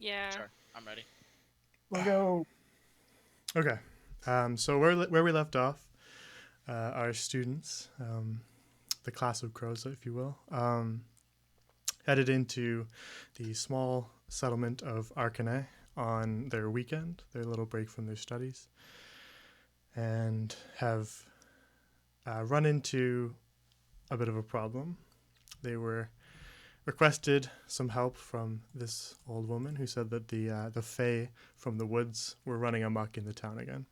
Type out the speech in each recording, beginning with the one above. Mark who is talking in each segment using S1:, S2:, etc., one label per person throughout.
S1: Yeah.
S2: Sure, I'm ready.
S3: We'll go.
S4: Okay. So where we left off, our students, the class of crows, if you will, headed into the small settlement of Arcanay on their weekend, their little break from their studies, and have run into a bit of a problem. They were requested some help from this old woman who said that the Fae from the woods were running amok in the town again.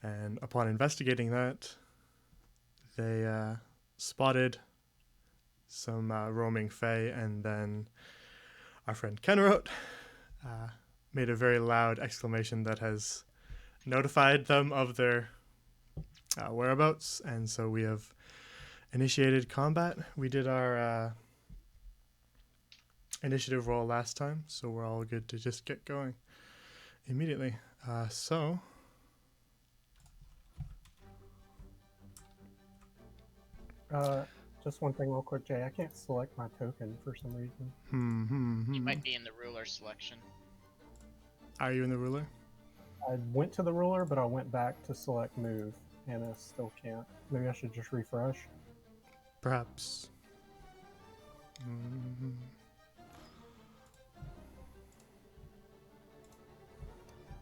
S4: And upon investigating that, they spotted some roaming Fae, and then our friend Kenrot made a very loud exclamation that has notified them of their whereabouts, and so we have initiated combat. We did our initiative roll last time, so we're all good to just get going immediately. So
S3: Just one thing real quick, Jay. I can't select my token for some reason.
S2: You might be in the ruler selection.
S4: Are you in the ruler?
S3: I went to the ruler, but I went back to select move, and I still can't. Maybe I should just refresh.
S4: Perhaps. Mm-hmm.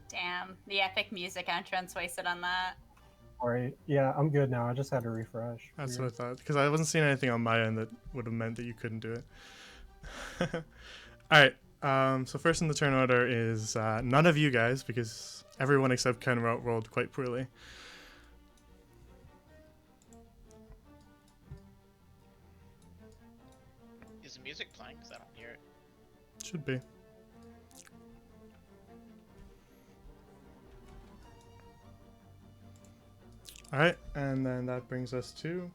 S5: Damn, the epic music entrance wasted on that.
S3: Alright, yeah, I'm good now. I just had to refresh.
S4: That's
S3: Weird.
S4: what I thought, because I wasn't seeing anything on my end that would have meant that you couldn't do it. All right. So first in the turn order is none of you guys, because everyone except Ken rolled quite poorly.
S2: Is the music playing? Because I don't hear it.
S4: Should be. All right, and then that brings us to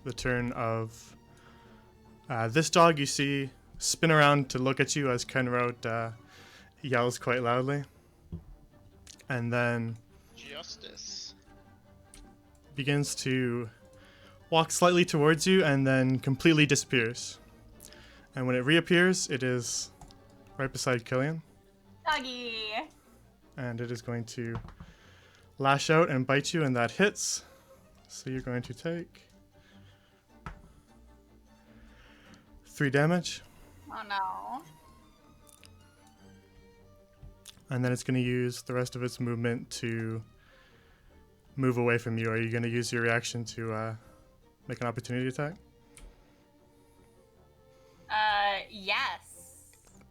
S4: the turn of this dog. You see spin around to look at you as Kenrot yells quite loudly, and then
S2: Justice.
S4: begins to walk slightly towards you and then completely disappears. And when it reappears, it is right beside Killian,
S5: Doggy!
S4: and it is going to lash out and bite you, and that hits. So you're going to take 3 damage,
S5: Oh no.
S4: and then it's going to use the rest of its movement to move away from you. Are you going to use your reaction to make an opportunity attack?
S5: Yes.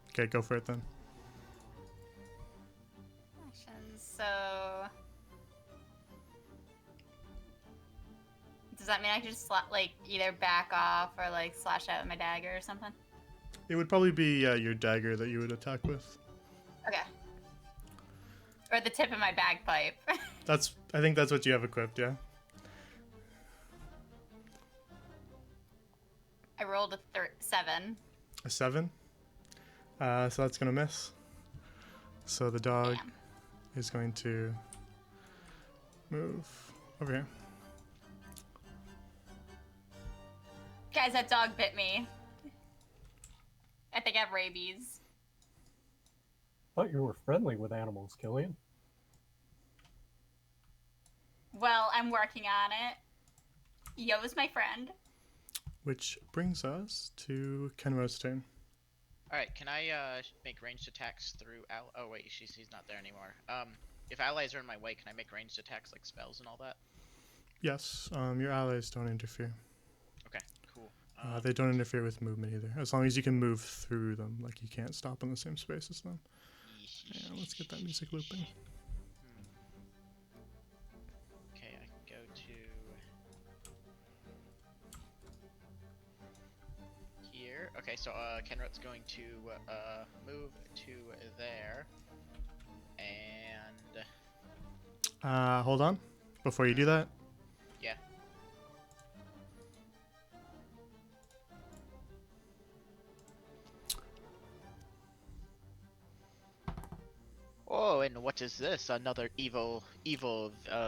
S4: Okay, go for it then.
S5: Actions, so... Does that mean I could just, like, either back off or, like, slash out with my dagger or something?
S4: It would probably be your dagger that you would attack with.
S5: Okay. Or the tip of my bagpipe.
S4: I think that's what you have equipped, yeah?
S5: I rolled a 7.
S4: A 7. So that's going to miss. So the dog
S5: Damn.
S4: is going to move over here.
S5: Guys, that dog bit me. I think I have rabies.
S3: Thought you were friendly with animals, Killian.
S5: Well, I'm working on it. Yo's my friend.
S4: Which brings us to Kenro's turn.
S2: Alright, can I make ranged attacks through oh wait, he's not there anymore. If allies are in my way, can I make ranged attacks like spells and all that?
S4: Yes, your allies don't interfere.
S2: Okay, cool.
S4: They don't interfere with movement either, as long as you can move through them. Like, you can't stop in the same space as them. Yeah, let's get that music looping.
S2: Okay, I can go to here. Okay, so Kenrot's going to move to there, and
S4: Hold on. Before you do that,
S2: yeah. Oh, and what is this? Another evil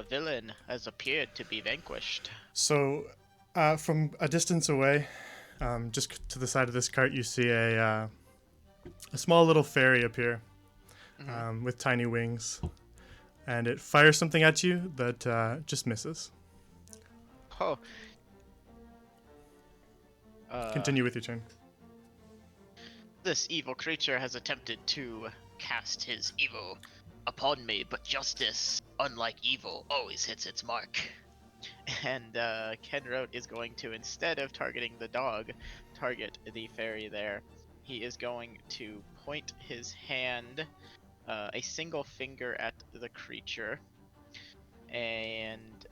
S2: villain has appeared to be vanquished.
S4: so from a distance away, Just to the side of this cart, you see a small little fairy appear with tiny wings, and it fires something at you that just misses.
S2: Oh.
S4: Continue with your turn.
S2: This evil creature has attempted to cast his evil upon me, but justice, unlike evil, always hits its mark. And Kenrote is going to, instead of targeting the dog, target the fairy there. He is going to point his hand, a single finger at the creature, and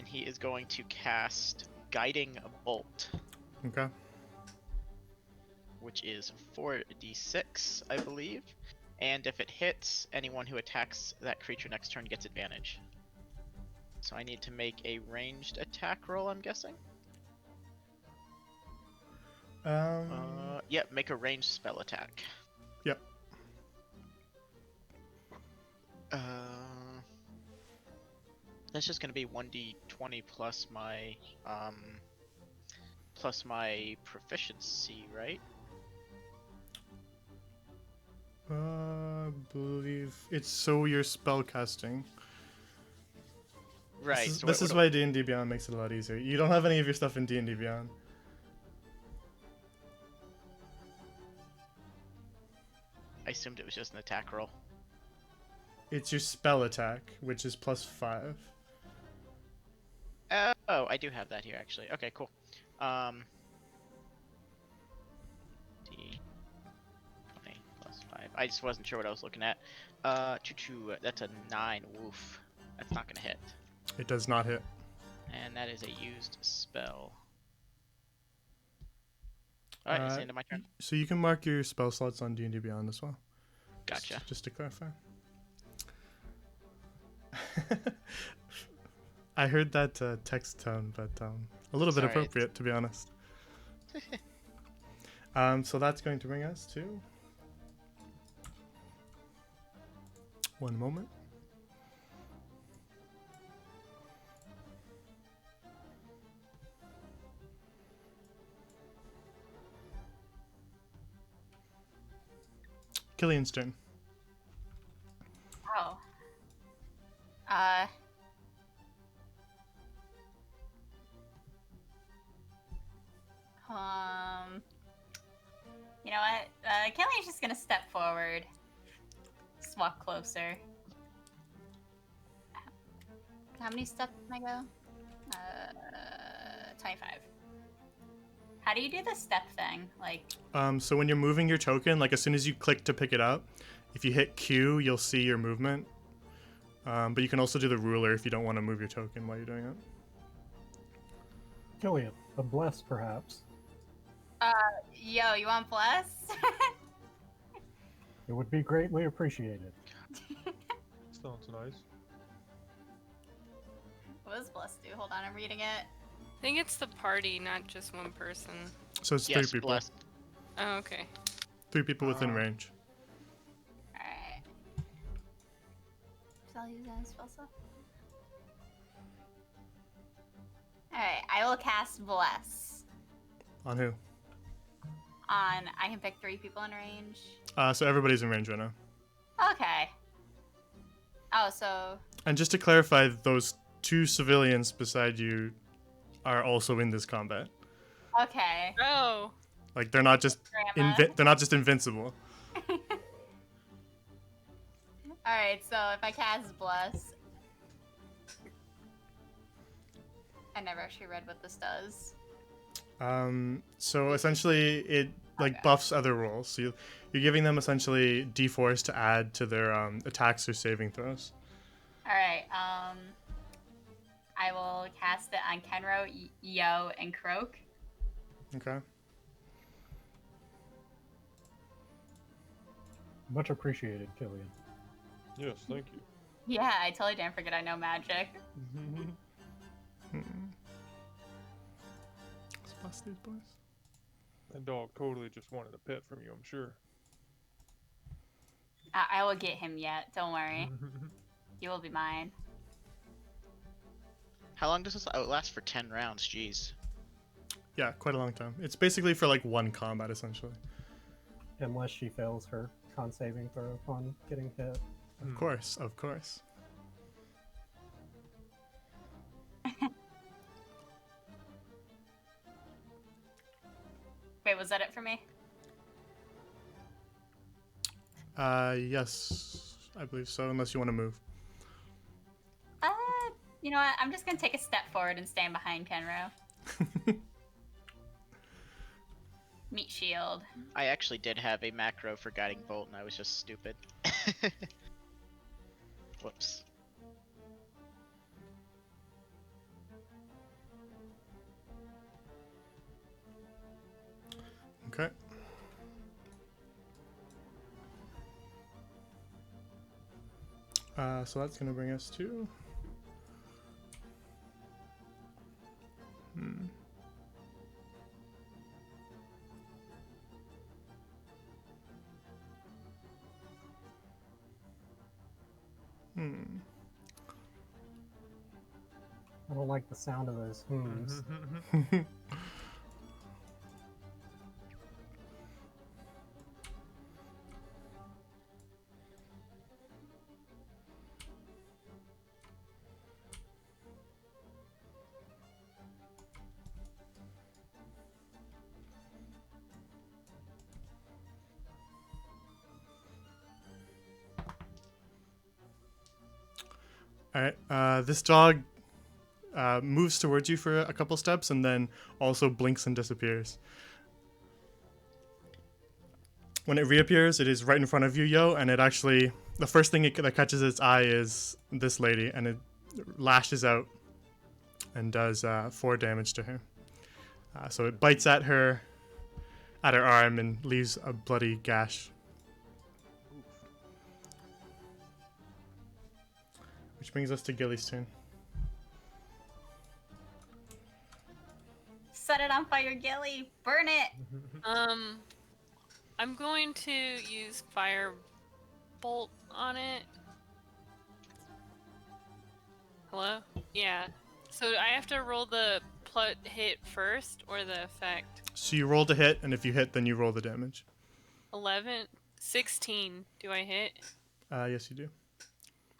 S2: he is going to cast Guiding Bolt,
S4: Okay.
S2: which is 4d6, I believe. And if it hits, anyone who attacks that creature next turn gets advantage. So I need to make a ranged attack roll, I'm guessing? Yep, make a ranged spell attack.
S4: Yep.
S2: That's just gonna be 1d20 plus my proficiency, right?
S4: I believe it's so you're spell casting.
S2: Right.
S4: This is why D&D Beyond makes it a lot easier. You don't have any of your stuff in D&D Beyond.
S2: I assumed it was just an attack roll.
S4: It's your spell attack, which is +5.
S2: Oh, I do have that here actually. Okay, cool. D20 plus 5. I just wasn't sure what I was looking at. That's a 9. Woof. That's not gonna hit.
S4: It does not hit.
S2: And that is a used spell. Alright, it's the end of my turn.
S4: So you can mark your spell slots on D&D Beyond as well.
S2: Gotcha.
S4: Just to clarify. I heard that text tone, but a little bit
S2: Sorry,
S4: appropriate, to be honest. So that's going to bring us to... One moment. Killian's turn.
S5: Oh. You know what? Kelly's just gonna step forward. Just walk closer. How many steps can I go? 25. How do you do the step thing? Like,
S4: So when you're moving your token, like as soon as you click to pick it up, if you hit Q, you'll see your movement. But you can also do the ruler if you don't want to move your token while you're doing it.
S3: Killian, a bless perhaps.
S5: yo, you want bless?
S3: It would be greatly appreciated.
S1: Sounds nice.
S5: What does bless do? Hold on, I'm reading it.
S6: I think it's the party, not just one person.
S4: So it's
S2: Yes,
S4: 3 people.
S2: blessed.
S6: Oh, okay.
S4: 3 people within range.
S5: Alright. So I'll use that as spell slot. Alright, I will cast bless.
S4: On who?
S5: On, I can pick 3 people in range.
S4: So everybody's in range right now.
S5: Okay. Oh, so...
S4: And just to clarify, those 2 civilians beside you are also in this combat.
S5: Okay.
S6: Oh.
S4: Like they're not just
S5: Grandma.
S4: they're not just invincible.
S5: Alright, so if I cast bless... I never actually read what this does.
S4: So essentially it like buffs other rolls. So you're giving them essentially d4s to add to their attacks or saving throws.
S5: Alright, I will cast it on Kenro, Yo, and Croak.
S4: Okay.
S3: Much appreciated, Killian.
S1: Yes, thank you.
S5: Yeah, I totally didn't forget I know magic.
S4: Let's bust these boys.
S1: That dog totally just wanted a pet from you, I'm sure.
S5: I will get him yet, don't worry. He will be mine.
S2: How long does this outlast for 10 rounds? Jeez.
S4: Yeah, quite a long time. It's basically for like one combat essentially.
S3: Unless she fails her con saving throw upon getting hit.
S4: Of course, of course.
S5: Wait, was that it for me?
S4: Yes, I believe so. Unless you want to move.
S5: Uh, you know what? I'm just gonna take a step forward and stand behind Kenro. Meat shield.
S2: I actually did have a macro for guiding bolt, and I was just stupid. Whoops.
S4: Okay. So that's gonna bring us to. Hmm.
S3: I don't like the sound of those hmms.
S4: All right. This dog moves towards you for a couple steps and then also blinks and disappears. When it reappears, it is right in front of you, Yo, and it actually, the first thing that catches its eye is this lady, and it lashes out and does 4 damage to her. So it bites at her arm and leaves a bloody gash. Which brings us to Gilly's turn.
S5: Set it on fire, Gilly. Burn it.
S6: I'm going to use fire bolt on it. Hello? Yeah. So I have to roll the plut hit first or the effect?
S4: So you roll to hit, and if you hit, then you roll the damage.
S6: 11, 16. Do I hit?
S4: Yes, you do.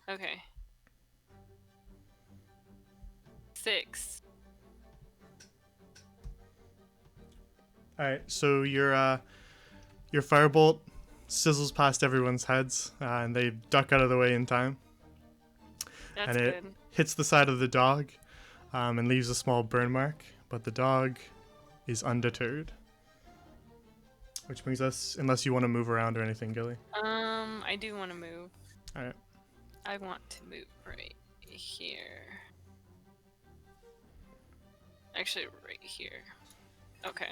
S6: Okay. 6.
S4: All right, so your firebolt sizzles past everyone's heads, and they duck out of the way in time.
S6: That's
S4: And it
S6: good.
S4: hits the side of the dog, and leaves a small burn mark. But the dog is undeterred. Which brings us, unless you want to move around or anything, Gilly.
S6: I do want to move.
S4: All right.
S6: I want to move right here. Actually, right here. Okay.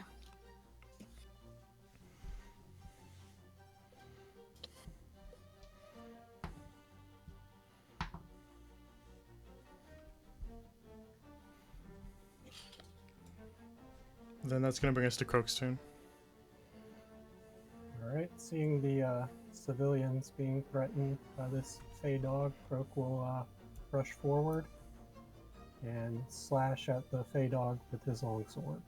S4: Then that's gonna bring us to Croak's turn.
S3: Alright, seeing the civilians being threatened by this Fey dog, Croak will rush forward and slash at the Fey dog with his longsword.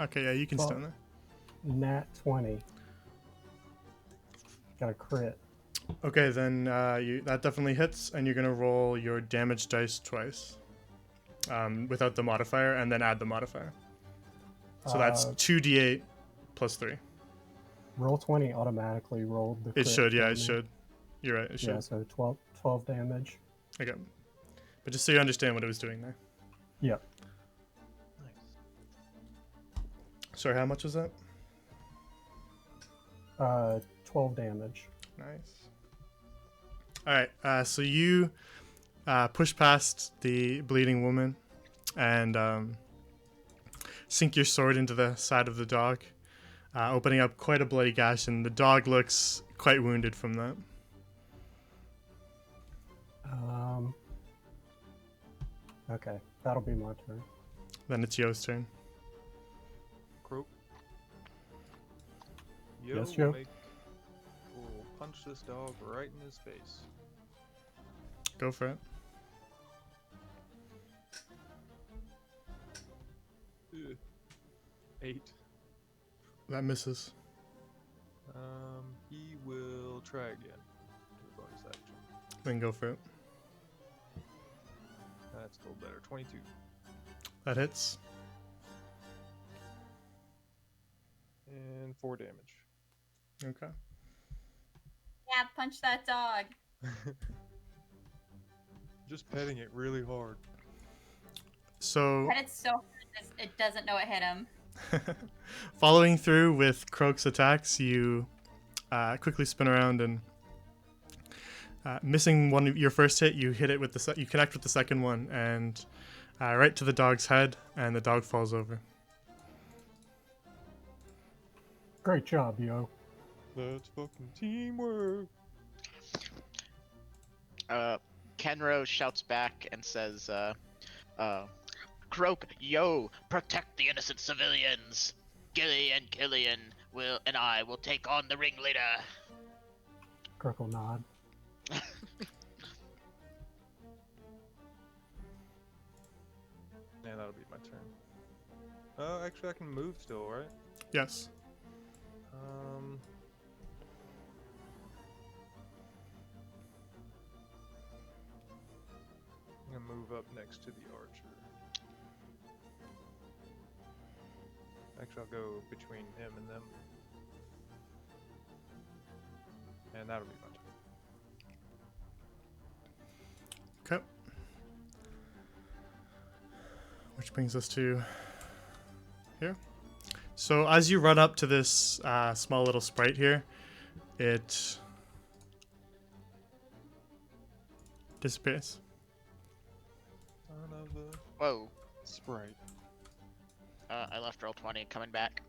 S4: Okay, yeah, you can
S3: Well-
S4: stun there.
S3: Nat 20. Got a crit.
S4: Okay, then that definitely hits, and you're gonna roll your damage dice twice, without the modifier, and then add the modifier. So that's 2d8 plus 3.
S3: Roll 20 automatically rolled the
S4: It
S3: crit
S4: should, yeah,
S3: for
S4: it
S3: me.
S4: should. You're right, it should.
S3: Yeah, so 12 damage.
S4: Okay. But just so you understand what it was doing there.
S3: Yep.
S4: Sorry, how much was that?
S3: 12 damage.
S4: Nice. Alright, so you push past the bleeding woman and sink your sword into the side of the dog, opening up quite a bloody gash, and the dog looks quite wounded from that.
S3: Okay, that'll be my turn.
S4: Then it's Yo's turn.
S1: Croak. Yo
S3: Yes,
S1: will
S3: Yo?
S1: will punch this dog right in his face.
S4: Go for it.
S1: Ugh. 8.
S4: That misses.
S1: He will try again. Do a bonus action.
S4: Then go for it.
S1: That's still better. 22.
S4: That hits.
S1: And 4 damage.
S4: Okay.
S5: Yeah, punch that dog.
S1: Just petting it really hard.
S4: So,
S5: But it's so hard it doesn't know it hit him.
S4: following through with Croak's attacks, you quickly spin around and missing one of your first hit, you hit it with the you connect with the second one and right to the dog's head, and the dog falls over.
S3: Great job, yo.
S1: That's fucking teamwork.
S2: Kenro shouts back and says, Croak, yo, protect the innocent civilians. Gilly and Killian and I will take on the ringleader.
S3: Croak will nod.
S1: Yeah, that'll be my turn. Actually, I can move still, right?
S4: Yes.
S1: I'm gonna move up next to the archer. Actually, I'll go between him and them. And that'll be my turn.
S4: Okay. Which brings us to here. So as you run up to this small little sprite here, it disappears.
S1: Son of a
S2: Whoa.
S1: sprite.
S2: I left roll 20 coming back.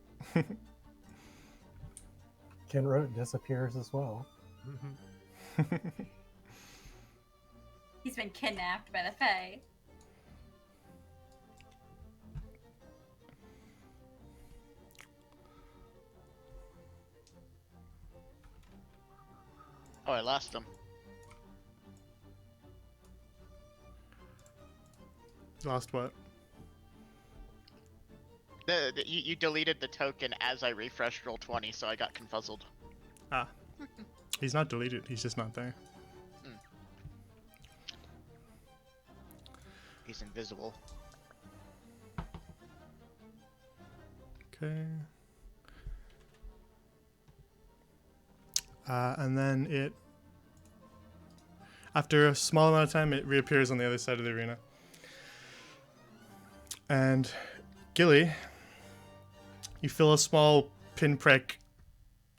S3: Kenro disappears as well.
S5: He's been kidnapped by the Fae.
S2: Oh, I lost him.
S4: Lost what?
S2: You deleted the token as I refreshed roll 20, so I got confuzzled.
S4: Ah. He's not deleted, he's just not there.
S2: He's invisible.
S4: Okay. And then it, after a small amount of time, it reappears on the other side of the arena. And Gilly, you feel a small pinprick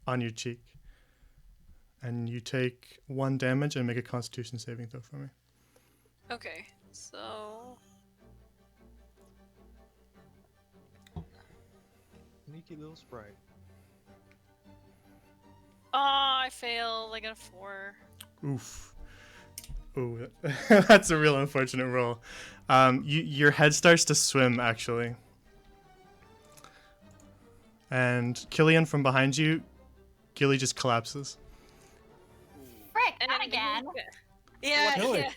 S4: on your cheek. And you take 1 damage and make a Constitution saving throw for me.
S6: Okay, so
S1: Sneaky little sprite.
S6: I fail. I got a 4.
S4: Oof. Ooh, that's a real unfortunate roll. Your head starts to swim, actually. And Killian from behind you, Gilly just collapses.
S5: Frick, not again.
S6: Yeah,
S3: Really?
S6: yeah.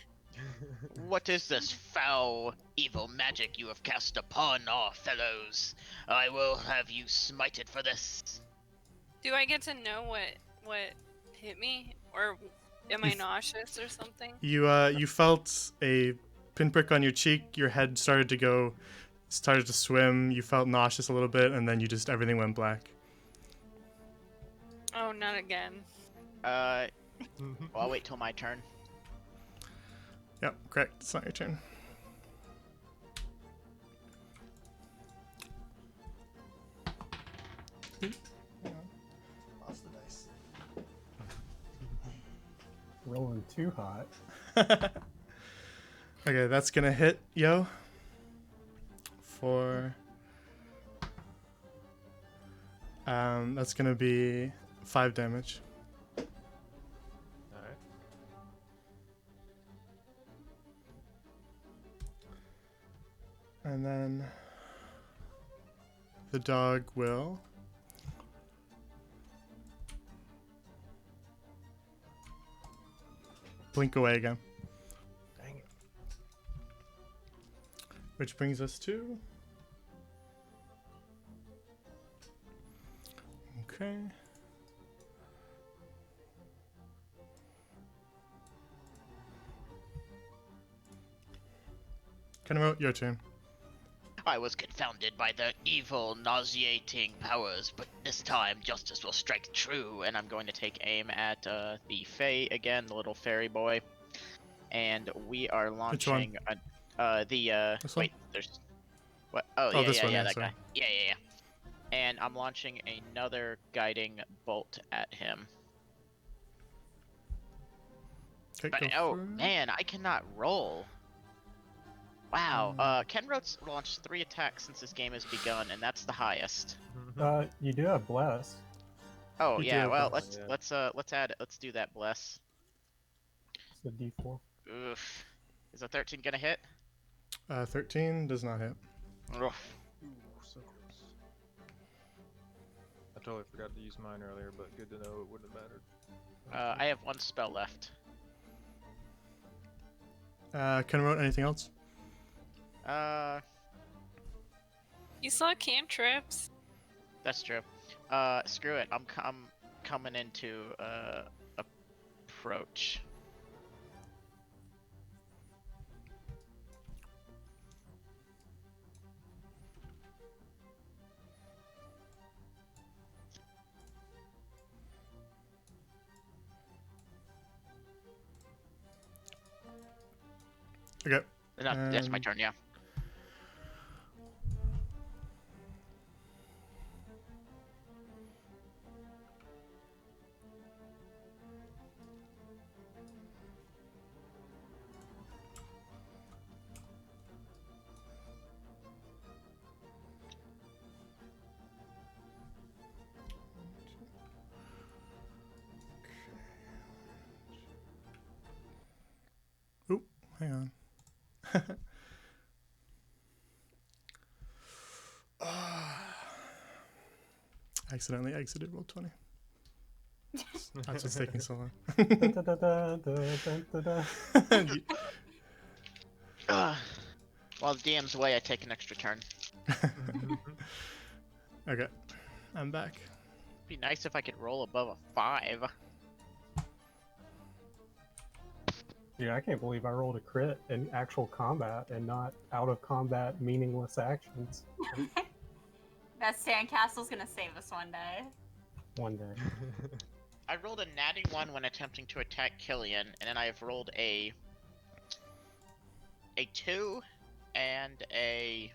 S2: What is this foul, evil magic you have cast upon our fellows? I will have you smited for this.
S6: Do I get to know what hit me, or am I
S4: If-
S6: nauseous or something?
S4: You felt a pinprick on your cheek. Your head started to swim. You felt nauseous a little bit, and then everything went black.
S6: Oh, not again.
S2: Well, I'll wait till my turn.
S4: Yep, correct. It's not your turn. Lost the dice.
S3: Rolling too hot.
S4: Okay, that's gonna hit Yo for that's gonna be 5 damage.
S1: Alright.
S4: And then the dog will blink away again. Which brings us to. Okay. Kenro, your turn.
S2: I was confounded by their evil, nauseating powers, but this time justice will strike true, and I'm going to take aim at the Fae again, the little fairy boy. And we are
S4: Which one?
S2: launching
S4: This one?
S2: wait, there's what? Oh,
S4: Oh,
S2: yeah,
S4: this
S2: yeah,
S4: one,
S2: yeah,
S4: yeah,
S2: that
S4: sorry.
S2: guy. Yeah. And I'm launching another guiding bolt at him.
S4: Okay,
S2: But
S4: go
S2: oh
S4: for it.
S2: man, I cannot roll. Wow. Kenro's launched 3 attacks since this game has begun, and that's the highest.
S3: You do have bless.
S2: Oh
S4: You do
S2: yeah.
S4: have
S2: Well,
S4: bless.
S2: let's add it. Let's do that. Bless.
S3: It's a D4.
S2: Oof. Is a 13 gonna hit?
S4: 13 does not hit.
S2: Oof.
S1: Ooh, so close. I totally forgot to use mine earlier, but good to know it wouldn't have mattered.
S2: I have 1 spell left.
S4: Kenro, anything else?
S6: You saw cantrips.
S2: That's true. Screw it. I'm coming into approach.
S4: Okay.
S2: No, that's my
S4: Um,
S2: turn. Yeah.
S4: Oop, hang on. Accidentally exited roll 20. That's what's taking so long.
S3: Da-da-da-da-da-da-da-da.
S4: You-
S2: While the DM's away, I take an extra turn.
S4: okay, I'm back.
S2: Be nice if I could roll above a 5.
S3: Yeah, I can't believe I rolled a crit in actual combat and not out of combat meaningless actions
S5: That sandcastle's gonna save us one day.
S3: one day.
S2: I rolled a natty 1 when attempting to attack Killian, and then I have rolled a 2 and a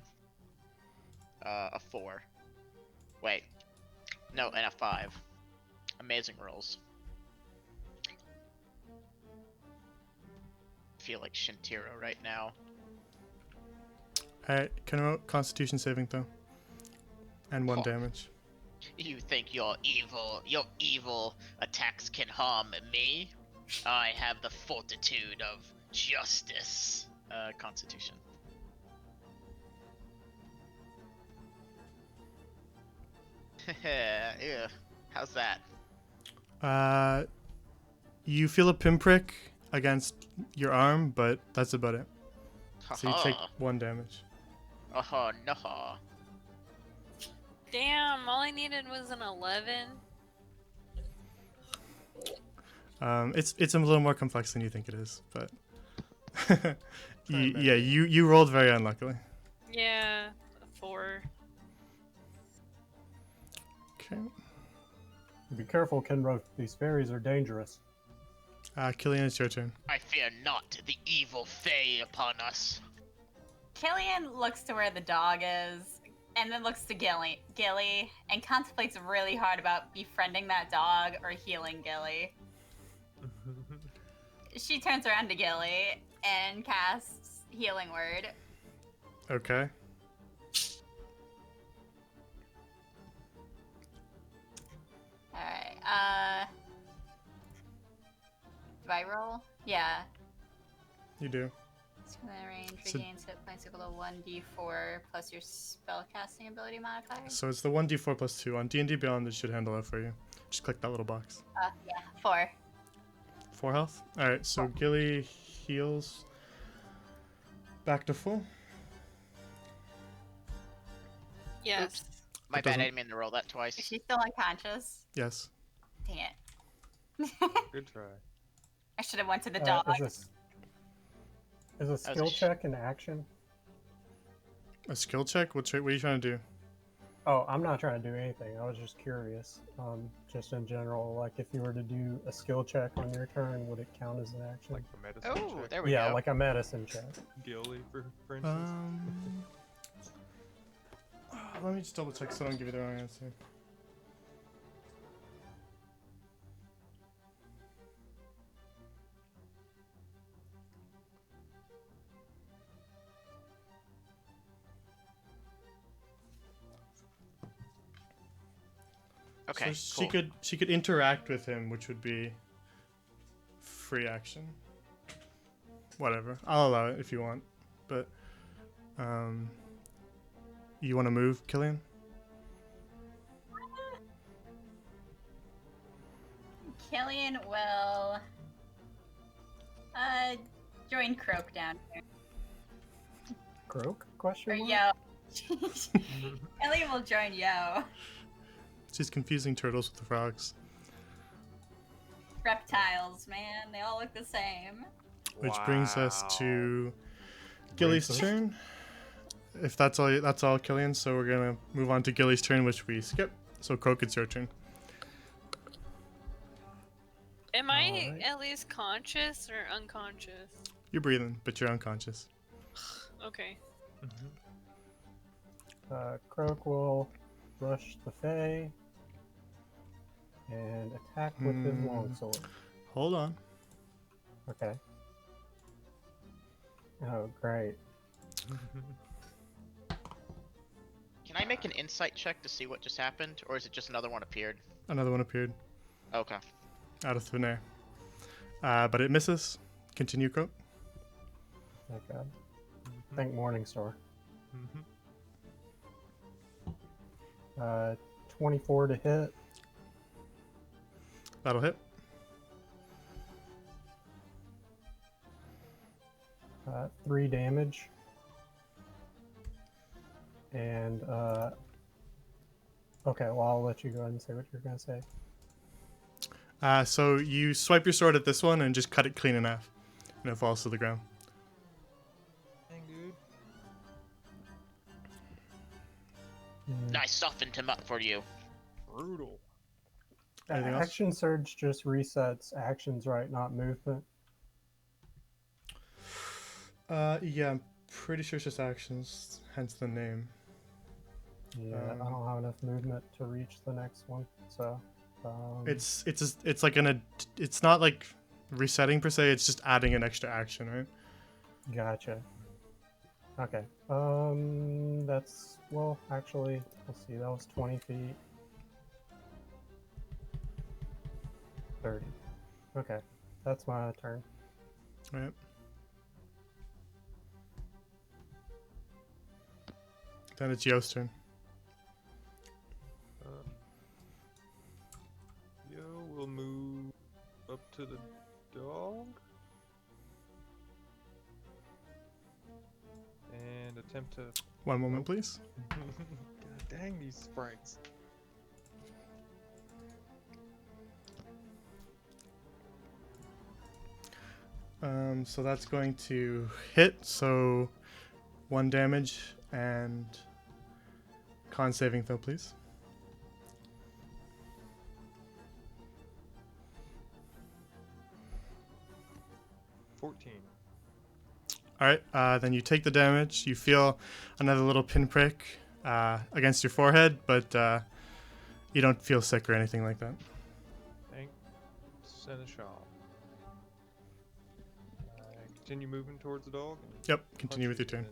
S2: 4. Wait, no, and a 5. Amazing rolls. Feel like Shintiro right now.
S4: Alright, Kenro, Constitution saving throw. And 1
S2: Oh.
S4: damage.
S2: You think your evil attacks can harm me? I have the fortitude of justice. Constitution. Yeah. How's that?
S4: You feel a pinprick against your arm, but that's about it. So you take 1 damage.
S2: Oh no.
S6: Damn, all I needed was an 11.
S4: It's a little more complex than you think it is, but
S1: and
S4: yeah, you rolled very unluckily.
S6: Yeah, a 4.
S4: Okay.
S3: Be careful, Kenro. These fairies are dangerous.
S4: Killian, it's your turn.
S2: I fear not the evil Fae upon us.
S5: Killian looks to where the dog is, and then looks to Gilly, and contemplates really hard about befriending that dog or healing Gilly. She turns around to Gilly and casts Healing Word.
S4: Okay.
S5: Alright, do I roll? Yeah.
S4: You do.
S5: It's within range,
S4: So-
S5: regains hit points equal to 1d4 plus your spellcasting ability modifier.
S4: So it's the 1d4 plus 2. On D&D Beyond, it should handle that for you. Just click that little box.
S5: Yeah, 4.
S4: 4 health? Alright, so Gilly heals back to full.
S6: Yes.
S2: My
S4: It
S2: bad, I
S4: doesn't-
S2: didn't mean to roll that
S5: Is
S2: twice.
S5: she still unconscious?
S4: Yes.
S5: Dang it.
S1: Good try.
S5: I should have went to the dog.
S3: Is a skill check an action?
S4: A skill check? What are you trying to do?
S3: Oh, I'm not trying to do anything. I was just curious. Just in general, like if you were to do a skill check on your turn, would it count as an action?
S1: Like the medicine
S2: Oh,
S1: check.
S2: there we
S3: Yeah,
S2: go.
S3: like a medicine check.
S1: Gilly, for instance.
S4: Let me just double check so I don't give you the wrong answer.
S2: Okay,
S4: So
S2: cool.
S4: she could interact with him, which would be free action. Whatever. I'll allow it if you want. But you want to move, Killian?
S5: Killian will join Croak down here.
S3: Croak?
S5: Or
S3: Question mark?
S5: Yo. Killian will join Yo.
S4: She's confusing turtles with the frogs.
S5: Reptiles, man. They all look the same.
S4: Which brings us
S1: Wow.
S4: to Gilly's
S3: Racist.
S4: turn. If that's all, Killian. So we're gonna move on to Gilly's turn, which we skip. So Croak, it's your turn.
S6: Am I
S3: Alright.
S6: at least conscious or unconscious?
S4: You're breathing, but you're unconscious.
S6: Okay.
S3: Croak will rush the Fae and attack with his longsword.
S4: Hold on.
S3: Okay. Oh, great.
S2: Can I make an insight check to see what just happened, or is it just another one appeared?
S4: Another one appeared
S2: Okay.
S4: out of thin air. But it misses. Continue, Croak.
S3: Thank God. Thank Morningstar. 24 to hit.
S4: That'll hit.
S3: 3 damage. And, okay, well, I'll let you go ahead and say what you're going to say.
S4: So you swipe your sword at this one and just cut it clean in half. And it falls to the ground.
S1: Dang, dude.
S2: I softened him up for you.
S1: Brutal.
S4: Anything else?
S3: Action Surge just resets actions, right? Not movement.
S4: Yeah, I'm pretty sure it's just actions, hence the name.
S3: Yeah, I don't have enough movement to reach the next one, so.
S4: It's like it's not like resetting per se. It's just adding an extra action, right?
S3: Gotcha. Okay. That's, well, actually, let's see, that was 20 feet. 30. Okay, that's my turn.
S4: Right. Then it's Yo's turn.
S1: Yo, we'll move up to the dog. And attempt to...
S4: One moment, please.
S1: God dang these sprites.
S4: So that's going to hit. So 1 damage and con saving throw, please.
S1: $14.
S4: All right. Then you take the damage. You feel another little pinprick against your forehead, but you don't feel sick or anything like that.
S1: Thank Seneschal. Continue moving towards the dog. And
S4: Yep. Continue
S1: punch
S4: with your
S1: it
S4: turn.
S1: in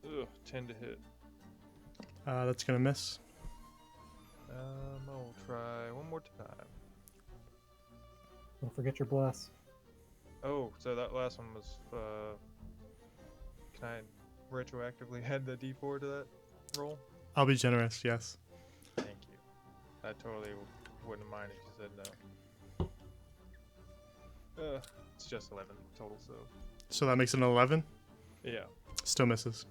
S1: the face. Ugh, 10 to hit.
S4: That's gonna miss.
S1: I'll try one more time.
S3: Don't forget your bless.
S1: Oh, so that last one was, can I retroactively add the D4 to that roll?
S4: I'll be generous. Yes.
S1: Thank you. I totally wouldn't mind if you said no. It's just 11 total, so.
S4: So that makes it an 11.
S1: Yeah.
S4: Still misses.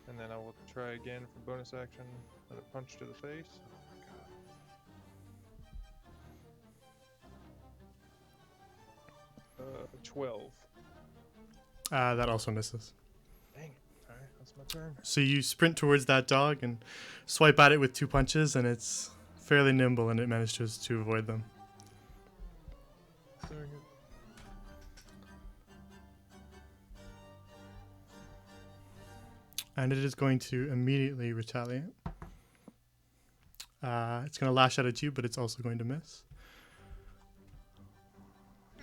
S1: And then I will try again for bonus action and a punch to the face. Oh my god. 12.
S4: That also misses.
S1: Dang it. Alright, that's my turn.
S4: So you sprint towards that dog and swipe at it with 2 punches, and it's fairly nimble, and it manages to avoid them.
S1: Dang it.
S4: And it is going to immediately retaliate. It's going to lash out at you, but it's also going to miss.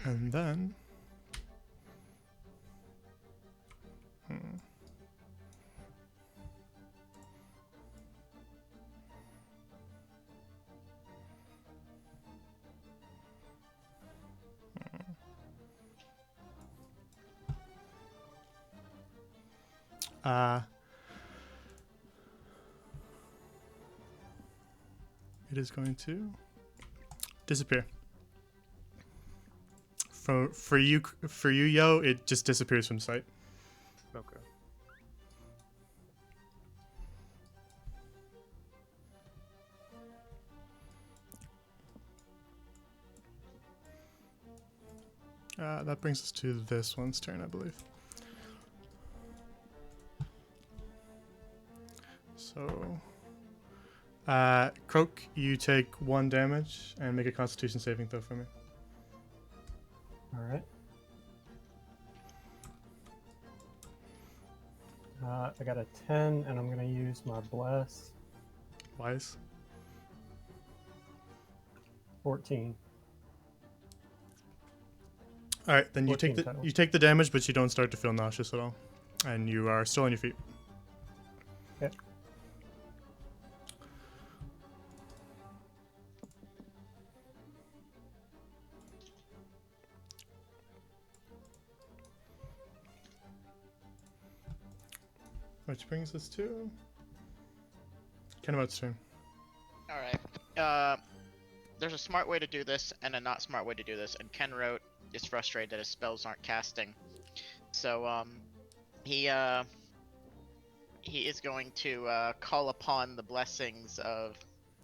S4: And then... it is going to disappear. For you, Yo, it just disappears from sight.
S1: Okay.
S4: That brings us to this one's turn, I believe. So, Croak, you take 1 damage and make a Constitution saving throw for me.
S3: All right. I got a 10, and I'm going to use my bless.
S4: Wise.
S3: 14.
S4: All right, then you
S3: 14
S4: take
S3: total.
S4: the damage, but you don't start to feel nauseous at all, and you are still on your feet.
S3: Okay.
S4: Which brings us to Kennemout's turn.
S2: Alright. There's a smart way to do this and a not smart way to do this, and Kenrote is frustrated that his spells aren't casting. So, he is going to call upon the blessings of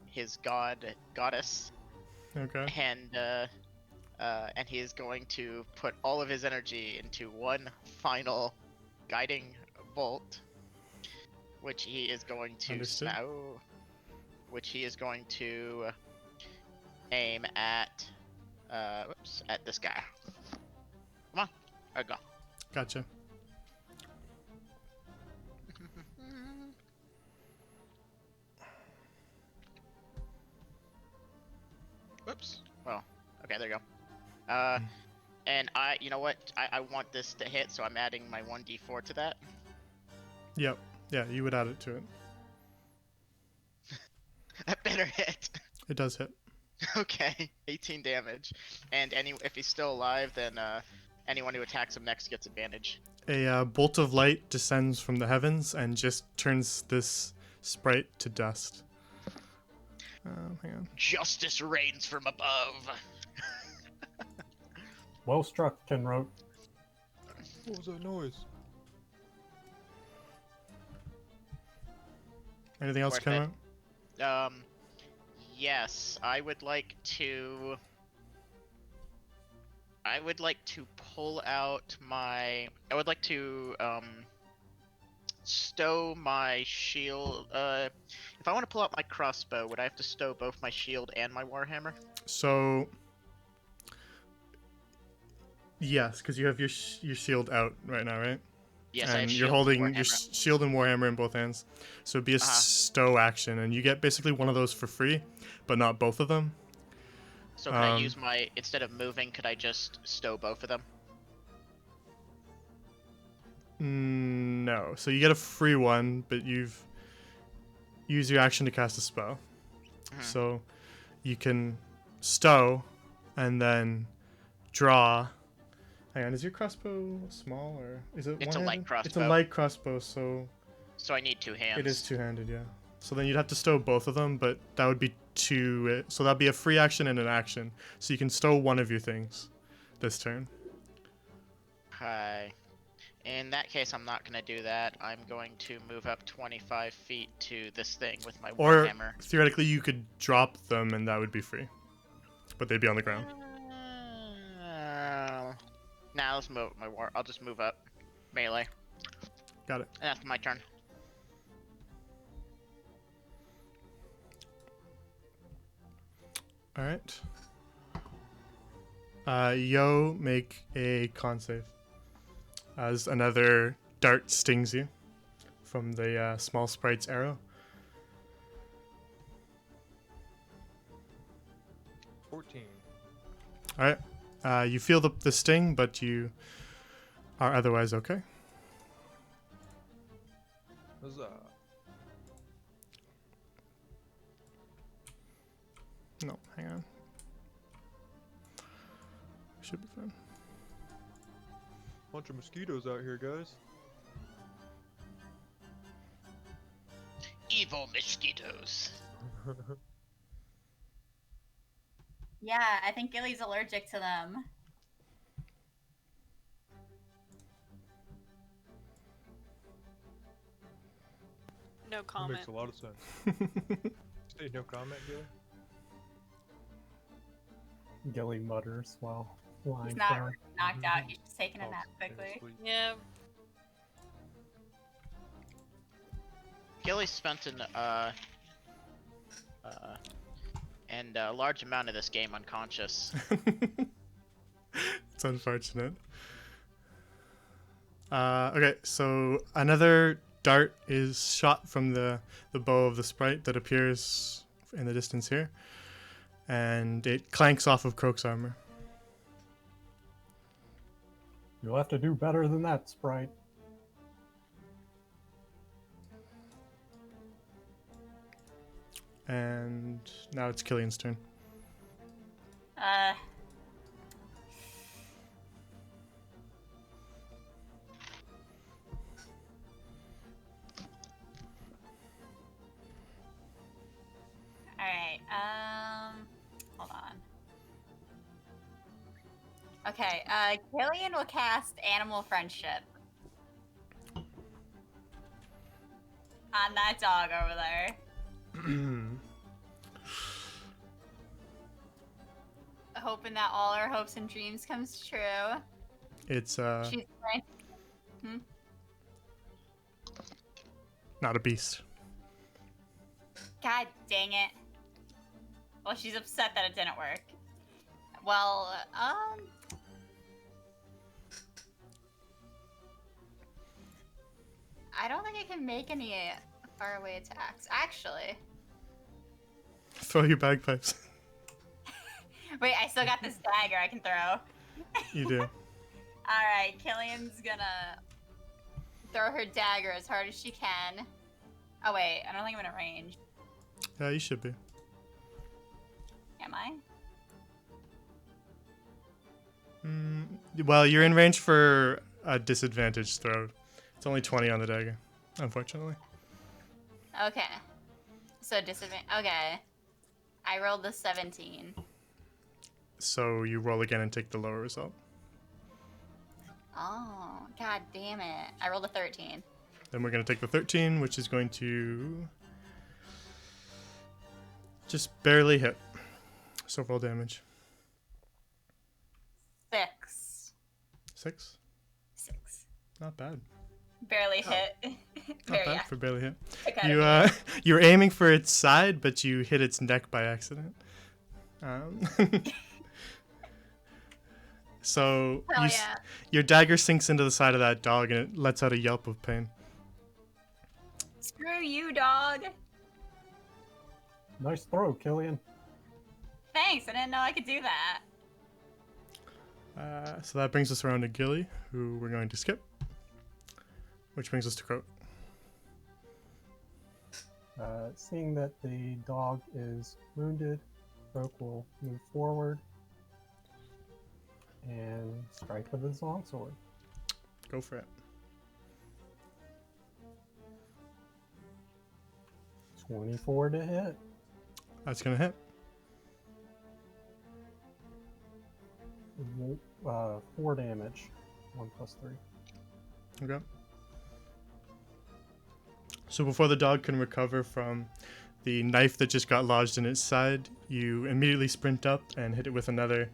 S2: his goddess,
S4: Okay.
S2: and he is going to put all of his energy into one final guiding bolt, which he is going to
S4: Understood.
S2: which he is going to aim at at this guy. Come on, there we go.
S4: Gotcha.
S2: Whoops. Well, okay, there you go. And you know what? I want this to hit, so I'm adding my 1d4 to that.
S4: Yep. Yeah, you would add it to it.
S2: That better hit.
S4: It does hit.
S2: Okay, 18 damage. And if he's still alive, then anyone who attacks him next gets advantage.
S4: A bolt of light descends from the heavens and just turns this sprite to dust. Hang on.
S2: Justice reigns from above.
S3: Well struck, Kenrote.
S1: What was that noise?
S4: Anything else,
S2: Worth
S4: Kennemout?
S2: it. Yes, I would like to pull out my. I would like to stow my shield. If I want to pull out my crossbow, would I have to stow both my shield and my warhammer?
S4: So, yes, because you have your shield out right now, right?
S2: Yes, I
S4: and
S2: have
S4: you're
S2: shield
S4: holding
S2: and
S4: your
S2: warhammer.
S4: shield and warhammer in both hands. So it'd be a stow action, and you get basically one of those for free, but not both of them.
S2: So can I use my instead of moving? Could I just stow both of them?
S4: No. So you get a free one, but you've used your action to cast a spell. So you can stow and then draw. Hang on, is your crossbow small or is it
S2: It's a light
S4: one-handed? It's a
S2: crossbow.
S4: light crossbow, so
S2: So I need 2 hands.
S4: it is two-handed, yeah. So then you'd have to stow both of them, but that would be two. So that'd be a free action and an action. So you can stow one of your things this turn.
S2: Okay. In that case, I'm not gonna do that. I'm going to move up 25 feet to this thing with my
S4: Or
S2: warhammer.
S4: theoretically, you could drop them and that would be free. But they'd be on the ground.
S2: Now let's move my war. I'll just move up melee,
S4: Got it.
S2: and that's my turn.
S4: Alright. Yo, make a con save. As another dart stings you from the small sprite's arrow.
S1: 14.
S4: Alright. You feel the sting, but you are otherwise okay.
S1: Huzzah.
S4: No, hang on. Should be fine.
S1: Bunch of mosquitoes out here, guys.
S2: Evil mosquitoes.
S5: Yeah, I think Gilly's allergic to them.
S6: No
S1: That
S6: comment.
S1: makes a lot of sense. Stay no comment, Gilly.
S3: Gilly mutters while lying
S5: He's not
S3: prone.
S5: knocked out. He's just taking a
S1: Oh,
S5: nap
S1: stay
S5: quickly.
S1: asleep.
S6: Yeah.
S2: Gilly spent a large amount of this game unconscious.
S4: It's unfortunate. Okay, so another dart is shot from the bow of the sprite that appears in the distance here. And it clanks off of Croak's armor.
S3: You'll have to do better than that, Sprite.
S4: And now it's Killian's turn.
S5: Alright, hold on. Okay, Killian will cast Animal Friendship. On that dog over there. Hoping that all our hopes and dreams comes true.
S4: It's
S5: She's right.
S4: not a beast.
S5: God dang it. Well, she's upset that it didn't work. Well, I don't think I can make any faraway attacks. Actually.
S4: Throw your bagpipes.
S5: Wait, I still got this dagger I can throw.
S4: You do.
S5: Alright, Killian's gonna throw her dagger as hard as she can. Oh wait, I don't think I'm in range.
S4: Yeah, you should be.
S5: Am I?
S4: Well, you're in range for a disadvantage throw. It's only 20 on the dagger, unfortunately.
S5: Okay. So disadvantage. Okay. I rolled the 17.
S4: So you roll again and take the lower result.
S5: Oh, god damn it. I rolled a 13.
S4: Then we're going to take the 13, which is going to just barely hit. So roll damage.
S5: 6.
S4: 6?
S5: 6.
S4: Not bad.
S5: Barely hit.
S4: Not
S5: Very
S4: bad for barely hit.
S5: I got
S4: You
S5: it.
S4: you're aiming for its side, but you hit its neck by accident. So
S5: Hell
S4: you,
S5: yeah.
S4: your dagger sinks into the side of that dog, and it lets out a yelp of pain.
S5: Screw you, dog.
S3: Nice throw, Killian.
S5: Thanks, I didn't know I could do that.
S4: So that brings us around to Gilly, who we're going to skip. Which brings us to Croak.
S3: Seeing that the dog is wounded, Croak will move forward and strike with his longsword.
S4: Go for it.
S3: 24 to hit.
S4: That's going to hit.
S3: 4 damage 1+3.
S4: Okay. So before the dog can recover from the knife that just got lodged in its side, you immediately sprint up and hit it with another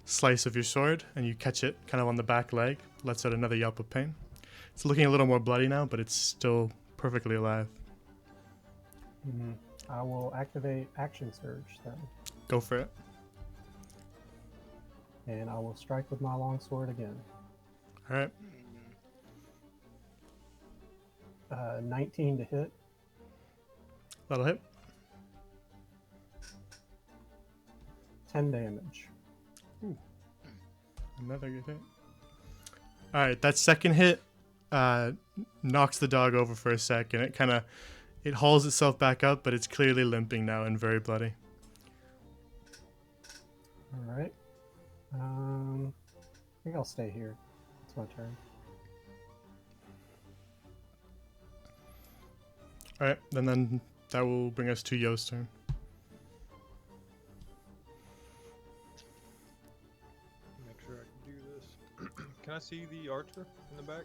S4: slice of your sword, and you catch it kind of on the back leg, lets out another yelp of pain. It's looking a little more bloody now, but it's still perfectly alive.
S3: Mm-hmm. I will activate Action Surge then,
S4: Go for it.
S3: and I will strike with my longsword again.
S4: All right.
S3: 19 to hit,
S4: That'll hit.
S3: 10 damage.
S4: Another good hit. All right, that second hit knocks the dog over for a sec, and it hauls itself back up, but it's clearly limping now and very bloody.
S3: All right. I think I'll stay here. It's my turn.
S4: All right, then that will bring us to Yo's turn.
S1: Make sure I can do this. Can I see the archer in the back?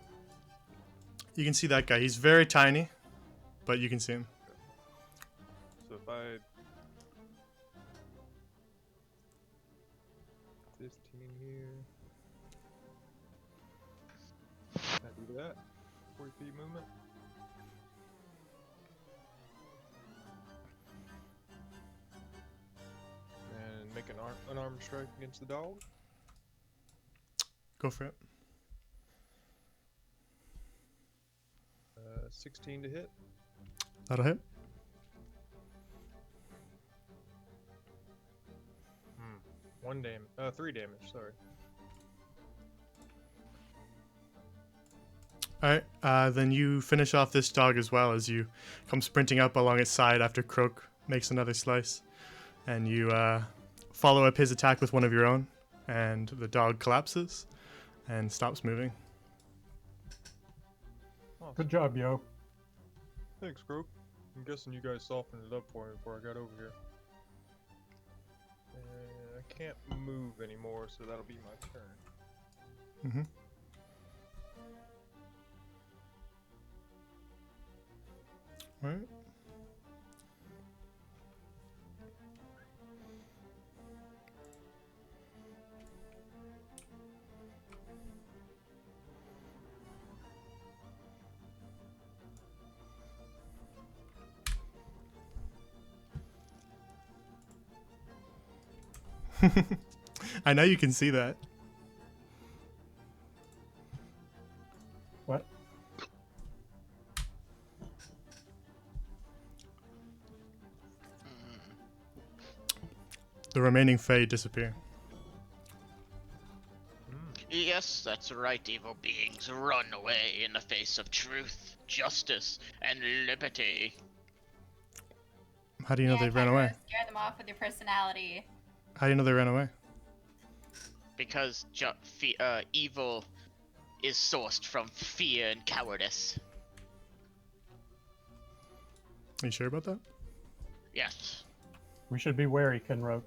S4: You can see that guy. He's very tiny, but you can see him.
S1: So if I 15 here, can I do that? 40 feet movement. And make an unarmed strike against the dog.
S4: Go for it.
S1: 16 to hit.
S4: That'll hit.
S1: One damage. 3 damage. Sorry.
S4: All right, then you finish off this dog as well as you come sprinting up along its side after Croak makes another slice, and you follow up his attack with one of your own, and the dog collapses and stops moving.
S1: Awesome.
S3: Good job, Yo.
S1: Thanks, Croak. I'm guessing you guys softened it up for me before I got over here. I can't move anymore, so that'll be my turn.
S4: Mm-hmm. All right. I know you can see that.
S3: What?
S4: The remaining Fae disappear.
S2: Yes, that's right, evil beings. Run away in the face of truth, justice, and liberty.
S4: How do you know they ran away?
S5: Scare them off with your personality.
S4: How do you know they ran away?
S2: Because evil is sourced from fear and cowardice.
S4: Are you sure about that?
S2: Yes.
S3: We should be wary, Kenro.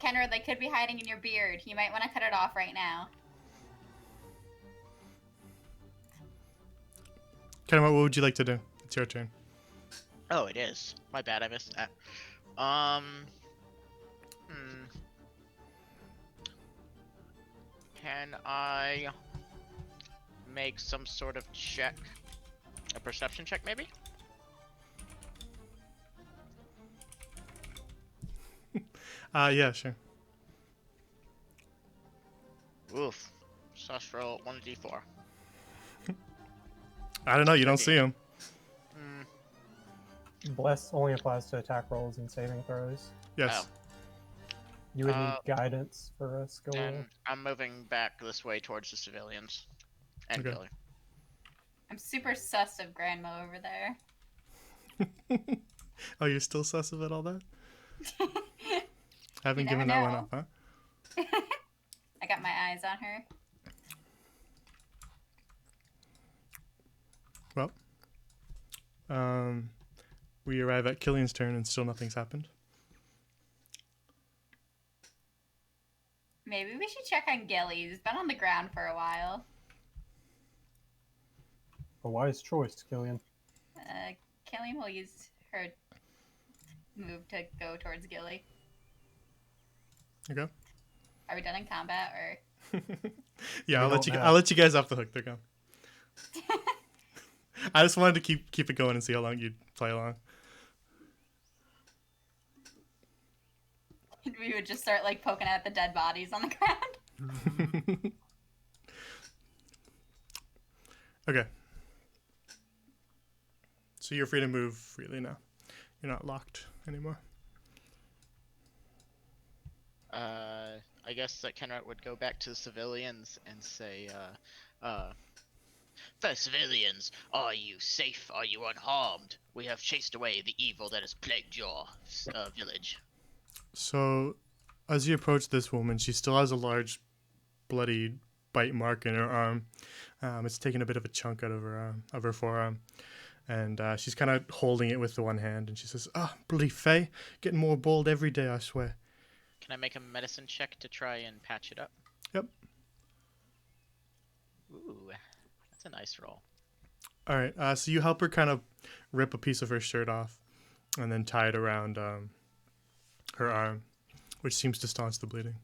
S5: Kenra, they could be hiding in your beard. You might want to cut it off right now.
S4: Ken, what would you like to do? It's your turn.
S2: Oh, it is. My bad, I missed that. Can I make some sort of check? A perception check, maybe?
S4: Yeah, sure.
S2: Oof. Sus roll 1d4.
S4: I don't know. You don't see him.
S3: Bless only applies to attack rolls and saving throws.
S4: Yes.
S3: You would need guidance for us go
S2: And I'm moving back this way towards the civilians. And
S4: Okay.
S2: Billy.
S5: I'm super sus of Grandma over there.
S4: Oh, you're still sus of it, all that? Haven't
S5: You
S4: given
S5: never
S4: that one
S5: know.
S4: up, huh?
S5: I got my eyes on her.
S4: Well, we arrive at Killian's turn and still nothing's happened.
S5: Maybe we should check on Gilly. He's been on the ground for a while.
S3: A wise choice, Killian.
S5: Killian will use her move to go towards Gilly.
S4: Okay.
S5: Are we done in combat or?
S4: Yeah,
S3: We
S4: I'll let
S3: don't
S4: you.
S3: have-
S4: I'll let you guys off the hook. They're gone. I just wanted to keep it going and see how long you'd play along.
S5: We would just start like poking at the dead bodies on the ground.
S4: Okay. So you're free to move freely now. You're not locked anymore.
S2: I guess that Kenrat would go back to the civilians and say, "Fair civilians, are you safe? Are you unharmed? We have chased away the evil that has plagued your village."
S4: So, as you approach this woman, she still has a large, bloody bite mark in her arm. It's taken a bit of a chunk out of her forearm, and she's kind of holding it with the one hand. And she says, "Ah, bloody Faye, getting more bold every day, I swear."
S2: Can I make a medicine check to try and patch it up?
S4: Yep.
S2: Ooh, that's a nice roll.
S4: All right. So you help her kind of rip a piece of her shirt off, and then tie it around her arm, which seems to staunch the bleeding.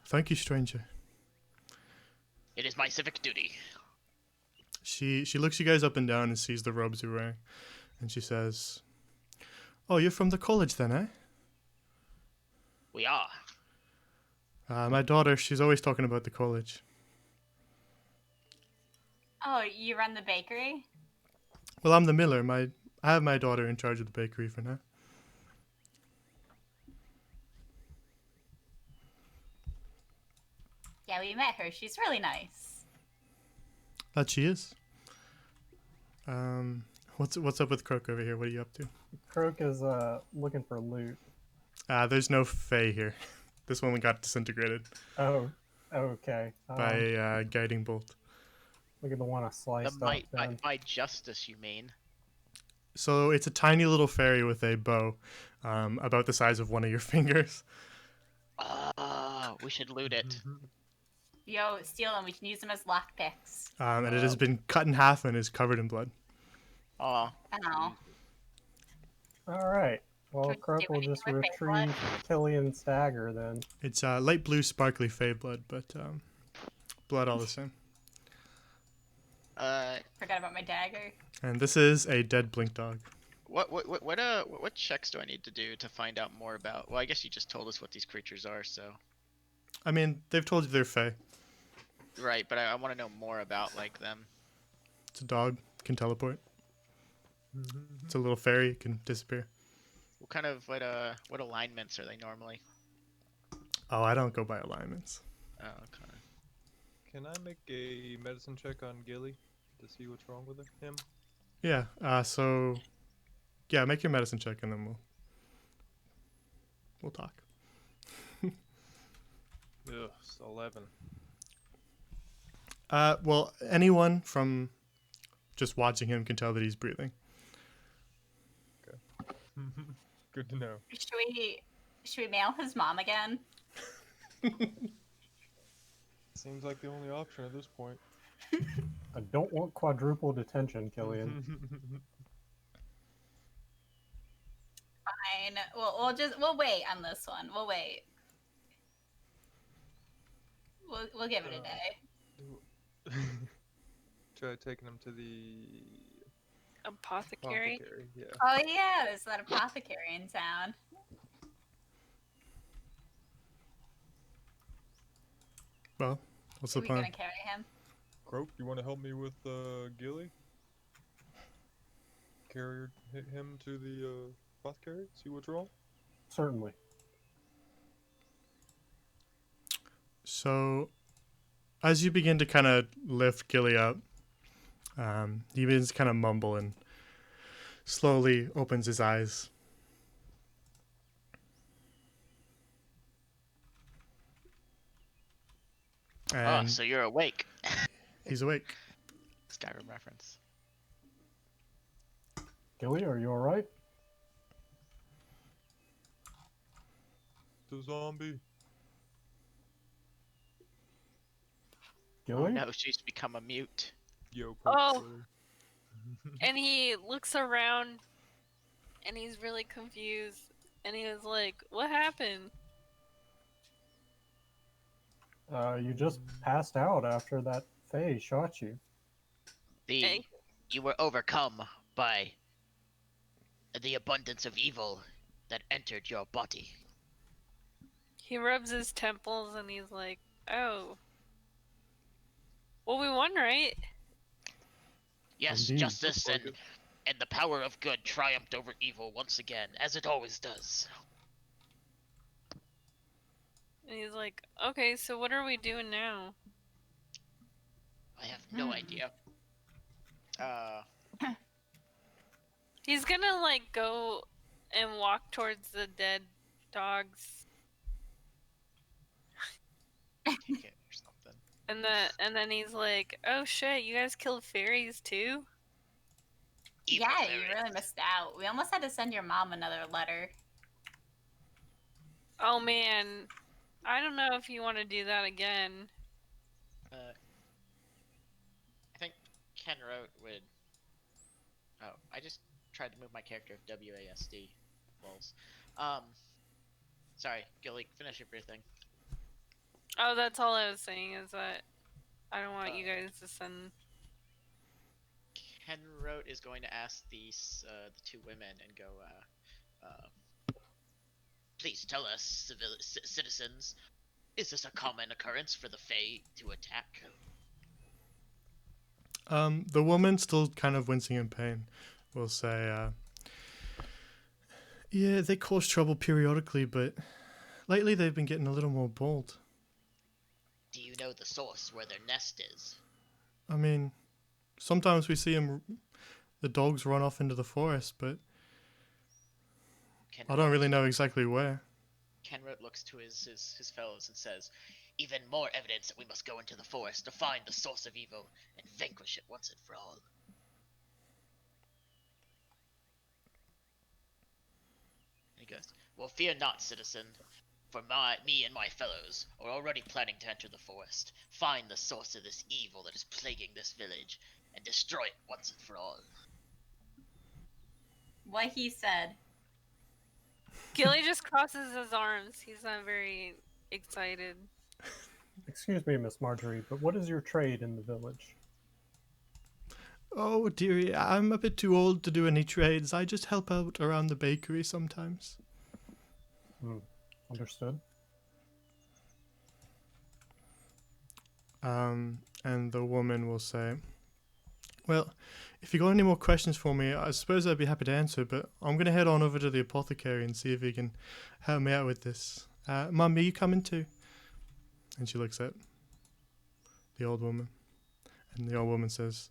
S4: Thank you, stranger.
S2: It is my civic duty.
S4: She looks you guys up and down and sees the robes you're wearing, and she says, "Oh, you're from the college then, eh?"
S2: We are.
S4: My daughter, she's always talking about the college.
S5: Oh, you run the bakery?
S4: Well, I'm the miller. I have my daughter in charge of the bakery for now.
S5: Yeah, we met her. She's really nice.
S4: That she is. What's up with Croak over here? What are you up to?
S3: Croak is looking for loot.
S4: There's no Fae here. This one got disintegrated
S3: Oh, okay.
S4: by a guiding bolt.
S3: Look at the one I
S2: The
S3: sliced up.
S2: might
S3: Then.
S2: by justice, you mean?
S4: So it's a tiny little fairy with a bow, about the size of one of your fingers.
S2: Ah, we should loot it.
S5: Yo, steal them. We can use them as lockpicks.
S4: And it has been cut in half and is covered in blood.
S2: Oh,
S5: Oh.
S3: All right. Well,
S5: Should we
S3: Croak
S5: do
S3: will
S5: anything
S3: just
S5: with fake blood?
S3: retrieve Killian's dagger then.
S4: It's light blue, sparkly Fae blood, but blood all the same.
S5: Forgot about my dagger.
S4: And this is a dead blink dog.
S2: what checks do I need to do to find out more about? Well, I guess you just told us what these creatures are, so.
S4: I mean, they've told you they're Fae.
S2: Right, but I want to know more about like them.
S4: It's a dog, can teleport. It's a little fairy, it can disappear.
S2: What kind of what alignments are they normally?
S4: Oh, I don't go by alignments.
S2: Oh, okay.
S1: Can I make a medicine check on Gilly to see what's wrong with him?
S4: Yeah, so... Yeah, make your medicine check and then we'll talk.
S1: Ugh, it's 11.
S4: Well, anyone from just watching him can tell that he's breathing.
S1: Good to know.
S5: Should we mail his mom again?
S1: Seems like the only option at this point.
S3: I don't want quadruple detention, Killian.
S5: Fine. We'll wait on this one. We'll wait. We'll give it a day.
S1: Try taking him to the
S6: Apothecary.
S1: apothecary. Yeah.
S5: Oh yeah, there's that apothecary in town.
S4: Well, what's
S5: Are
S4: the
S5: we
S4: plan?
S5: gonna carry him?
S1: Croak, you want to help me with Gilly? Carry him to the apothecary. See what's wrong.
S3: Certainly.
S4: So, as you begin to kind of lift Gilly up, he begins to kind of mumble and slowly opens his eyes. And
S2: So you're awake.
S4: he's awake.
S2: Skyrim reference.
S3: Gilly, are you alright?
S1: a zombie.
S2: Oh
S3: Gilly?
S2: no, she's become a mute.
S1: Yo,
S6: Oh.
S1: brother.
S6: And he looks around and he's really confused. And he was like, "What happened?"
S3: You just passed out after that Fae shot you.
S6: Hey.
S2: You were overcome by the abundance of evil that entered your body.
S6: He rubs his temples and he's like, "Oh. Well, we won, right?"
S2: Yes,
S3: Indeed.
S2: justice
S1: Looks like
S2: and the power of good triumphed over evil once again, as it always does.
S6: And he's like, "Okay, so what are we doing now?"
S2: I have no idea.
S6: He's gonna like go and walk towards the dead dogs,
S2: Take it or something.
S6: and then he's like, "Oh shit, you guys killed fairies too?"
S2: Evil
S5: Yeah,
S2: fairy.
S5: you really missed out. We almost had to send your mom another letter.
S6: Oh man, I don't know if you want to do that again.
S2: I think Ken wrote would. Oh, I just tried to move my character WASD. Walls. Sorry, Gilly, finish up your thing.
S6: Oh, that's all I was saying is that I don't want you guys to send.
S2: Ken wrote is going to ask these the two women and go. Please tell us, citizens, is this a common occurrence for the Fae to attack?
S4: The woman, still kind of wincing in pain, will say, yeah, they cause trouble periodically, but lately they've been getting a little more bold.
S2: Do you know the source where their nest is?
S4: I mean, sometimes we see the dogs run off into the forest, but I don't really know exactly where.
S2: Kenrote looks to his fellows and says, even more evidence that we must go into the forest to find the source of evil and vanquish it once and for all. And he goes, well, fear not, citizen, for me and my fellows are already planning to enter the forest, find the source of this evil that is plaguing this village, and destroy it once and for all.
S5: What he said.
S6: Gilly just crosses his arms. He's not very excited.
S3: Excuse me, Miss Marjorie, but what is your trade in the village?
S4: Oh, dearie, I'm a bit too old to do any trades. I just help out around the bakery sometimes.
S3: Understood.
S4: And the woman will say, well, if you got any more questions for me, I suppose I'd be happy to answer, but I'm going to head on over to the apothecary and see if he can help me out with this. Mum, are you coming too? And she looks at the old woman, and the old woman says,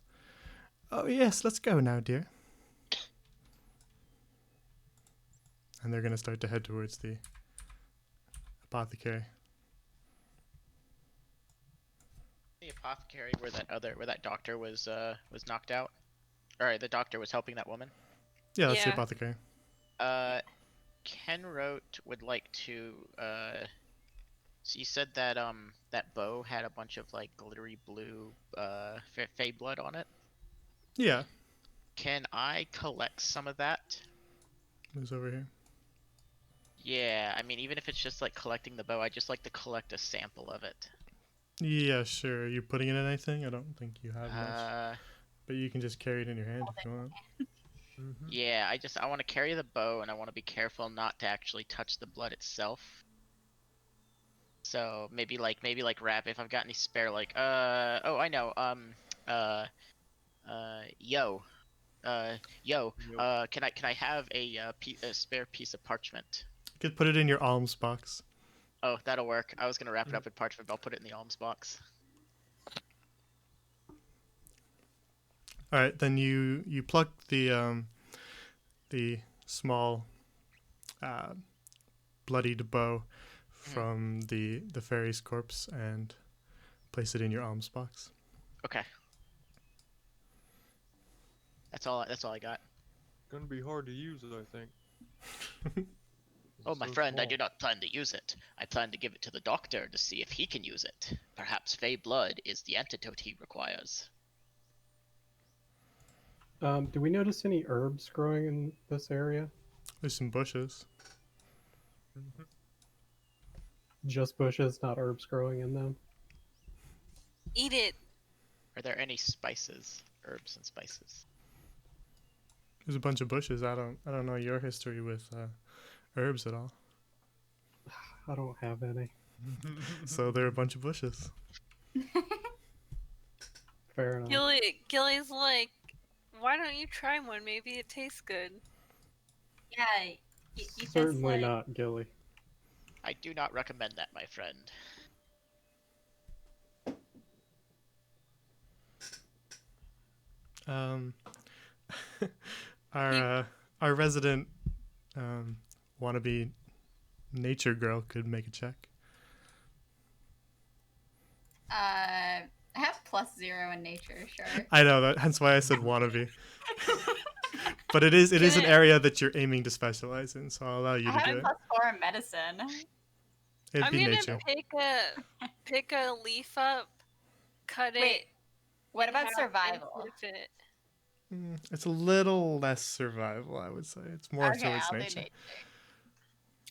S4: oh yes, let's go now, dear. And they're going to start to head towards the apothecary.
S2: The apothecary where that doctor was knocked out. Alright, the doctor was helping that woman.
S4: Yeah, that's the
S6: Yeah.
S4: apothecary.
S2: Kenrote would like to so you said that that bow had a bunch of like glittery blue fey blood on it.
S4: Yeah,
S2: Can I collect some of that?
S4: who's over here?
S2: Yeah, I mean even if it's just like collecting the bow, I'd just like to collect a sample of it.
S4: Yeah, sure. Are you putting it in anything? I don't think you have much. But you can just carry it in your hand if you want.
S2: Yeah, I want to carry the bow and I want to be careful not to actually touch the blood itself. So maybe like wrap if I've got any spare like oh I know yo can I have a spare piece of parchment?
S4: You could put it in your alms box.
S2: Oh, that'll work. I was gonna wrap it up in parchment, but I'll put it in the alms box.
S4: All right, then you pluck the small bloodied bow from the fairy's corpse and place it in your alms box.
S2: Okay. That's all I got.
S1: Gonna be hard to use, I think.
S2: Oh, my
S1: So
S2: friend, I
S1: small.
S2: do not plan to use it. I plan to give it to the doctor to see if he can use it. Perhaps Fey blood is the antidote he requires.
S3: Do we notice any herbs growing in this area?
S4: There's some bushes.
S1: Mhm.
S3: Just bushes, not herbs growing in them.
S6: Eat it.
S2: Are there any spices, herbs and spices?
S4: There's a bunch of bushes. I don't know your history with herbs at all.
S3: I don't have any.
S4: So there are a bunch of bushes.
S3: Fair enough.
S6: Gilly's like, why don't you try one? Maybe it tastes good.
S5: Yeah, you just
S3: Certainly
S5: like,
S3: not, Gilly.
S2: I do not recommend that, my friend.
S4: Um, our resident wannabe nature girl could make a check.
S5: I have +0 in nature, sure.
S4: I know that. Hence why I said wannabe. But it is an
S5: Good.
S4: area that you're aiming to specialize in, so I'll allow you
S5: I
S4: to
S5: have
S4: do
S5: a
S4: it.
S5: +4 in medicine.
S4: It'd
S6: I'm
S4: be
S6: gonna
S4: nature.
S6: pick a leaf up, cut
S5: Wait,
S6: it.
S5: what
S6: in
S5: about
S6: half,
S5: survival?
S6: and sniff it.
S4: It's a little less survival, I would say. It's more
S5: Okay,
S4: towards
S5: I'll do
S4: nature.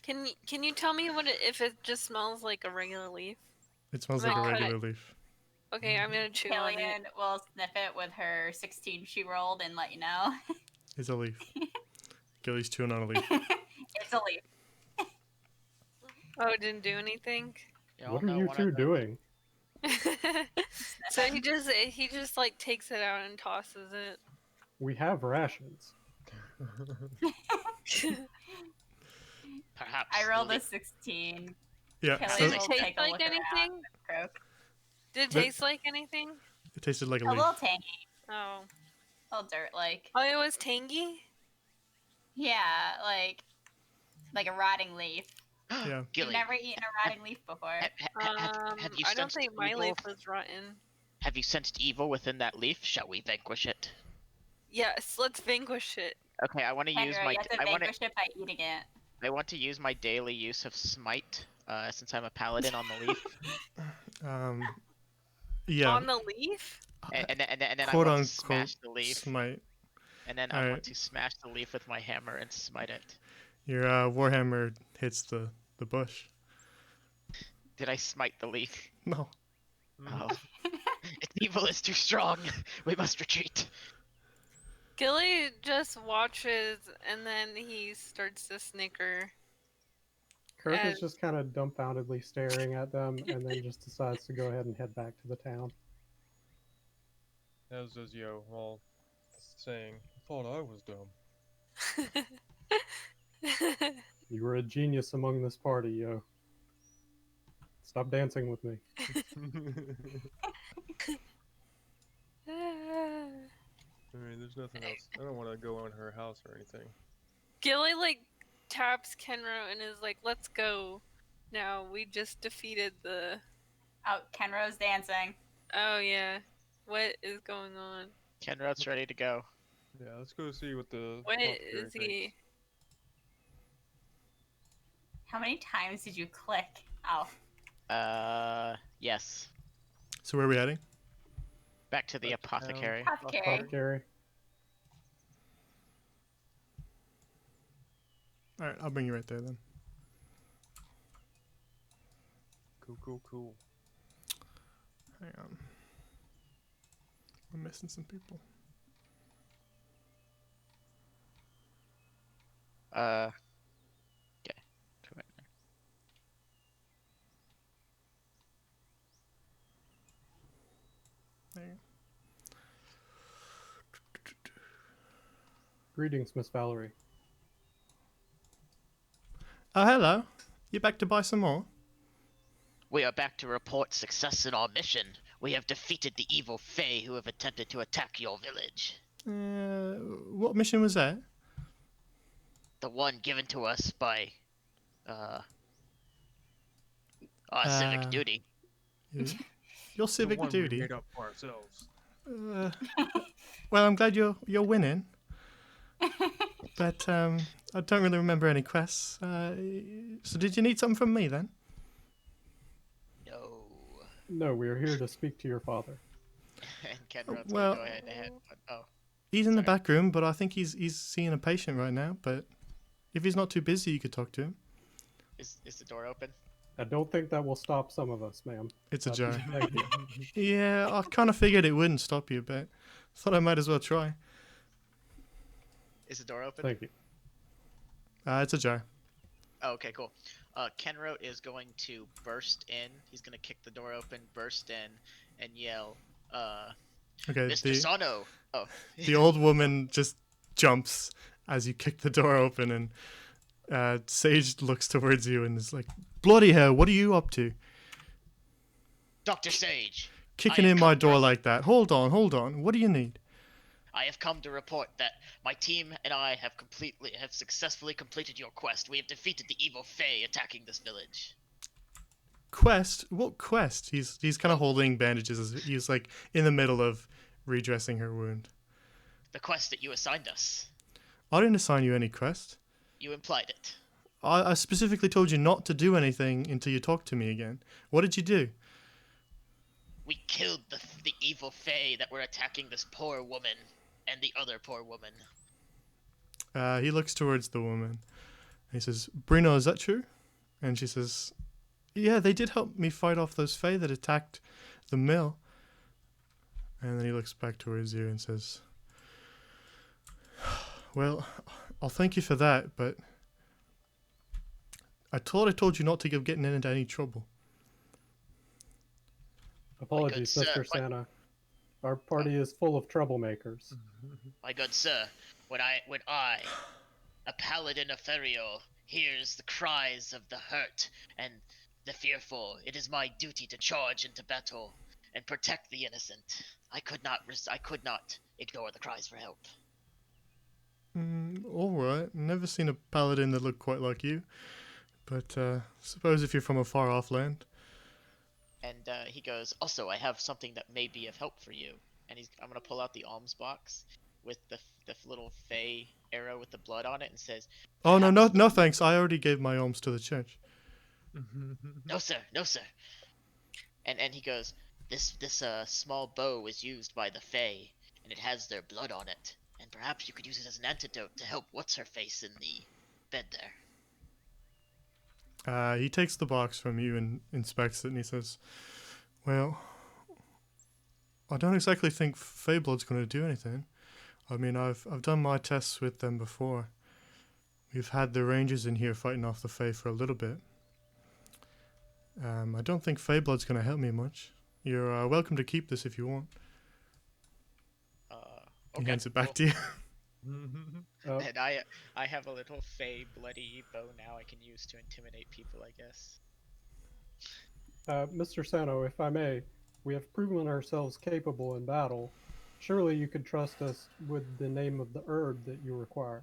S5: nature.
S6: Can you tell me if it just smells like a regular leaf?
S4: It smells
S6: I'm
S4: like a
S6: gonna cut
S4: regular leaf.
S6: Okay, I'm gonna chew on it.
S5: Killian will sniff it with her 16 she rolled and let you know.
S4: It's a leaf. Gilly's chewing on a leaf.
S5: It's a leaf.
S6: Oh, it didn't do anything.
S2: Y'all
S3: What are
S2: know
S3: you
S2: one
S3: two
S2: of the-
S3: doing?
S6: So he just like takes it out and tosses it.
S3: We have rations.
S2: Perhaps
S5: I rolled
S2: the
S5: a 16.
S4: Yeah,
S5: Kelly
S4: so
S6: Did
S5: will
S6: it
S5: take
S6: taste
S5: a
S6: like
S5: look around.
S6: anything?
S5: Croak.
S6: Did it
S4: The-
S6: taste like anything?
S4: it tasted like a
S5: A
S4: leaf.
S5: little tangy.
S6: Oh.
S5: A little dirt-like.
S6: Oh, it was tangy?
S5: Yeah, like a rotting leaf.
S4: Yeah.
S5: You've
S2: Gilly,
S5: never eaten a rotting leaf before.
S2: have you
S6: I don't
S2: sensed
S6: think my
S2: evil?
S6: leaf was rotten.
S2: Have you sensed evil within that leaf? Shall we vanquish it?
S6: Yes, let's vanquish it.
S2: Okay, I want to use
S5: Henry,
S2: my.
S5: you have to vanquish it by eating it.
S2: I want to use my daily use of smite, since I'm a paladin on the leaf,
S4: Yeah.
S6: On the leaf?
S2: and then I
S4: Quote
S2: want to
S4: unquote
S2: smash the leaf,
S4: smite.
S2: and then I
S4: Alright.
S2: want to smash the leaf with my hammer and smite it.
S4: Your warhammer hits the bush.
S2: Did I smite the leaf?
S4: No.
S2: Oh, its evil is too strong. We must retreat.
S6: Gilly just watches and then he starts to snicker.
S3: Kirk
S6: As-
S3: is just kind of dumbfoundedly staring at them and then just decides to go ahead and head back to the town.
S1: As is Yo, while saying, I thought I was dumb.
S3: You were a genius among this party, yo. Stop dancing with me.
S1: I mean, there's nothing else. I don't want to go in her house or anything.
S6: Gilly like taps Kenro and is like, "Let's go." Now we just defeated the.
S5: Oh, Kenro's dancing.
S6: Oh yeah, what is going on?
S2: Kenrod's ready to go.
S1: Yeah, let's go see what the.
S6: What
S1: apothecary
S6: is
S1: thinks.
S6: he?
S5: How many times did you click? Oh,
S2: Yes.
S4: So where are we heading?
S2: Back to the
S1: Back to town.
S2: apothecary.
S5: apothecary.
S3: Apothecary.
S4: All right, I'll bring you right there then.
S1: Cool.
S4: Hang on. I'm missing some people.
S2: Okay. Come in.
S4: There you
S3: Greetings, Miss Valerie.
S4: go. Oh, hello. You back to buy some more?
S2: We are back to report success in our mission. We have defeated the evil Fae who have attempted to attack your village.
S4: What mission was that?
S2: The one given to us by, our civic
S4: Uh,
S2: duty.
S4: Your
S1: The
S4: civic
S1: one we
S4: duty.
S1: made up for ourselves.
S4: Well, I'm glad you're winning. but I don't really remember any quests. So did you need something from me then?
S2: No.
S3: No, we are here to speak to your father.
S2: And Kenrod's
S4: well-
S2: gonna go ahead and head. Oh,
S4: He's in the
S2: Sorry.
S4: back room, but I think he's seeing a patient right now. But if he's not too busy, you could talk to him.
S2: is the door open?
S3: I don't think that will stop some of us, ma'am.
S4: It's a
S3: But
S4: jar.
S3: thank you.
S4: Yeah, I kind of figured it wouldn't stop you, but thought I might as well try.
S2: Is the door open?
S3: Thank you.
S4: It's a jar.
S2: Oh, okay, cool. Kenro is going to burst in. He's gonna kick the door open, burst in, and yell,
S4: Okay,
S2: Mr. Sano! Oh.
S4: the old woman just jumps as you kick the door open, and Sage looks towards you and is like, "Bloody hell, what are you up to?
S2: Dr. Sage!
S4: Kicking
S2: I
S4: in my
S2: come
S4: door
S2: from-
S4: like that? Hold on. What do you need?"
S2: I have come to report that my team and I have successfully completed your quest. We have defeated the evil Fae attacking this village.
S4: Quest? What quest? He's kind of holding bandages as he's like in the middle of redressing her wound.
S2: The quest that you assigned us.
S4: I didn't assign you any quest.
S2: You implied it.
S4: I specifically told you not to do anything until you talk to me again. What did you do?
S2: We killed the evil Fae that were attacking this poor woman and the other poor woman.
S4: He looks towards the woman. He says, "Brina, is that true?" And she says, "Yeah, they did help me fight off those Fae that attacked the mill." And then he looks back towards you and says, "Well, I'll thank you for that, but I thought I told you not to get into any trouble."
S3: Apologies,
S2: sir,
S3: Mr.
S2: my-
S3: Santa. Our party is full of troublemakers.
S2: My good sir, when I, a paladin of Theriol, hears the cries of the hurt and the fearful, it is my duty to charge into battle and protect the innocent. I could not ignore the cries for help.
S4: All right. Never seen a paladin that looked quite like you, but suppose if you're from a far off land.
S2: And he goes, also, I have something that may be of help for you. And I'm going to pull out the alms box with the little Fey arrow with the blood on it and says,
S4: Oh no, thanks. I already gave my alms to the church.
S2: no, sir. And he goes, this small bow was used by the Fey, and it has their blood on it. And perhaps you could use it as an antidote to help what's-her-face in the bed there.
S4: He takes the box from you and inspects it, and he says, "Well, I don't exactly think Feyblood's going to do anything. I mean, I've done my tests with them before. We've had the rangers in here fighting off the Fey for a little bit. I don't think Feyblood's going to help me much. You're welcome to keep this if you want." He
S2: Okay,
S4: hands it back
S2: cool.
S4: to you.
S2: And I have a little Fey bloody bow now I can use to intimidate people, I guess.
S3: Mr. Sano, if I may, we have proven ourselves capable in battle. Surely you could trust us with the name of the herb that you require.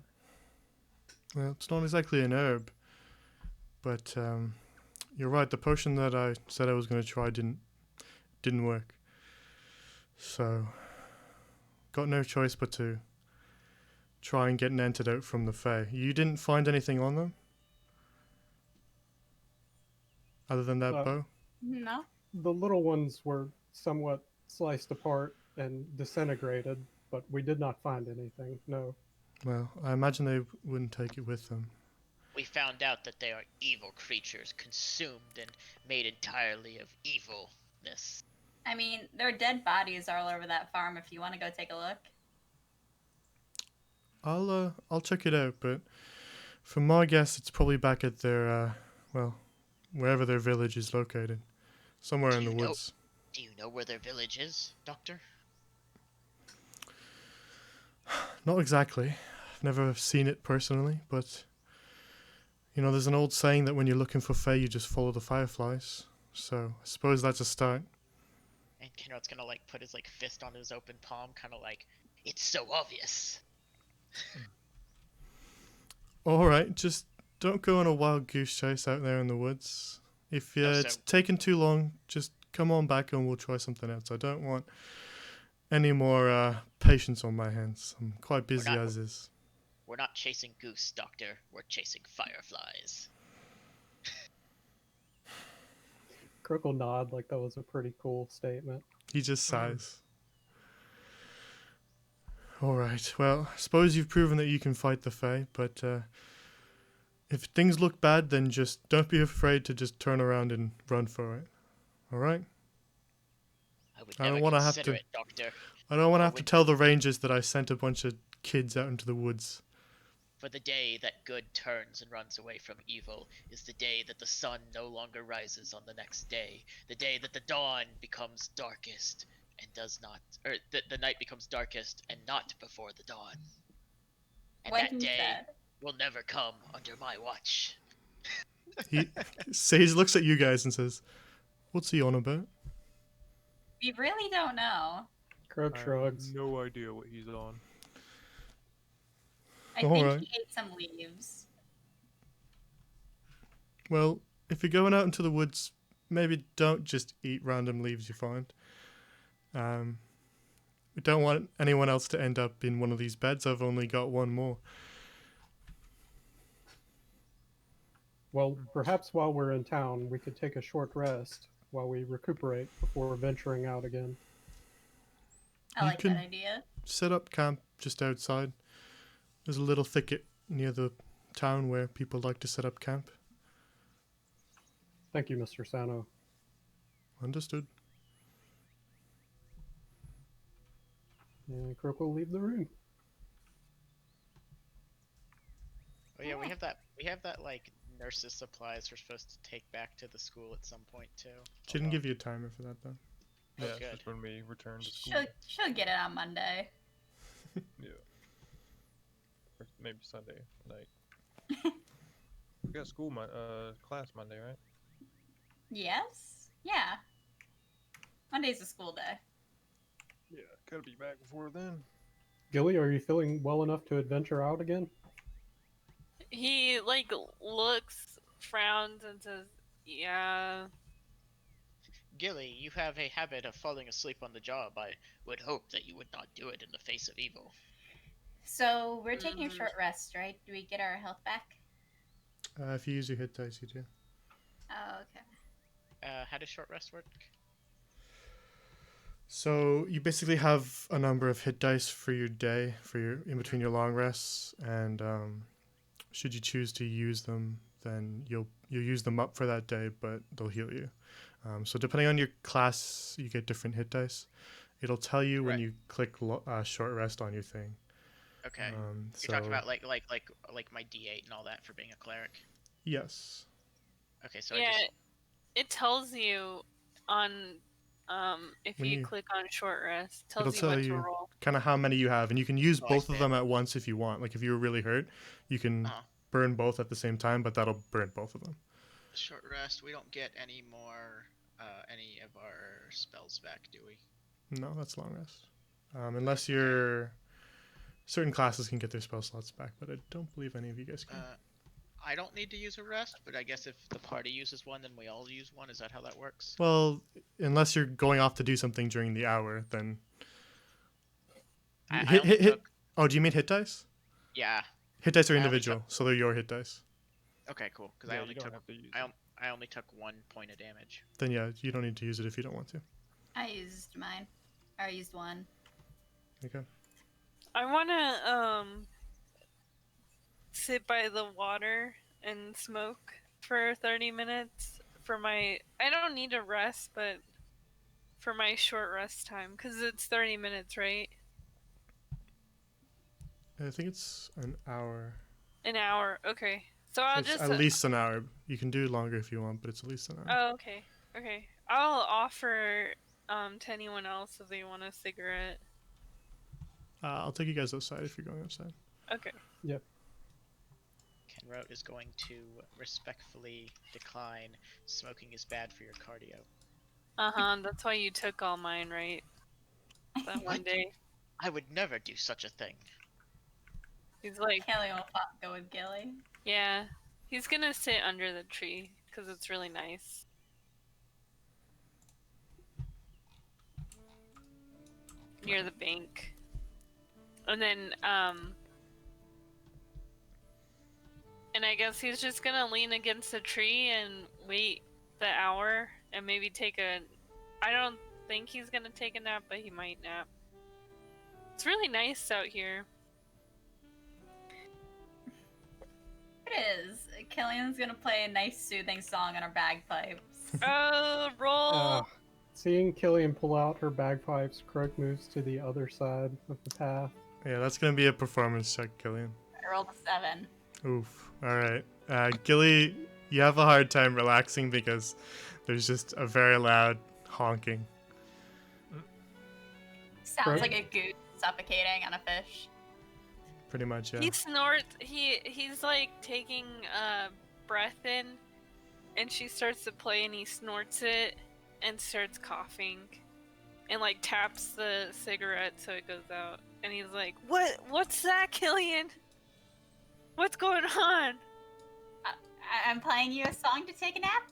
S4: Well, it's not exactly an herb, but you're right. The potion that I said I was going to try didn't work. So, got no choice but to try and get an antidote from the Fae. You didn't find anything on them? Other than that bow?
S5: No.
S3: The little ones were somewhat sliced apart and disintegrated, but we did not find anything, no.
S4: Well, I imagine they wouldn't take it with them.
S2: We found out that they are evil creatures consumed and made entirely of evilness.
S5: I mean, there are dead bodies all over that farm if you want to go take a look.
S4: I'll check it out, but from my guess, it's probably back at their, wherever their village is located. Somewhere in the woods.
S2: Do you know where their village is, Doctor?
S4: Not exactly. I've never seen it personally, but you know, there's an old saying that when you're looking for Fae, you just follow the fireflies. So I suppose that's a start.
S2: And Kenrod's gonna put his fist on his open palm, kind of it's so obvious.
S4: All right, just don't go on a wild goose chase out there in the woods. If it's taken too long, just come on back and we'll try something else. I don't want any more patience on my hands. I'm quite busy as is.
S2: We're not chasing goose, Doctor. We're chasing fireflies.
S3: Crook will nod like that was a pretty cool statement.
S4: He just sighs. Alright, well, I suppose you've proven that you can fight the Fae, but if things look bad, then just don't be afraid to just turn around and run for it. Alright?
S2: I would
S4: I don't
S2: never
S4: wanna have
S2: consider
S4: to-
S2: it, Doctor.
S4: I don't want to
S2: Or
S4: have to
S2: would-
S4: tell the Rangers that I sent a bunch of kids out into the woods.
S2: For the day that good turns and runs away from evil is the day that the sun no longer rises on the next day. The day that the dawn becomes darkest and does not, or the night becomes darkest and not before the dawn. And
S5: What
S2: that
S5: he
S2: day
S5: said.
S2: will never come under my watch.
S4: He Sage looks at you guys and says, "What's he on about?"
S5: We really don't know.
S3: Crook
S1: I have
S3: shrugs.
S1: no idea what he's on.
S5: I think
S4: Alright.
S5: he ate some leaves.
S4: Well, if you're going out into the woods, maybe don't just eat random leaves you find. We don't want anyone else to end up in one of these beds. I've only got one more.
S3: Well, perhaps while we're in town, we could take a short rest while we recuperate before venturing out again.
S5: I
S4: You
S5: like
S4: can-
S5: that idea.
S4: Set up camp just outside. There's a little thicket near the town where people like to set up camp.
S3: Thank you, Mr. Sano.
S4: Understood.
S3: And Crook will leave the room.
S2: Oh yeah, we have that like nurses supplies we're supposed to take back to the school at some point too.
S4: She didn't
S1: on.
S4: give you a timer for that though.
S2: Oh,
S1: Yeah, it's
S2: good.
S1: just when we return to school.
S5: She'll get it on Monday.
S1: Yeah. Or maybe Sunday night. We got school, class Monday, right?
S5: Yes? Yeah. Monday's a school day.
S1: Yeah, gotta be back before then.
S3: Gilly, are you feeling well enough to adventure out again?
S6: He like looks, frowns, and says, "Yeah."
S2: Gilly, you have a habit of falling asleep on the job. I would hope that you would not do it in the face of evil.
S5: So we're taking a short rest, right? Do we get our health back?
S4: If you use your hit dice, you do.
S5: Oh, okay.
S2: How does short rest work?
S4: So you basically have a number of hit dice for your day, for your in between your long rests, and should you choose to use them, then you'll use them up for that day, but they'll heal you. So depending on your class, you get different hit dice. It'll tell you when
S2: Right.
S4: you click short rest on your thing.
S2: Okay.
S4: So
S2: You're talking about like my D8 and all that for being a cleric.
S4: yes,
S2: Okay, so
S6: Yeah,
S2: I just
S6: it tells you on if
S4: When
S6: you
S4: you-
S6: click on short rest,
S4: It'll
S6: tells you
S4: tell
S6: when
S4: you-
S6: to roll.
S4: kind of how many you have, and you can use
S2: Oh, I
S4: both of
S2: see.
S4: them at once if you want. Like if you were really hurt, you can
S2: Uh-huh.
S4: burn both at the same time, but that'll burn both of them.
S2: short rest. We don't get any more any of our spells back, do we?
S4: No, that's long rest. Unless you're certain classes can get their spell slots back, but I don't believe any of you guys can.
S2: I don't need to use a rest, but I guess if the party uses one, then we all use one. Is that how that works?
S4: Well, unless you're going off to do something during the hour, then
S2: I
S4: hit,
S2: only
S4: hit, hit.
S2: took-
S4: Oh, do you mean hit dice?
S2: Yeah.
S4: Hit dice are
S2: I only
S4: individual, so they're your hit dice.
S2: Okay, cool. Because
S1: Yeah,
S2: I only
S1: you don't
S2: took
S1: have to use
S2: I,
S1: it.
S2: on- I only took 1 point of damage.
S4: Then yeah, you don't need to use it if you don't want to.
S5: I used mine. Or I used one.
S4: Okay.
S6: I wanna sit by the water and smoke for 30 minutes for my. I don't need a rest, but for my short rest time, because it's 30 minutes, right?
S4: I think it's an hour.
S6: An hour. Okay. So I'll
S4: It's
S6: just.
S4: at least an hour. You can do longer if you want, but it's at least an hour.
S6: Oh, okay. Okay. I'll offer to anyone else if they want a cigarette.
S4: I'll take you guys outside if you're going outside.
S6: Okay.
S2: Kenrote is going to respectfully decline. Smoking is bad for your cardio.
S6: Uh huh. That's why you took all mine, right? That one
S2: What?
S6: day.
S2: I would never do such a thing.
S6: He's like,
S5: Kelly will go with Gilly.
S6: yeah. He's gonna sit under the tree because it's really nice. Near the bank. And then, And I guess he's just gonna lean against a tree and wait the hour and maybe take a. I don't think he's gonna take a nap, but he might nap. It's really nice out here.
S5: It is. Killian's gonna play a nice soothing song on her bagpipes.
S6: Oh, roll!
S3: Seeing Killian pull out her bagpipes, Croak moves to the other side of the path.
S4: Yeah, that's gonna be a performance check, Gillian.
S5: I rolled a 7.
S4: Oof. All right. Gilly, you have a hard time relaxing because there's just a very loud honking.
S5: Sounds
S3: Right.
S5: like a goose suffocating on a fish.
S4: Pretty much, yeah.
S6: He snorts. He's like taking a breath in, and she starts to play, and he snorts it and starts coughing, and like taps the cigarette so it goes out. And he's like, What's that, Killian? What's going on?"
S5: I'm playing you a song to take a nap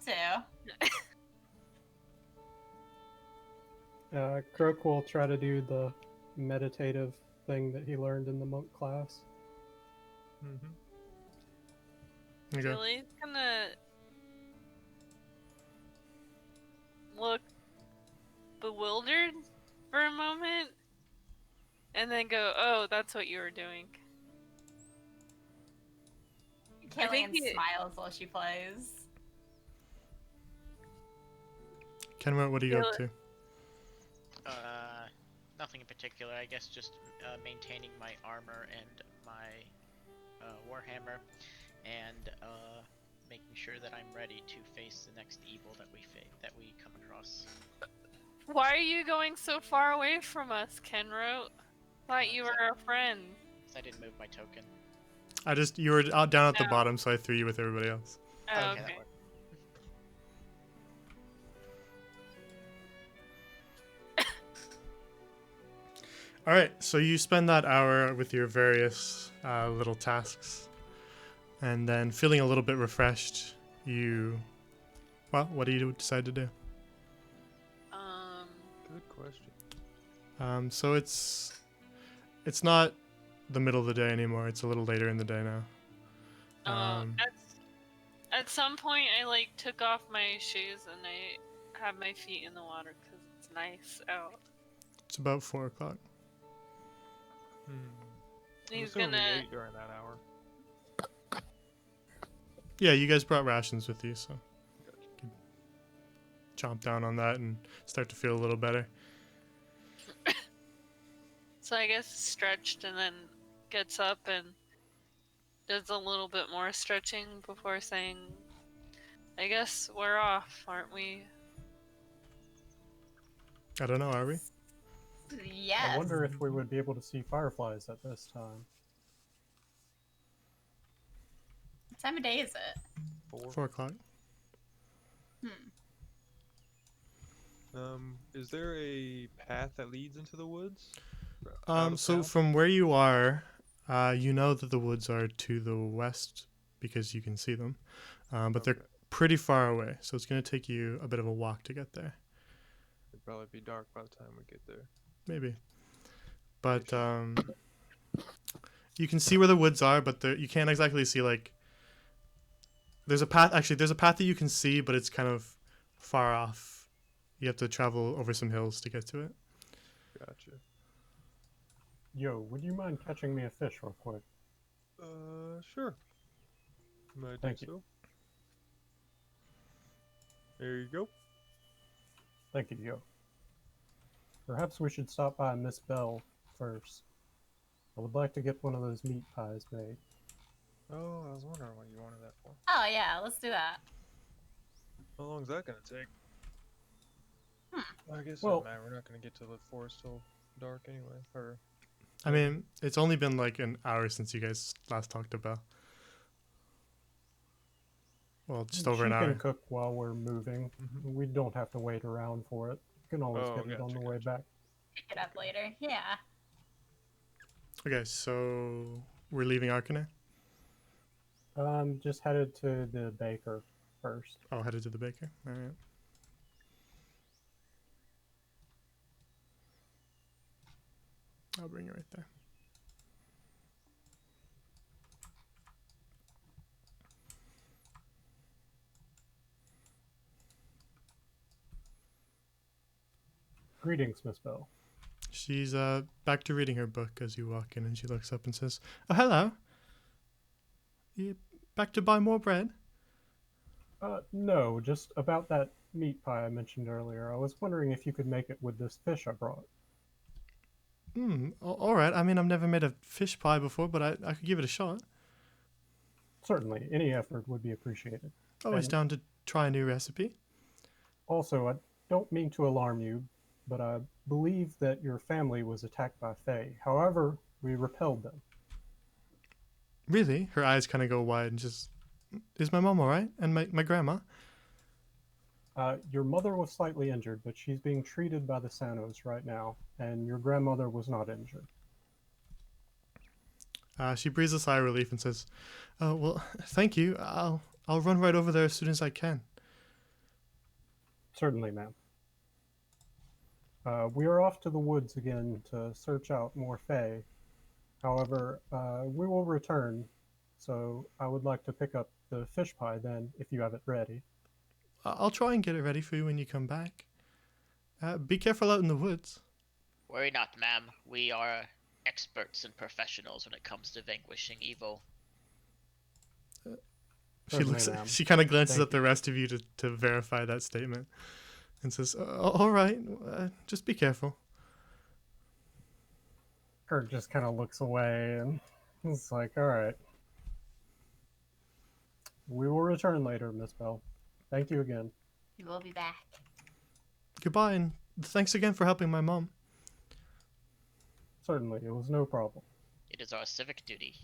S5: to.
S3: Croak will try to do the meditative thing that he learned in the monk class.
S1: Mm-hmm.
S4: Okay.
S6: Billy's gonna look bewildered for a moment, and then go, "Oh, that's what you were doing." I think
S5: Killian smiles while she plays.
S4: Kenra, what are you up to?
S2: Nothing in particular. I guess just maintaining my armor and my warhammer, and making sure that I'm ready to face the next evil that we come across.
S6: Why are you going so far away from us, Kenro? Thought you were our friend.
S2: So I didn't move my token.
S4: You were out down at the
S6: No.
S4: bottom, so I threw you with everybody else.
S6: Oh,
S2: that
S6: okay.
S2: worked.
S4: All right, so you spend that hour with your various little tasks, and then feeling a little bit refreshed, what do you decide to do?
S1: Good question.
S4: So it's not the middle of the day anymore. It's a little later in the day now.
S6: At some point, I like took off my shoes and I have my feet in the water because it's nice out.
S4: It's about 4 o'clock.
S1: I'm
S6: He's
S1: assuming we
S6: gonna.
S1: ate during that hour.
S4: Yeah, you guys brought rations with you, so you can chomp down on that and start to feel a little better.
S6: So I guess stretched and then gets up and does a little bit more stretching before saying, "I guess we're off, aren't we?"
S4: I don't know, are we?
S5: Yes.
S3: I wonder if we would be able to see fireflies at this time.
S5: What time of day is it?
S4: 4 o'clock.
S1: Is there a path that leads into the woods?
S4: So from where you are, you know that the woods are to the west because you can see them, but they're pretty far away, so it's going to take you a bit of a walk to get there.
S1: It'd probably be dark by the time we get there.
S4: Maybe. But you can see where the woods are, but you can't exactly see, like... There's a path that you can see, but it's kind of far off. You have to travel over some hills to get to it.
S1: Gotcha.
S3: Yo, would you mind catching me a fish real quick?
S1: Sure. Might
S3: Thank
S1: do
S3: you.
S1: so. There you go.
S3: Thank you, Yo. Perhaps we should stop by Miss Bell first. I would like to get one of those meat pies made.
S1: Oh, I was wondering what you wanted that for.
S5: Oh yeah, let's do that.
S1: How long is that gonna take? I guess
S3: Well-
S1: man, we're not gonna get to the forest till dark anyway. Or
S4: I mean, it's only been like an hour since you guys last talked about. Well, just over an
S3: She
S4: hour.
S3: can cook while we're moving. We don't have to wait around for it. We can always
S1: Oh,
S3: get it on the
S1: gotcha,
S3: way
S1: gotcha.
S3: back.
S5: Pick it up later. Yeah.
S4: Okay, so we're leaving Arcanine?
S3: Just headed to the baker first.
S4: Oh, headed to the baker? Alright. I'll bring you right there.
S3: Greetings, Miss Bell.
S4: She's back to reading her book as you walk in, and she looks up and says, "Oh, hello. You back to buy more bread?"
S3: No, just about that meat pie I mentioned earlier. I was wondering if you could make it with this fish I brought.
S4: All right. I mean, I've never made a fish pie before, but I could give it a shot.
S3: Certainly, any effort would be appreciated.
S4: Always
S3: And-
S4: down to try a new recipe.
S3: Also, I don't mean to alarm you, but I believe that your family was attacked by Fae. However, we repelled them.
S4: Really? Her eyes kind of go wide and just, is my mom all right? And my grandma?
S3: Your mother was slightly injured, but she's being treated by the Sanos right now, and your grandmother was not injured.
S4: She breathes a sigh of relief and says, "Oh, well, thank you. I'll run right over there as soon as I can."
S3: Certainly, ma'am. We are off to the woods again to search out more Fae. However, we will return, so I would like to pick up the fish pie then, if you have it ready.
S4: I'll try and get it ready for you when you come back. Be careful out in the woods.
S2: Worry not, ma'am. We are experts and professionals when it comes to vanquishing evil.
S4: She
S3: Certainly,
S4: looks.
S3: ma'am.
S4: She kind of glances
S3: Thank
S4: at the rest of you to verify that statement, and says, "All right. Just be careful."
S3: Kurt just kind of looks away and it's like, all right. We will return later, Miss Bell. Thank you again.
S5: We will be back.
S4: Goodbye, and thanks again for helping my mom.
S3: Certainly, it was no problem.
S2: It is our civic duty.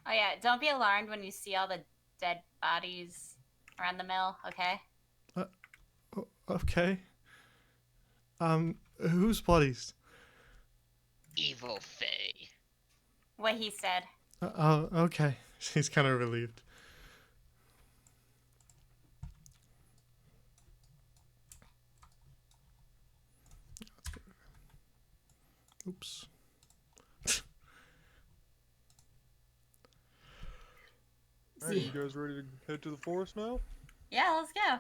S5: Oh yeah, don't be alarmed when you see all the dead bodies around the mill, okay?
S4: Okay. Whose bodies?
S2: Evil Fae.
S5: What he said.
S4: Oh, okay. She's kind of relieved. Oops.
S1: Alright, you guys ready to head to the forest now?
S5: Yeah, let's go.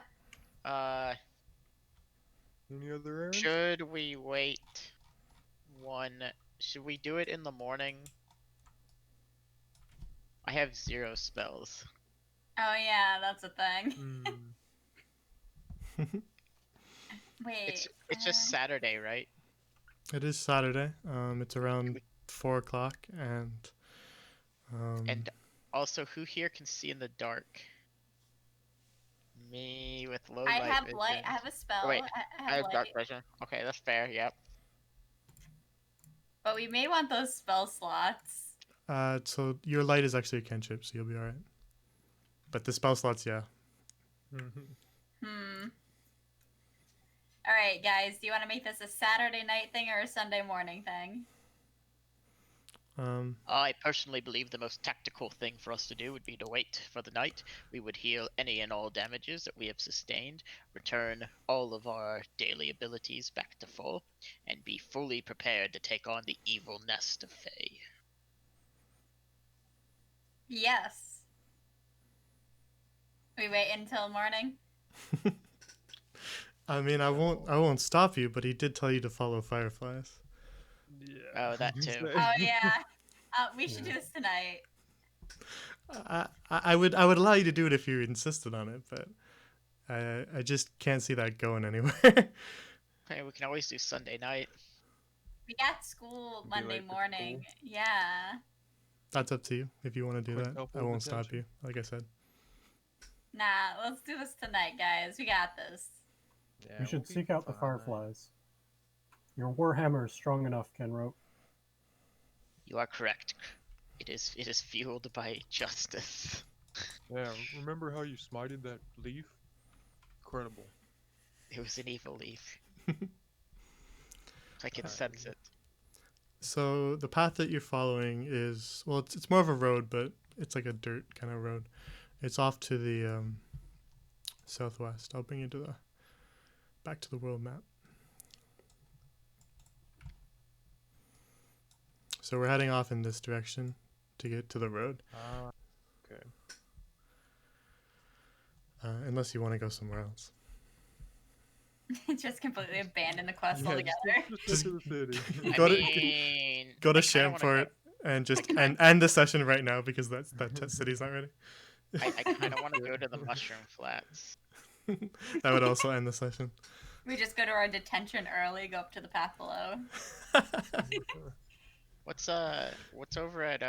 S1: Any other errands?
S2: Should we wait should we do it in the morning? I have 0 spells.
S5: Oh yeah, that's a thing. Wait.
S2: It's just Saturday, right?
S4: It is Saturday. It's around 4 o'clock, and
S2: And also, who here can see in the dark? Me with low
S5: I
S2: light
S5: have
S2: vision.
S5: light. I have a spell.
S2: Wait,
S5: I
S2: I
S5: have
S2: have
S5: light.
S2: dark vision. Okay, that's fair. Yep.
S5: But we may want those spell slots.
S4: so your light is actually a cantrip, so you'll be all right. But the spell slots, yeah.
S5: All right, guys. Do you want to make this a Saturday night thing or a Sunday morning thing?
S2: I personally believe the most tactical thing for us to do would be to wait for the night. We would heal any and all damages that we have sustained, return all of our daily abilities back to full, and be fully prepared to take on the evil nest of Fae.
S5: Yes. We wait until morning.
S4: I mean, I won't stop you, but he did tell you to follow fireflies.
S1: Yeah.
S2: Oh, that too.
S5: Oh yeah. We should do this tonight.
S4: I would allow you to do it if you insisted on it, but I just can't see that going anywhere.
S2: Hey, we can always do Sunday night.
S5: We got school
S1: Be
S5: Monday
S1: late for
S5: morning. Yeah.
S4: That's up to you if you want to do
S1: Quick
S4: that.
S1: help
S4: I
S1: with
S4: won't stop
S1: attention.
S4: you, like I said.
S5: Nah, let's do this tonight, guys. We got this.
S1: Yeah,
S3: You should
S1: we'll be
S3: seek out the
S1: fine.
S3: fireflies. Your warhammer is strong enough, Kenrope.
S2: You are correct. It is fueled by justice.
S1: Yeah, remember how you smited that leaf? Incredible.
S2: It was an evil leaf. I can sense it.
S4: So the path that you're following is, well, it's more of a road, but it's like a dirt kind of road. It's off to the southwest. I'll bring you to the back to the world map. So we're heading off in this direction to get to the road.
S1: Okay.
S4: Unless you want to go somewhere else.
S5: Just completely abandon the quest
S1: Yeah,
S5: altogether.
S1: just go to the city.
S2: I
S4: Go to-
S2: mean,
S4: Go to
S2: I kinda wanna
S4: Shamport and just end the session right now because that city's not ready.
S2: I kind of want to go to the Mushroom Flats.
S4: That would also end the session.
S5: We just go to our detention early, go up to the path below.
S2: What's over at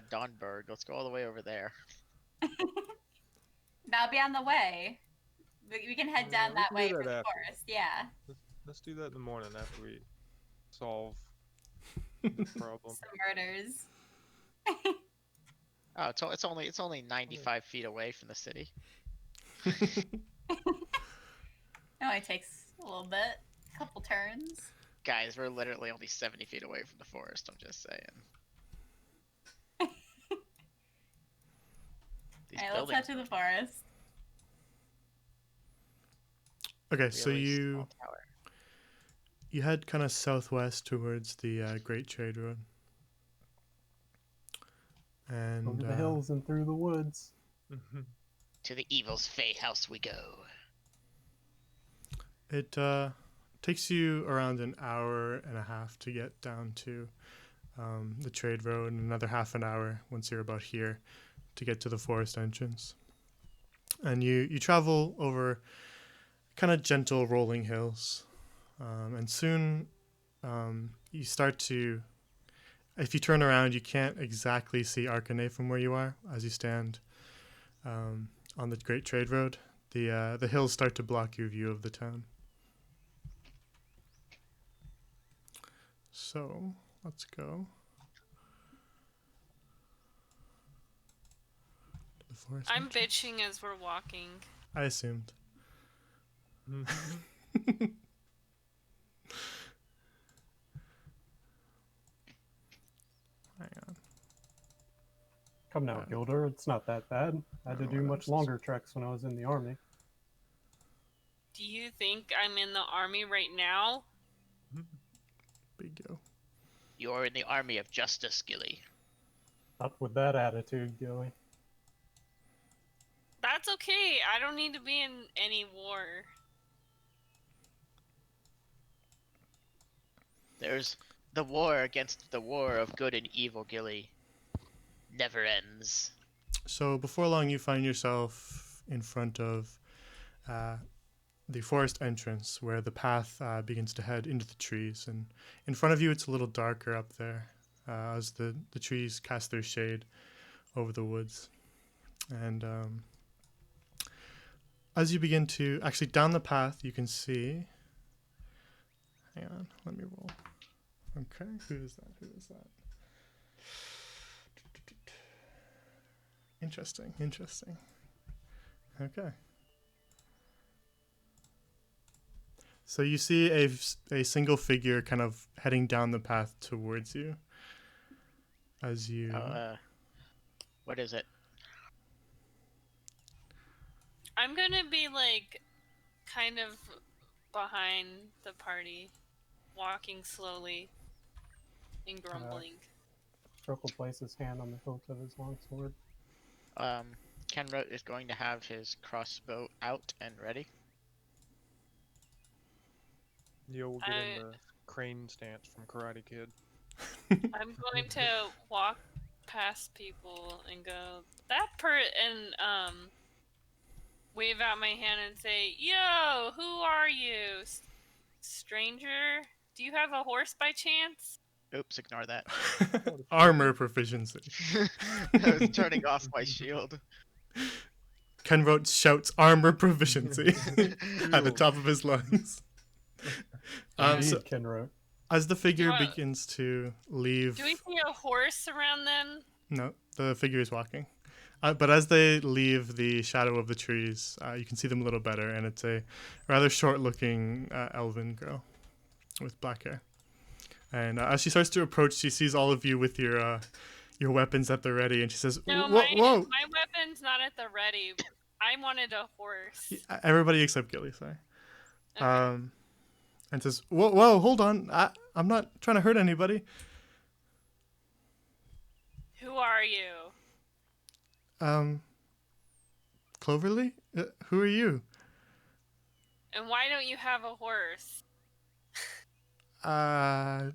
S2: Donberg? Let's go all the way over there.
S5: That'll be on the way. We can head
S1: Yeah,
S5: down
S1: we
S5: that
S1: can
S5: way
S1: do
S5: for
S1: that
S5: the
S1: after.
S5: forest. Yeah.
S1: Let's do that in the morning after we solve this problem.
S5: Some murders.
S2: Oh, it's only 95 feet away from the city.
S5: It only takes a little bit, a couple turns.
S2: Guys, we're literally only 70 feet away from the forest. I'm just saying. These
S5: Alright, let's
S2: buildings
S5: head to the forest.
S4: Okay, so
S2: really
S4: you
S2: small tower.
S4: you head kind of southwest towards the Great Trade Road, and
S3: Over the hills and through the woods.
S2: To the Evil's Fey house we go.
S4: it takes you around an hour and a half to get down to the trade road, and another half an hour once you're about here to get to the forest entrance. And you travel over kind of gentle rolling hills, and soon you start to, if you turn around, you can't exactly see Arcanay from where you are as you stand on the Great Trade Road. The hills start to block your view of the town. So let's go to the forest.
S6: I'm
S4: entrance.
S6: bitching as we're walking.
S4: I assumed. Hang on.
S3: Come now,
S4: Yeah.
S3: Gilder. It's not that bad. I had to
S4: Oh,
S3: do
S4: what
S3: much
S4: else?
S3: longer treks when I was in the army.
S6: Do you think I'm in the army right now?
S4: Big go.
S2: You're in the army of justice, Gilly.
S3: Not with that attitude, Gilly.
S6: That's okay. I don't need to be in any war.
S2: There's the war against the war of good and evil, Gilly. Never ends.
S4: So before long, you find yourself in front of the forest entrance where the path begins to head into the trees. And in front of you, it's a little darker up there as the trees cast their shade over the woods. And as you begin to, actually down the path, you can see, hang on, let me roll. Okay, who is that? Interesting. Okay. So you see a single figure kind of heading down the path towards you. As you...
S2: What is it?
S6: I'm gonna be like kind of behind the party, walking slowly and grumbling.
S3: Trokel places his hand on the hilt of his longsword.
S2: Kenrote is going to have his crossbow out and ready.
S1: Yo, we'll get in the crane stance from Karate Kid.
S6: I'm going to walk past people and go and wave out my hand and say, "Yo, who are you, stranger? Do you have a horse by chance?"
S2: Oops, ignore that.
S4: Armor proficiency.
S2: I was turning off my shield.
S4: Kenrote shouts armor proficiency at the top of his lungs.
S3: Indeed,
S4: So
S3: Kenrote.
S4: as the figure
S6: Do I-
S4: begins to leave...
S6: Do we see a horse around then?
S4: No, the figure is walking. But as they leave the shadow of the trees, you can see them a little better, and it's a rather short-looking elven girl with black hair. And as she starts to approach, she sees all of you with your weapons at the ready, and she says,
S6: No,
S4: "Whoa, whoa!"
S6: my weapon's not at the ready. I wanted a horse.
S4: Everybody except Gilly, sorry.
S6: Okay.
S4: And says, "Whoa, whoa, hold on! I'm not trying to hurt anybody."
S6: Who are you?
S4: Cloverly, who are you?
S6: And why don't you have a horse?
S4: I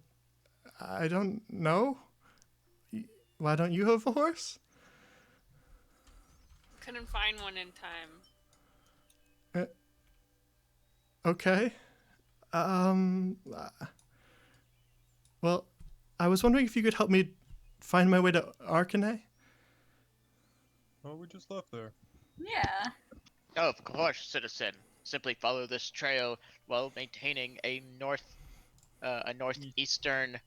S4: don't know. Why don't you have a horse?
S6: Couldn't find one in time.
S4: Okay. Well, I was wondering if you could help me find my way to Arcanay.
S1: Oh, we just left there.
S5: Yeah.
S2: Oh, of course, citizen. Simply follow this trail while maintaining a northeastern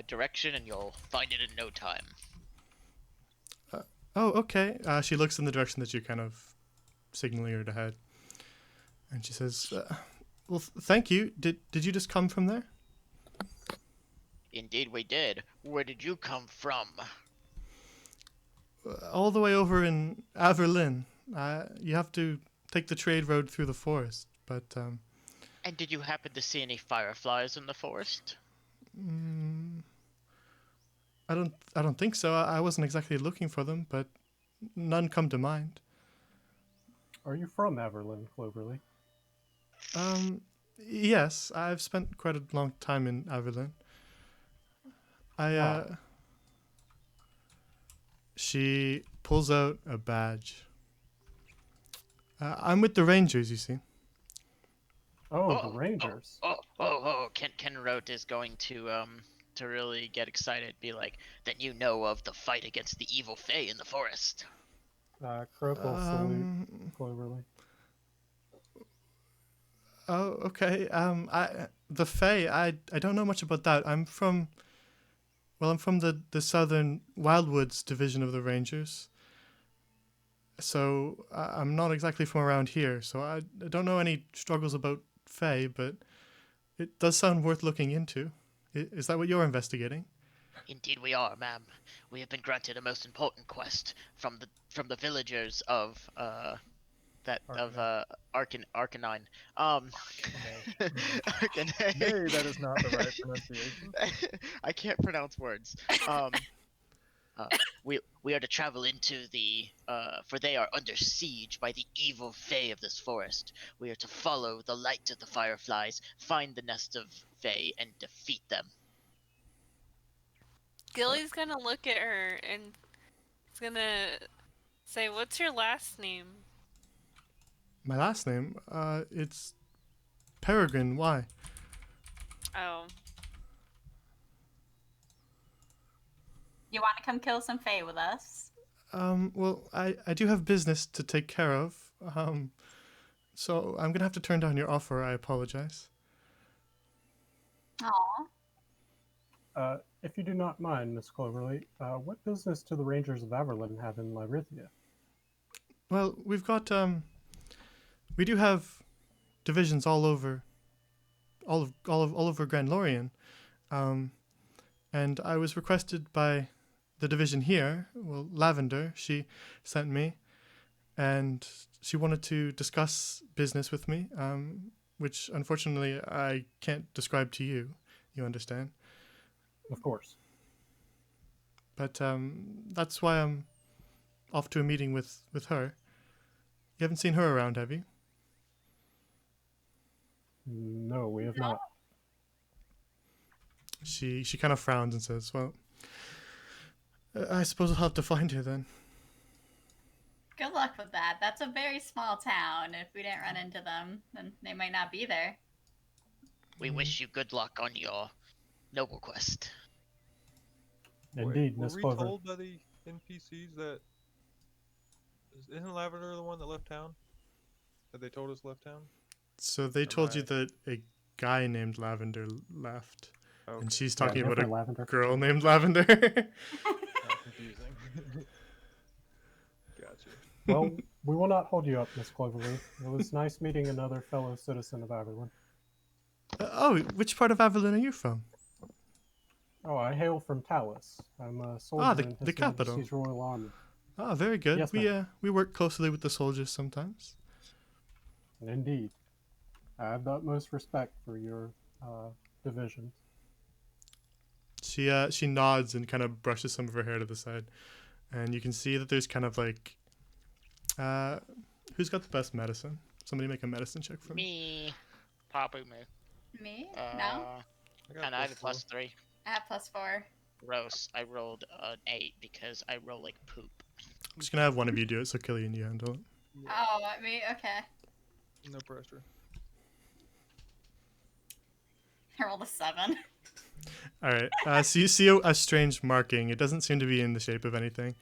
S2: direction, and you'll find it in no time.
S4: Oh, okay. She looks in the direction that you're kind of signaling her to head. And she says, well, thank you. Did you just come from there?
S2: Indeed, we did. Where did you come from?
S4: All the way over in Averlin. You have to take the trade road through the forest. But,
S2: And did you happen to see any fireflies in the forest?
S4: I don't think so. I wasn't exactly looking for them, but none come to mind.
S3: Are you from Everlyn, Cloverly?
S4: Yes, I've spent quite a long time in Averlin. She pulls out a badge. I'm with the Rangers, you see.
S3: Oh, the Rangers.
S2: Ken Rote is going to really get excited, be like, then you know of the fight against the evil Fae in the forest.
S3: Croak will salute Cloverly.
S4: Oh, okay. The Fae, I don't know much about that. I'm from the Southern Wildwoods division of the Rangers. So I'm not exactly from around here, so I don't know any struggles about Fae, but it does sound worth looking into. Is that what you're investigating?
S2: Indeed we are, ma'am. We have been granted a most important quest from the villagers of Arcanine. Arcanine.
S1: Nay, that is not the right pronunciation.
S2: I can't pronounce words. We are to travel into the for they are under siege by the evil Fae of this forest. We are to follow the light of the fireflies, find the nest of Fae, and defeat them.
S6: Gilly's gonna look at her and he's gonna say, "What's your last name?"
S4: My last name, it's Peregrine. Why?
S6: Oh,
S5: You want to come kill some Fae with us?
S4: Well, I do have business to take care of. So I'm gonna have to turn down your offer. I apologize.
S5: Aw.
S3: If you do not mind, Miss Cloverly, what business do the Rangers of Everlyn have in Lyrithia?
S4: Well, we've got we do have divisions all over Grand Lorien, and I was requested by the division here. Well, Lavender, she sent me, and she wanted to discuss business with me, which unfortunately I can't describe to you. You understand?
S3: Of course.
S4: But that's why I'm off to a meeting with her. You haven't seen her around, have you?
S3: No, we have not.
S4: She kind of frowns and says, "Well, I suppose I'll have to find her then."
S5: Good luck with that. That's a very small town. If we didn't run into them, then they might not be there.
S2: We wish you good luck on your noble quest.
S3: Indeed,
S1: Were
S3: Miss
S1: we
S3: Clover.
S1: told by the NPCs that isn't Lavender the one that left town? That they told us left town?
S4: So they told you that a guy named Lavender left,
S1: Okay.
S4: and she's
S3: Yeah,
S4: talking about
S3: different
S4: a
S3: Lavender.
S4: girl named Lavender.
S1: Not confusing. Gotcha.
S3: Well, we will not hold you up, Miss Cloverly. It was nice meeting another fellow citizen of Everlyn.
S4: Oh, which part of Avalon are you from?
S3: Oh, I hail from Talus. I'm a soldier in
S4: the
S3: His
S4: capital.
S3: Majesty's Royal Army.
S4: Ah, very good.
S3: Yes,
S4: we work closely with the soldiers sometimes.
S3: Indeed. I have the utmost respect for your division.
S4: She nods and kind of brushes some of her hair to the side, and you can see that there's kind of like, who's got the best medicine? Somebody make a medicine check for me.
S2: Me. Pabu Moo.
S5: Me? No.
S1: I got
S2: And I have a
S1: four.
S2: +3.
S5: I have +4.
S2: Gross. I rolled an 8 because I roll like poop.
S4: I'm just gonna have one of you do it, so Killian, you handle it.
S5: Oh, me? Okay.
S1: No pressure.
S5: I rolled a 7.
S4: All right. So you see a strange marking. It doesn't seem to be in the shape of anything,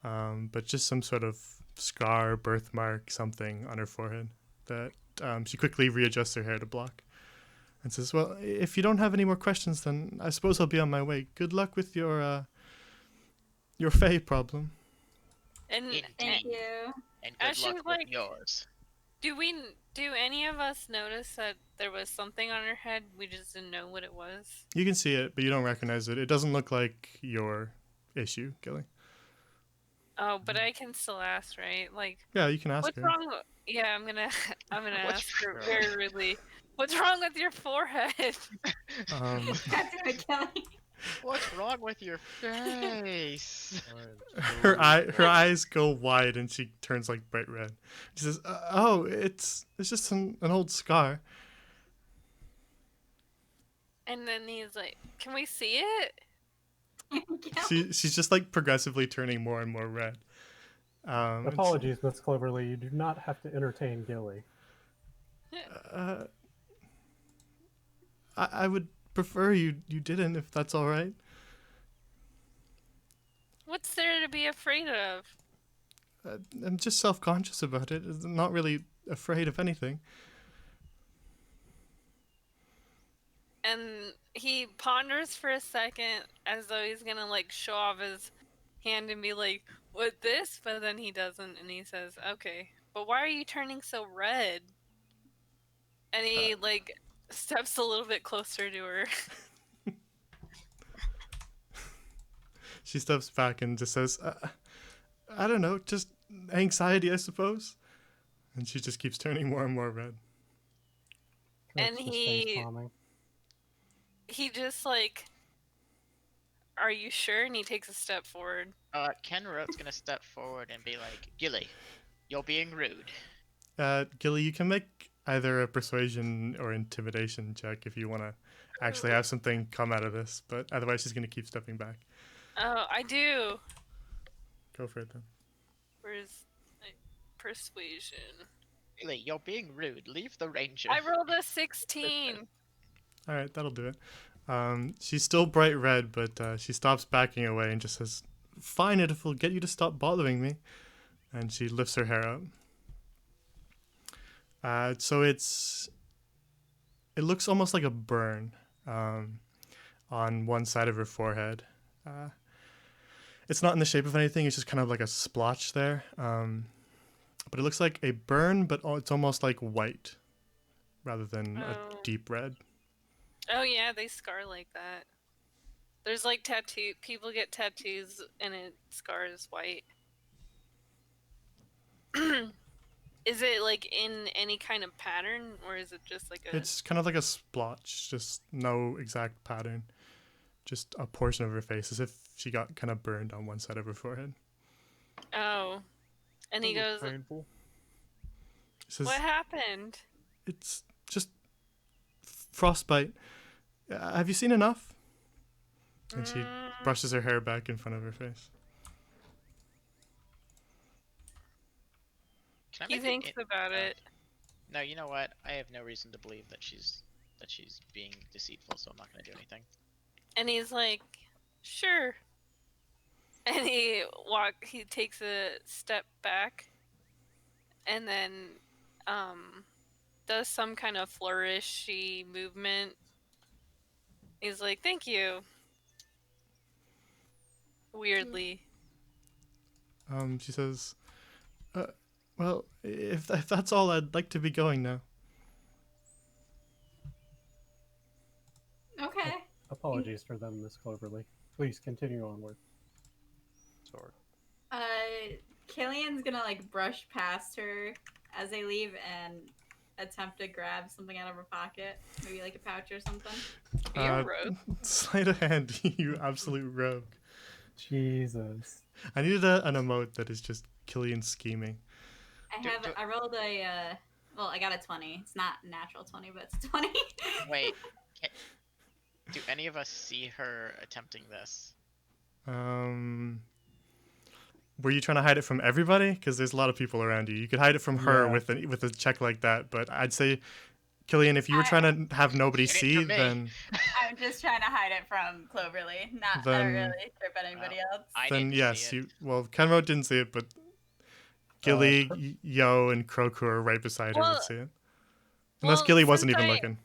S4: but just some sort of scar, birthmark, something on her forehead that she quickly readjusts her hair to block and says, "Well, if you don't have any more questions, then I suppose I'll be on my way. Good luck with your Fae problem."
S6: And
S2: Indeed.
S5: Thank you.
S2: And good
S6: Actually,
S2: luck
S6: like-
S2: with yours.
S6: do any of us notice that there was something on her head? We just didn't know what it was.
S4: You can see it, but you don't recognize it. It doesn't look like your issue, Gilly.
S6: Oh, but I can still ask, right? Like,
S4: Yeah, you can ask
S6: what's
S4: her.
S6: wrong? Yeah, I'm gonna
S2: What's
S6: ask her
S2: wrong?
S6: very rudely. What's wrong with your forehead?
S4: Um,
S5: Kelly.
S2: What's wrong with your face?
S4: her eyes go wide and she turns like bright red. She says, "Oh, it's just an old scar."
S6: And then he's like, "Can we see it?"
S4: She's just like progressively turning more and more red. And she-
S3: Apologies, Miss Cloverly. You do not have to entertain Gilly.
S4: I would prefer you didn't, if that's all right.
S6: What's there to be afraid of?
S4: I'm just self-conscious about it. I'm not really afraid of anything.
S6: And he ponders for a second as though he's gonna like show off his hand and be like, "What this?" But then he doesn't, and he says, "Okay, but why are you turning so red?" And he like steps a little bit closer to her.
S4: She steps back and just says, "I don't know, just anxiety, I suppose." And she just keeps turning more and more red.
S6: And
S3: That's just
S6: he-
S3: face palming.
S6: He just like, "Are you sure?" And he takes a step forward.
S2: Ken Rote's gonna step forward and be like, Gilly, you're being rude.
S4: Gilly, you can make either a persuasion or intimidation check if you want to actually have something come out of this, but otherwise she's going to keep stepping back.
S6: Oh, I do.
S4: Go for it then.
S6: Where's like, persuasion?
S2: Gilly, you're being rude. Leave the ranger.
S6: I rolled a 16.
S4: All right, that'll do it. She's still bright red, but she stops backing away and just says, "Fine, it will get you to stop bothering me." And she lifts her hair up. So it looks almost like a burn on one side of her forehead. It's not in the shape of anything. It's just kind of like a splotch there. But it looks like a burn, but it's almost like white rather than a
S6: Oh.
S4: deep red.
S6: Oh yeah, they scar like that. There's like tattoo. People get tattoos and it scars white. Is it like in any kind of pattern, or is it just like a?
S4: It's kind of like a splotch, just no exact pattern. Just a portion of her face, as if she got kind of burned on one side of her forehead.
S6: Oh, and he goes,
S1: painful.
S4: She says,
S6: "What happened?"
S4: "It's just frostbite. Have you seen enough?" And she brushes her hair back in front of her face.
S2: Can I
S6: He
S2: make
S6: thinks
S2: an
S6: about it.
S2: No, you know what? I have no reason to believe that she's being deceitful, so I'm not gonna do anything.
S6: And he's like, "Sure." And he takes a step back, and then does some kind of flourishy movement. He's like, "Thank you." Weirdly.
S4: She says, "Well, if that's all, I'd like to be going now."
S5: Okay.
S3: Apologies for them, Miss Cloverly. Please continue onward.
S1: Sorry.
S5: Killian's gonna like brush past her as they leave and attempt to grab something out of her pocket, maybe like a pouch or something.
S6: You're a rogue.
S4: Sleight of hand, you absolute rogue.
S3: Jesus.
S4: I needed an emote that is just Killian scheming.
S5: I rolled a Well, I got a 20. It's not natural 20, but it's 20.
S2: Wait, do any of us see her attempting this?
S4: Were you trying to hide it from everybody? Because there's a lot of people around you. You could hide it from her
S3: Yeah.
S4: with a check like that, but I'd say, Killian, if you were trying to have nobody
S2: Hide it
S4: see,
S2: from me.
S4: then
S5: I'm just trying to hide it from Cloverly. Not I
S4: Then-
S5: don't really care about anybody else.
S2: I
S4: then
S2: didn't
S4: yes,
S2: see it.
S4: you. Well, Kenro didn't see it, but Gilly,
S3: Cro-
S4: Yo, and Kroku are right beside her
S6: Well-
S4: would see it. Unless
S6: well,
S4: Gilly wasn't
S6: since
S4: even
S6: I-
S4: looking.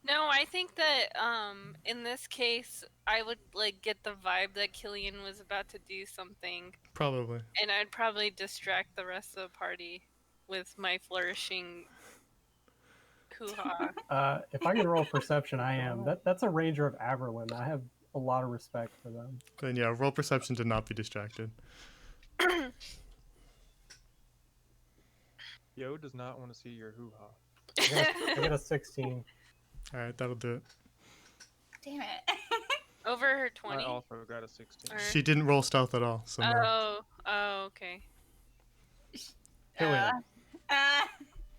S6: No, I think that in this case I would like get the vibe that Killian was about to do something,
S4: Probably.
S6: and I'd probably distract the rest of the party with my flourishing hoo-ha.
S3: If I can roll perception, I am. That's a ranger of Averlin. I have a lot of respect for them.
S4: Then yeah, roll perception to not be distracted.
S1: Yo does not want to see your hoo-ha.
S3: I get a 16.
S4: All right, that'll do it.
S5: Damn it.
S6: Over her 20.
S1: I also got a 16.
S6: Or-
S4: She didn't roll stealth at all, so no.
S6: Oh, okay.
S3: Killian,
S5: Uh,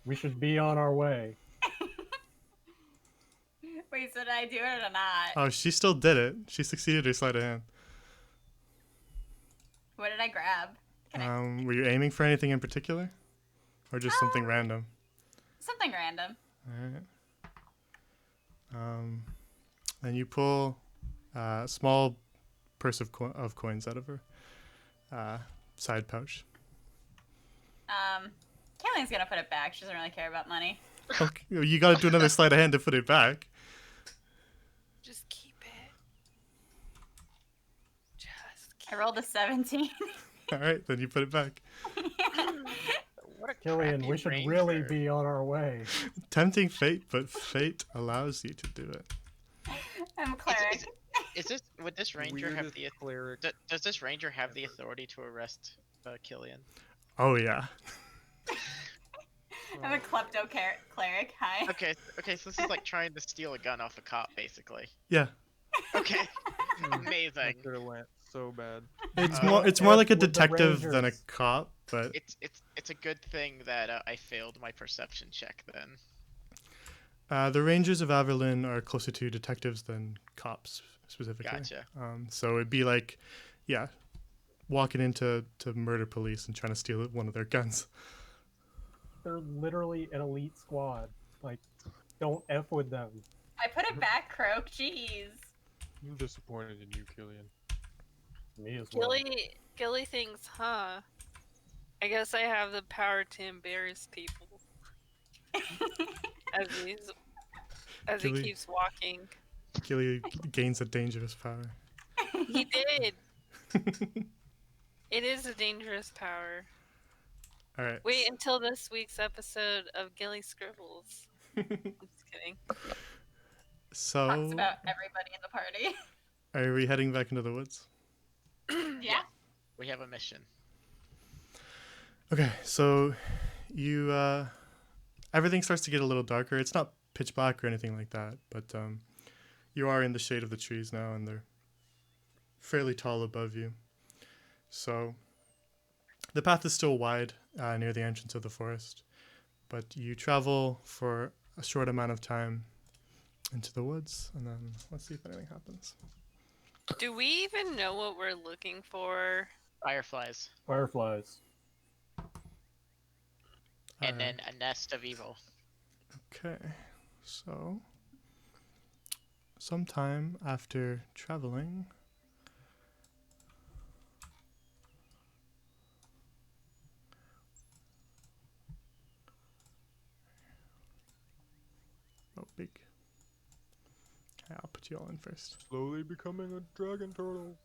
S3: we should be on our way.
S5: wait, so did I do it or not?
S4: Oh, she still did it. She succeeded her sleight of hand.
S5: What did I grab? Can I...
S4: Were you aiming for anything in particular, or just something random?
S5: Something random.
S4: All right. And you pull a small purse of coins out of her side pouch.
S5: Kaylene's gonna put it back. She doesn't really care about money.
S4: Okay, you got to do another sleight of hand to put it back.
S6: Just keep it. Just keep
S5: I rolled a 17.
S4: All right, then you put it back.
S2: What a
S3: Killian,
S2: crappy
S3: we should
S2: ranger.
S3: really be on our way.
S4: Tempting fate, but fate allows you to do it.
S5: I'm a cleric.
S2: Is this would this ranger have
S1: Weirdest
S2: the
S1: cleric.
S2: does this ranger have the authority to arrest Killian?
S4: Oh yeah.
S5: I'm a klepto cleric. Hi.
S2: Okay, so this is like trying to steal a gun off a cop, basically.
S4: Yeah.
S2: Okay,
S1: That
S2: amazing.
S1: could have went so bad.
S4: It's more like a
S3: with the
S4: detective than a
S3: Rangers.
S4: cop, but
S2: It's a good thing that I failed my perception check then.
S4: the Rangers of Averlin are closer to detectives than cops specifically.
S2: Gotcha.
S4: So it'd be like, yeah, walking into murder police and trying to steal one of their guns.
S3: They're literally an elite squad. Like, don't F with them.
S5: I put it back, Croak. Jeez.
S1: I'm disappointed in you, Killian.
S3: Me as well.
S6: Gilly thinks, huh? I guess I have the power to embarrass people. as he
S4: Gilly-
S6: keeps walking.
S4: Gilly gains a dangerous power.
S6: He did. It is a dangerous power.
S4: All right.
S6: Wait until this week's episode of Gilly Scribbles. I'm just kidding.
S5: Talks
S4: So,
S5: about everybody in the party.
S4: are we heading back into the woods?
S5: Yeah.
S2: We have a mission.
S4: Okay, so you everything starts to get a little darker. It's not pitch black or anything like that, but you are in the shade of the trees now, and they're fairly tall above you. So the path is still wide near the entrance of the forest, but you travel for a short amount of time into the woods, and then let's see if anything happens.
S6: Do we even know what we're looking for?
S2: Fireflies.
S3: Fireflies.
S2: And
S4: Uh,
S2: then a nest of evil.
S4: Okay, so sometime after traveling, oh big. Okay, I'll put you all in first.
S1: Slowly becoming a dragon turtle.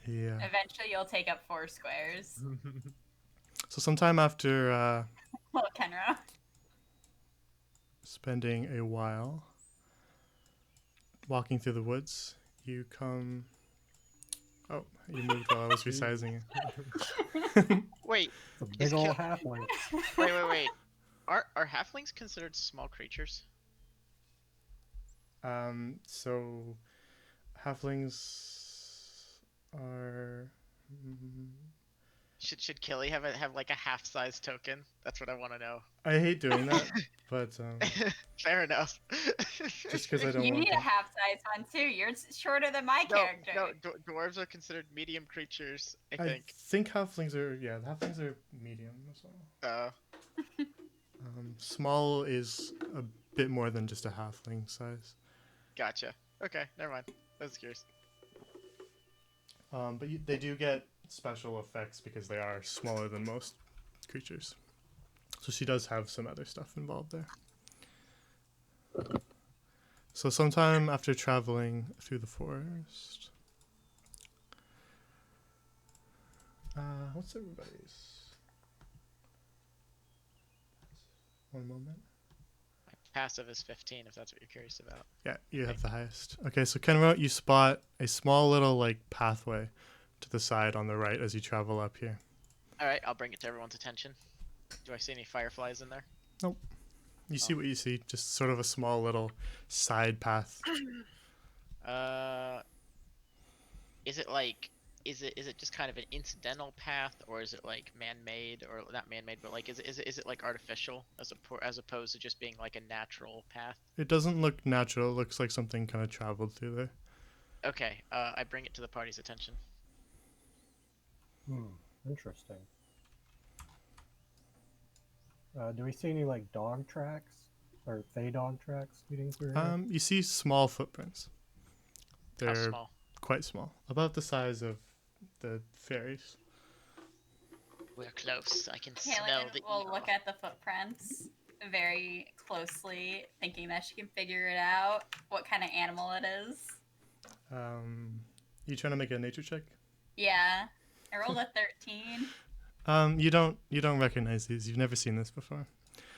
S4: Yeah.
S5: Eventually, you'll take up 4 squares.
S4: So sometime after
S5: Little Kenra.
S4: spending a while walking through the woods, you come. Oh, you moved while I was resizing it.
S2: Wait,
S3: It's a big old halfling.
S2: wait. Are halflings considered small creatures?
S4: So halflings are.
S2: Should Killy have like a half-size token? That's what I want to know.
S4: I hate doing that, but
S2: Fair enough.
S4: just because I don't
S5: You
S4: want
S5: need a
S4: to.
S5: half-size one too. You're shorter than my
S2: no,
S5: character.
S2: no, dwarves are considered medium creatures. I
S4: I
S2: think.
S4: think halflings are halflings are medium as well. Small is a bit more than just a halfling size.
S2: Gotcha. Okay, never mind. I was curious.
S4: But they do get special effects because they are smaller than most creatures. So she does have some other stuff involved there. So sometime after traveling through the forest, what's everybody's? One moment.
S2: Passive is 15, if that's what you're curious about.
S4: Yeah, you have the highest. Okay, so Kenro, you spot a small little like pathway to the side on the right as you travel up here.
S2: All right, I'll bring it to everyone's attention. Do I see any fireflies in there?
S4: You see what you see, just sort of a small little side path.
S2: Is it like, is it just kind of an incidental path, or is it like man-made, or not man-made, but like is it like artificial as opposed to just being like a natural path?
S4: It doesn't look natural. It looks like something kind of traveled through there.
S2: Okay, I bring it to the party's attention.
S3: Interesting. Do we see any like dog tracks or fey dog tracks leading through here?
S4: You see small footprints.
S2: How
S4: They're
S2: small?
S4: quite small, about the size of the fairies.
S2: We're close. I can smell
S5: Kaylin
S2: the
S5: will
S2: evil.
S5: look at the footprints very closely, thinking that she can figure it out, what kind of animal it is.
S4: You trying to make a nature check?
S5: Yeah, I rolled a 13.
S4: You don't recognize these. You've never seen this before.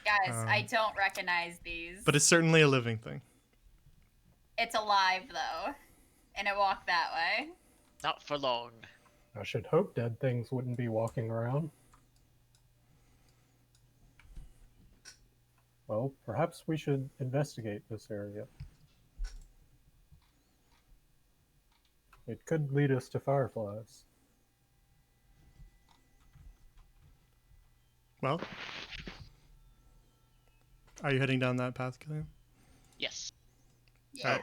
S5: Guys, I don't recognize these.
S4: But it's certainly a living thing.
S5: It's alive though, and it walked that way.
S2: Not for long.
S3: I should hope dead things wouldn't be walking around. Well, perhaps we should investigate this area. It could lead us to fireflies.
S4: Well, are you heading down that path, Killian?
S2: Yes.
S5: Yeah.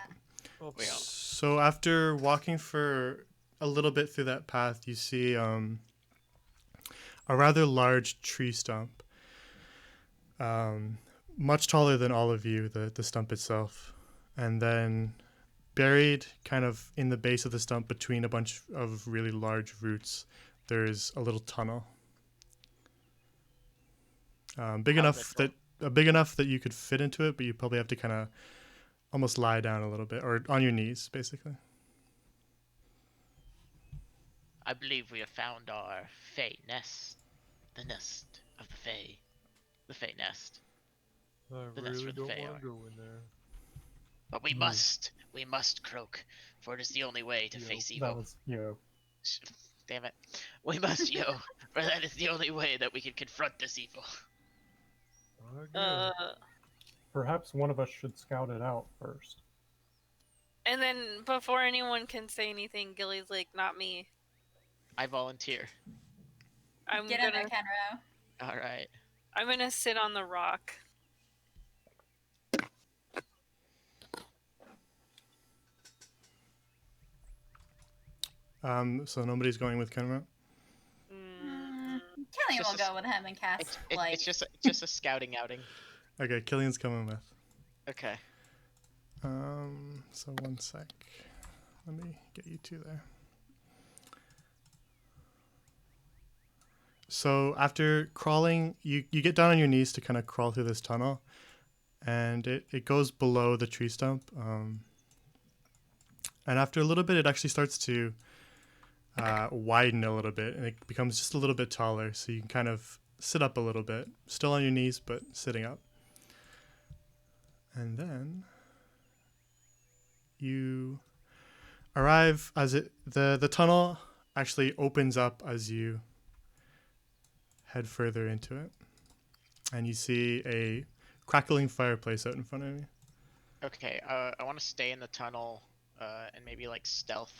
S1: Well,
S2: We are.
S4: So after walking for a little bit through that path, you see a rather large tree stump, much taller than all of you, the stump itself, and then buried kind of in the base of the stump between a bunch of really large roots, there's a little tunnel. Big enough that you could fit into it, but you probably have to kind of almost lie down a little bit, or on your knees, basically.
S2: I believe we have found our Fey nest. The nest of the Fey. The Fey nest.
S1: I
S2: But that's
S1: really
S2: where the
S1: don't
S2: Fae
S1: want
S2: are.
S1: to go in there.
S2: But we must croak, for it is the only way to
S1: Yo,
S2: face
S3: That
S2: evil.
S3: was,
S2: Damn it. We must, yo, for that is the only way that we can confront this evil.
S1: I guess.
S3: perhaps one of us should scout it out first.
S6: And then before anyone can say anything, Gilly's like, "Not me.
S2: I volunteer.
S6: I'm
S5: Get in there,
S6: gonna,
S5: Kenro.
S2: Alright.
S6: I'm gonna sit on the rock."
S4: So nobody's going with Kenra?
S5: Killian
S2: Just
S5: will go with him and cast light.
S2: It's just a scouting outing.
S4: Okay, Killian's coming with.
S2: Okay.
S4: So one sec. Let me get you two there. So after crawling, you get down on your knees to kind of crawl through this tunnel, and it goes below the tree stump. And after a little bit, it actually starts to widen a little bit, and it becomes just a little bit taller, so you can kind of sit up a little bit, still on your knees, but sitting up. And then you arrive as the tunnel actually opens up as you head further into it, and you see a crackling fireplace out in front of you.
S2: Okay, I want to stay in the tunnel and maybe like stealth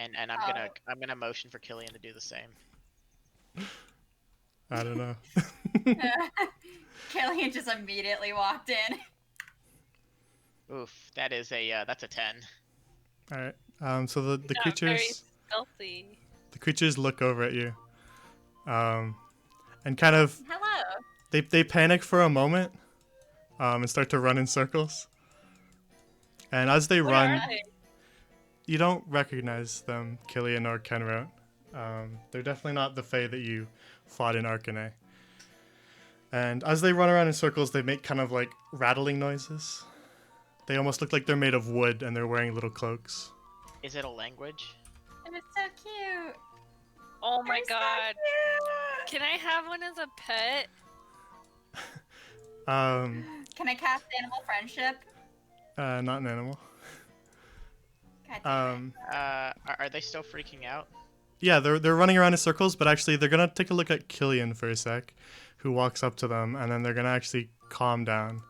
S2: And I'm gonna motion for Killian to do the same.
S4: I don't know.
S5: Killian just immediately walked in.
S2: Oof, that's a 10.
S4: All right. So the
S6: Not very
S4: creatures
S6: stealthy.
S4: look over at you, and kind of
S5: Hello.
S4: they panic for a moment, and start to run in circles. And as they
S6: What
S4: run,
S6: are they?
S4: you don't recognize them, Killian or Kenro. They're definitely not the Fae that you fought in Arcanay. And as they run around in circles, they make kind of like rattling noises. They almost look like they're made of wood and they're wearing little cloaks.
S2: Is it a language?
S5: They're so cute.
S6: Oh my
S5: They're so
S6: god.
S5: cute.
S6: Can I have one as a pet?
S5: Can I cast animal friendship?
S4: Not an animal.
S5: God damn it.
S2: Are they still freaking out?
S4: Yeah, they're running around in circles, but actually they're gonna take a look at Killian for a sec, who walks up to them, and then they're gonna actually calm down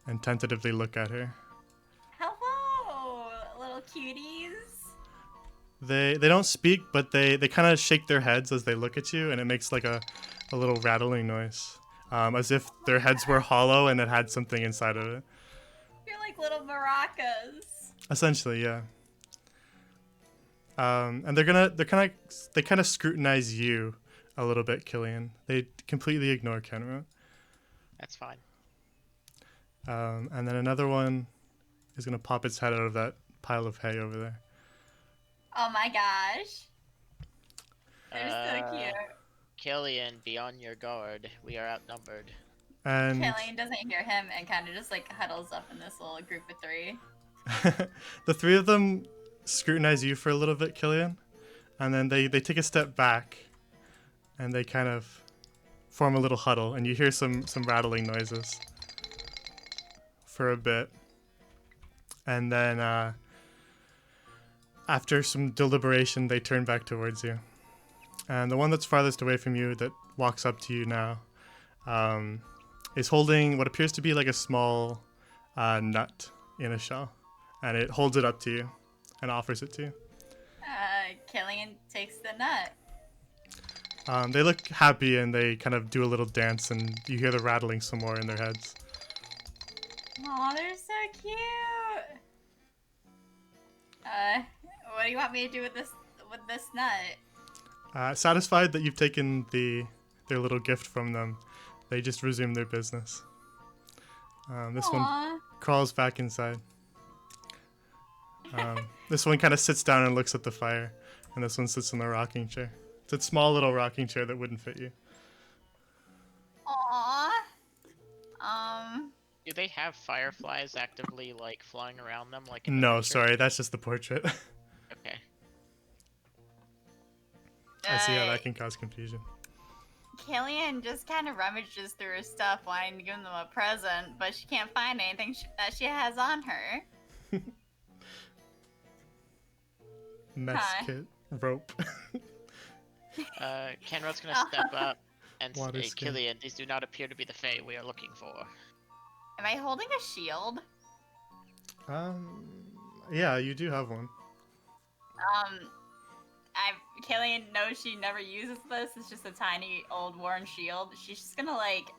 S4: and tentatively look at her.
S5: Hello, little cuties.
S4: They don't speak, but they kind of shake their heads as they look at you, and it makes like a little rattling noise, as if their heads were hollow and it had something inside of it.
S5: You're like little maracas.
S4: Essentially, yeah. And they kind of scrutinize you a little bit, Killian. They completely ignore Kenro.
S2: That's fine.
S4: And then another one is gonna pop its head out of that pile of hay over there.
S5: Oh my gosh. They're so
S2: Uh,
S5: cute.
S2: Killian, be on your guard. We are outnumbered.
S4: And
S5: Killian doesn't hear him and kind of just like huddles up in this little group of three.
S4: the three of them scrutinize you for a little bit, Killian, and then they take a step back, and they kind of form a little huddle, and you hear some rattling noises for a bit, and then after some deliberation, they turn back towards you, and the one that's farthest away from you that walks up to you now is holding what appears to be like a small nut in a shell, and it holds it up to you and offers it to you.
S5: Killian takes the nut.
S4: They look happy and they kind of do a little dance, and you hear the rattling some more in their heads.
S5: Aw, they're so cute. What do you want me to do with this nut?
S4: Satisfied that you've taken their little gift from them, they just resume their business. This one
S5: Aw.
S4: crawls back inside. This one kind of sits down and looks at the fire, and this one sits in the rocking chair. It's a small little rocking chair that wouldn't fit you.
S5: Aw.
S2: Do they have fireflies actively like flying around them like in the
S4: No,
S2: picture?
S4: sorry, that's just the portrait.
S2: Okay.
S4: I see how that can cause confusion.
S5: Killian just kind of rummages through her stuff, wanting to give them a present, but she can't find anything that she has on her.
S4: Mess
S5: Hi.
S4: kit, rope.
S2: Kenrod's gonna step up and
S4: Water
S2: say,
S4: skin.
S2: Killian, these do not appear to be the Fae we are looking for.
S5: Am I holding a shield?
S4: Yeah, you do have one.
S5: Killian knows she never uses this. It's just a tiny old worn shield. She's just gonna like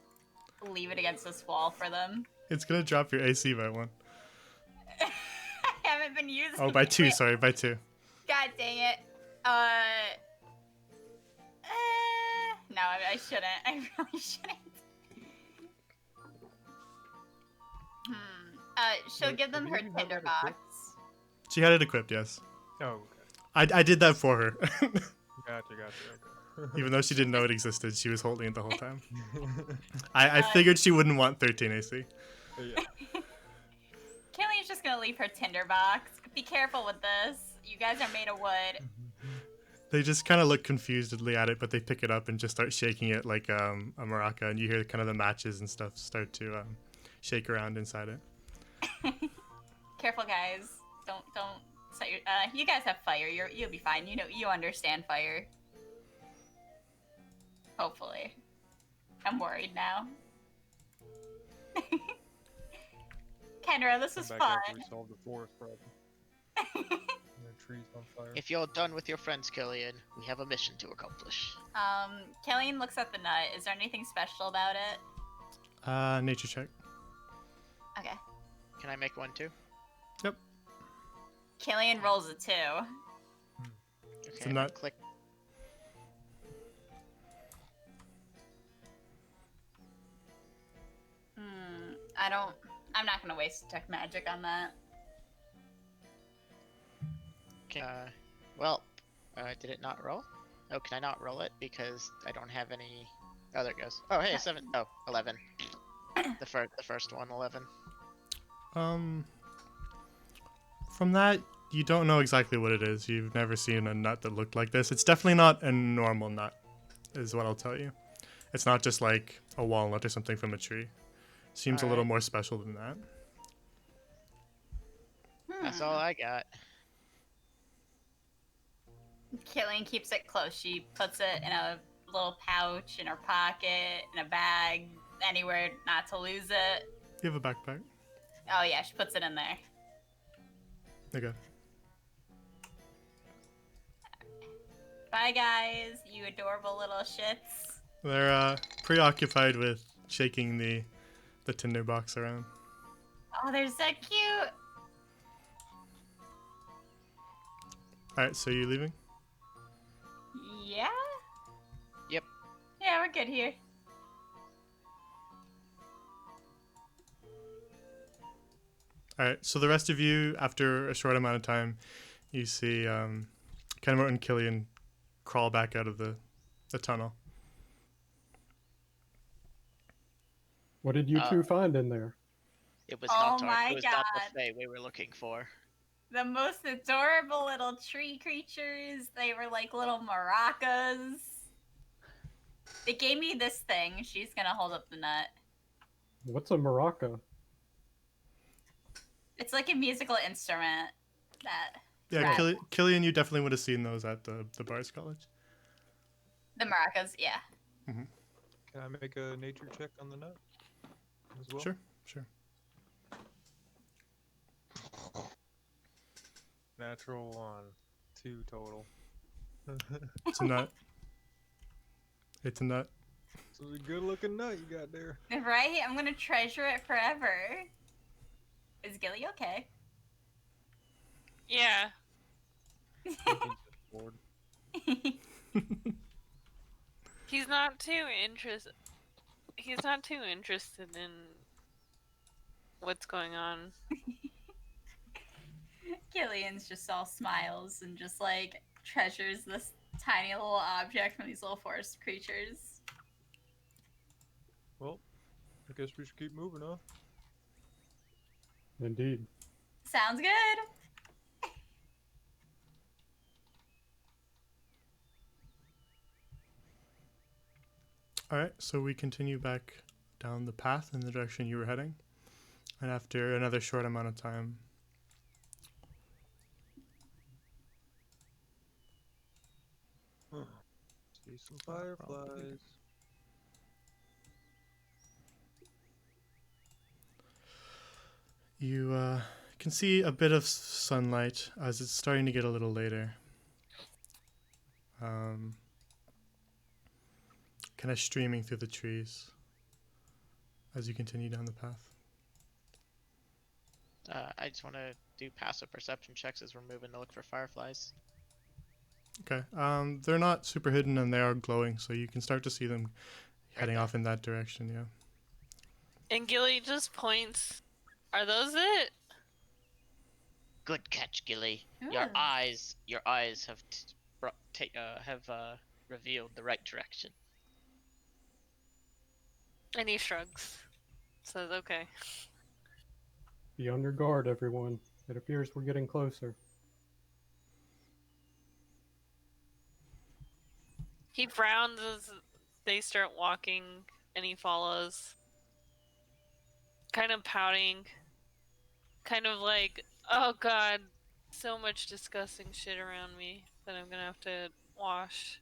S5: leave it against this wall for them.
S4: It's gonna drop your AC by 1.
S5: I haven't been using
S4: Oh, by
S5: it.
S4: 2, sorry, by 2.
S5: God dang it. No, I shouldn't. I really shouldn't. She'll
S1: Wait,
S5: give them
S1: did
S5: her
S1: you have
S5: tinder
S1: that
S5: box.
S1: equipped?
S4: She had it equipped, yes.
S1: Oh,
S4: I did that for her.
S1: okay. Gotcha. Okay.
S4: Even though she didn't know it existed, she was holding it the whole time. I figured she wouldn't want 13 AC.
S1: Yeah.
S5: Killian's just gonna leave her tinder box. Be careful with this. You guys are made of wood.
S4: They just kind of look confusedly at it, but they pick it up and just start shaking it like a maraca, and you hear kind of the matches and stuff start to shake around inside it.
S5: Careful, guys. Don't set your. You guys have fire. You'll be fine. You understand fire. Hopefully. I'm worried now. Kendra, this was
S1: Come
S5: fun.
S1: back after we solve the forest problem. And trees on fire.
S2: If you're done with your friends, Killian, we have a mission to accomplish.
S5: Killian looks at the nut. Is there anything special about it?
S4: Nature check.
S5: Okay.
S2: Can I make one too?
S4: Yep.
S5: Killian rolls a 2.
S2: Okay,
S4: a
S2: I'm gonna
S4: nut.
S2: click.
S5: I'm not gonna waste tech magic on that.
S2: Okay. Well, did it not roll? Oh, can I not roll it because I don't have any? Oh, there it goes. Oh, hey, 7. Oh, 11. The first one, 11.
S4: From that, you don't know exactly what it is. You've never seen a nut that looked like this. It's definitely not a normal nut, is what I'll tell you. It's not just like a walnut or something from a tree. Seems a little
S2: Alright.
S4: more special than that.
S2: That's all I got.
S5: Killian keeps it close. She puts it in a little pouch, in her pocket, in a bag, anywhere not to lose it.
S4: You have a backpack.
S5: Oh yeah, she puts it in there.
S4: Okay.
S5: Bye guys, you adorable little shits.
S4: They're preoccupied with shaking the tinder box around.
S5: Oh, they're so cute.
S4: Alright, so you leaving?
S5: Yeah?
S2: Yep.
S5: Yeah, we're good here.
S4: Alright, so the rest of you, after a short amount of time, you see Kenmore and Killian crawl back out of the tunnel.
S3: What did you
S2: Uh,
S3: two find in there?
S2: It was
S5: Oh
S2: not
S5: my
S2: it was not the
S5: God.
S2: Fae we were looking for.
S5: The most adorable little tree creatures. They were like little maracas. They gave me this thing. She's gonna hold up the nut.
S3: What's a maraca?
S5: It's like a musical instrument that
S4: Yeah,
S5: Right.
S4: Killian, you definitely would have seen those at the Bard's College.
S5: the maracas, yeah.
S1: Can I make a nature check on the nut as well?
S4: Sure.
S1: Natural 1. 2 total.
S4: It's a nut. It's a nut.
S1: It's a good looking nut you got there.
S5: Right? I'm gonna treasure it forever. Is Gilly okay?
S6: Yeah.
S1: I think he's just bored.
S6: He's not too interested. He's not too interested in what's going on.
S5: Gillian's just all smiles and just like treasures this tiny little object from these little forest creatures.
S1: Well, I guess we should keep moving, huh?
S3: Indeed.
S5: Sounds good.
S4: Alright, so we continue back down the path in the direction you were heading. And after another short amount of time,
S1: See some fireflies.
S4: you can see a bit of sunlight as it's starting to get a little later. Kind of streaming through the trees as you continue down the path.
S2: I just want to do passive perception checks as we're moving to look for fireflies.
S4: Okay. They're not super hidden and they are glowing, so you can start to see them heading off in that direction, yeah.
S6: And Gilly just points. Are those it?
S2: Good catch, Gilly.
S5: Ooh.
S2: Your eyes have revealed the right direction.
S6: And he shrugs. Says, okay.
S3: Be on your guard, everyone. It appears we're getting closer.
S6: He frowns as they start walking, and he follows. Kind of pouting. Kind of like, oh god, so much disgusting shit around me that I'm gonna have to wash.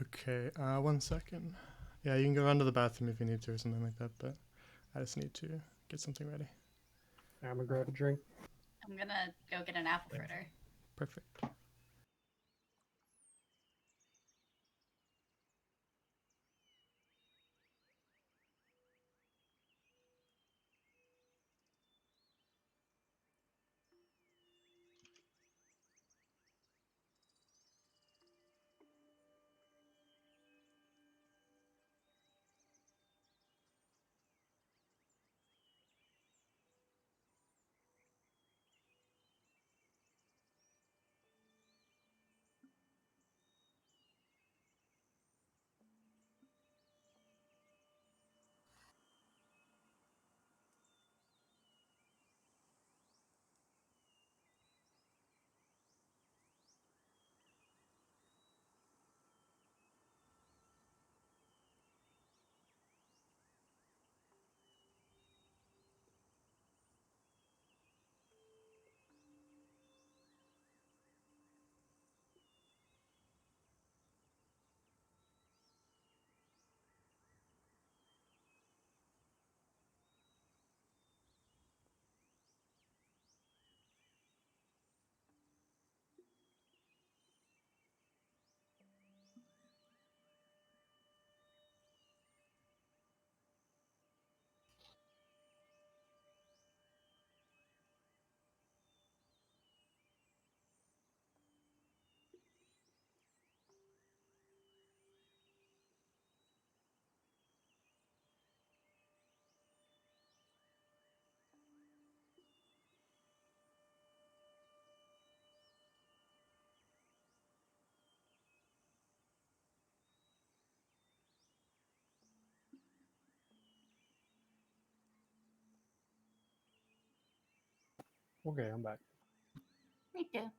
S4: Okay, 1 second. Yeah, you can go run to the bathroom if you need to or something like that, but I just need to get something ready.
S3: I'm gonna grab a drink.
S5: I'm gonna go get an apple
S4: Thank
S5: fritter.
S4: Perfect.
S3: Okay, I'm back.
S5: Me too.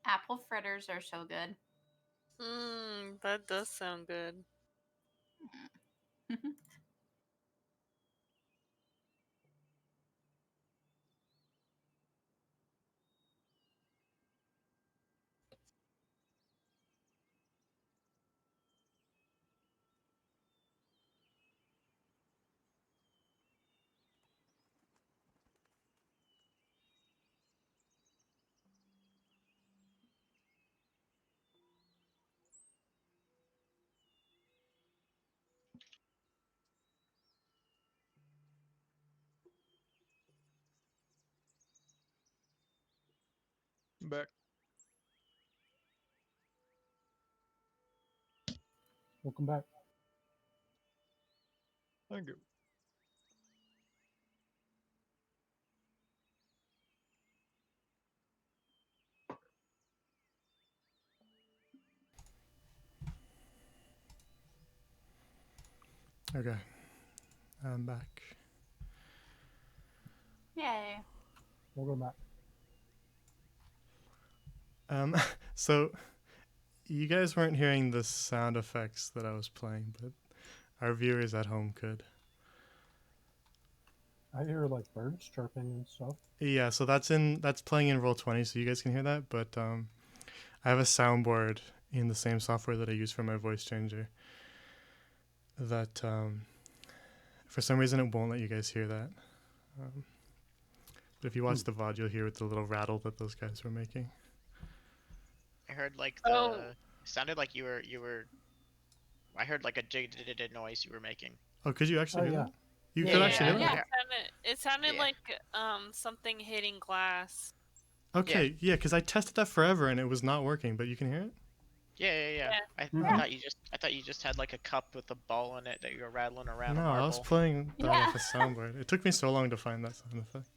S5: Apple fritters are so good.
S6: That does sound good.
S1: I'm back.
S3: Welcome back.
S1: Thank you.
S4: Okay. I'm back.
S5: Yay.
S3: Welcome back.
S4: So you guys weren't hearing the sound effects that I was playing, but our viewers at home could.
S3: I hear like birds chirping and stuff.
S4: Yeah, so that's playing in Roll20, so you guys can hear that. But I have a soundboard in the same software that I use for my voice changer. That for some reason it won't let you guys hear that. But if you watch the VOD, you'll hear with the little rattle that those guys were making.
S2: I heard like the
S6: Oh.
S2: sounded like you were. I heard like a jig noise you were making.
S4: Oh, could you actually
S3: Oh,
S4: hear
S3: yeah.
S4: that? You
S3: Yeah,
S4: could
S3: yeah,
S4: actually hear
S5: yeah.
S4: that?
S6: It sounded
S2: Yeah.
S6: like something hitting glass.
S4: Okay, yeah, because I tested that forever and it was not working, but you can hear it?
S2: Yeah.
S6: Yeah.
S2: I
S3: Mhm.
S2: thought you just had like a cup with a ball in it that you were rattling around
S4: No,
S2: a marble.
S4: I was playing that
S5: Yeah.
S4: off a soundboard. It took me so long to find that sound effect.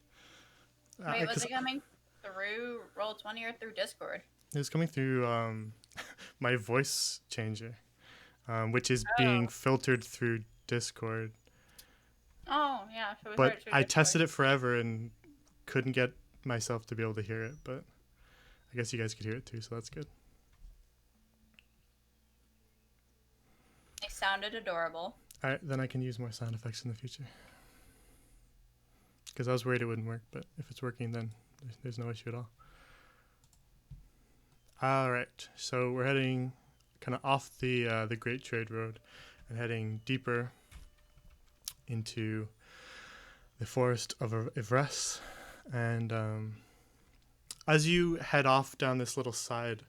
S5: Wait, was
S4: 'Cause
S5: it coming through Roll20 or through Discord?
S4: it was coming through my voice changer, which is being filtered through Discord.
S5: Oh, yeah. So we heard
S4: But
S5: it through
S4: I
S5: Discord.
S4: tested it forever and couldn't get myself to be able to hear it. But I guess you guys could hear it too, so that's good.
S5: They sounded adorable.
S4: All right, then I can use more sound effects in the future. because I was worried it wouldn't work, but if it's working, then there's no issue at all. All right, so we're heading kind of off the Great Trade Road and heading deeper into the forest of Ivres. And as you head off down this little side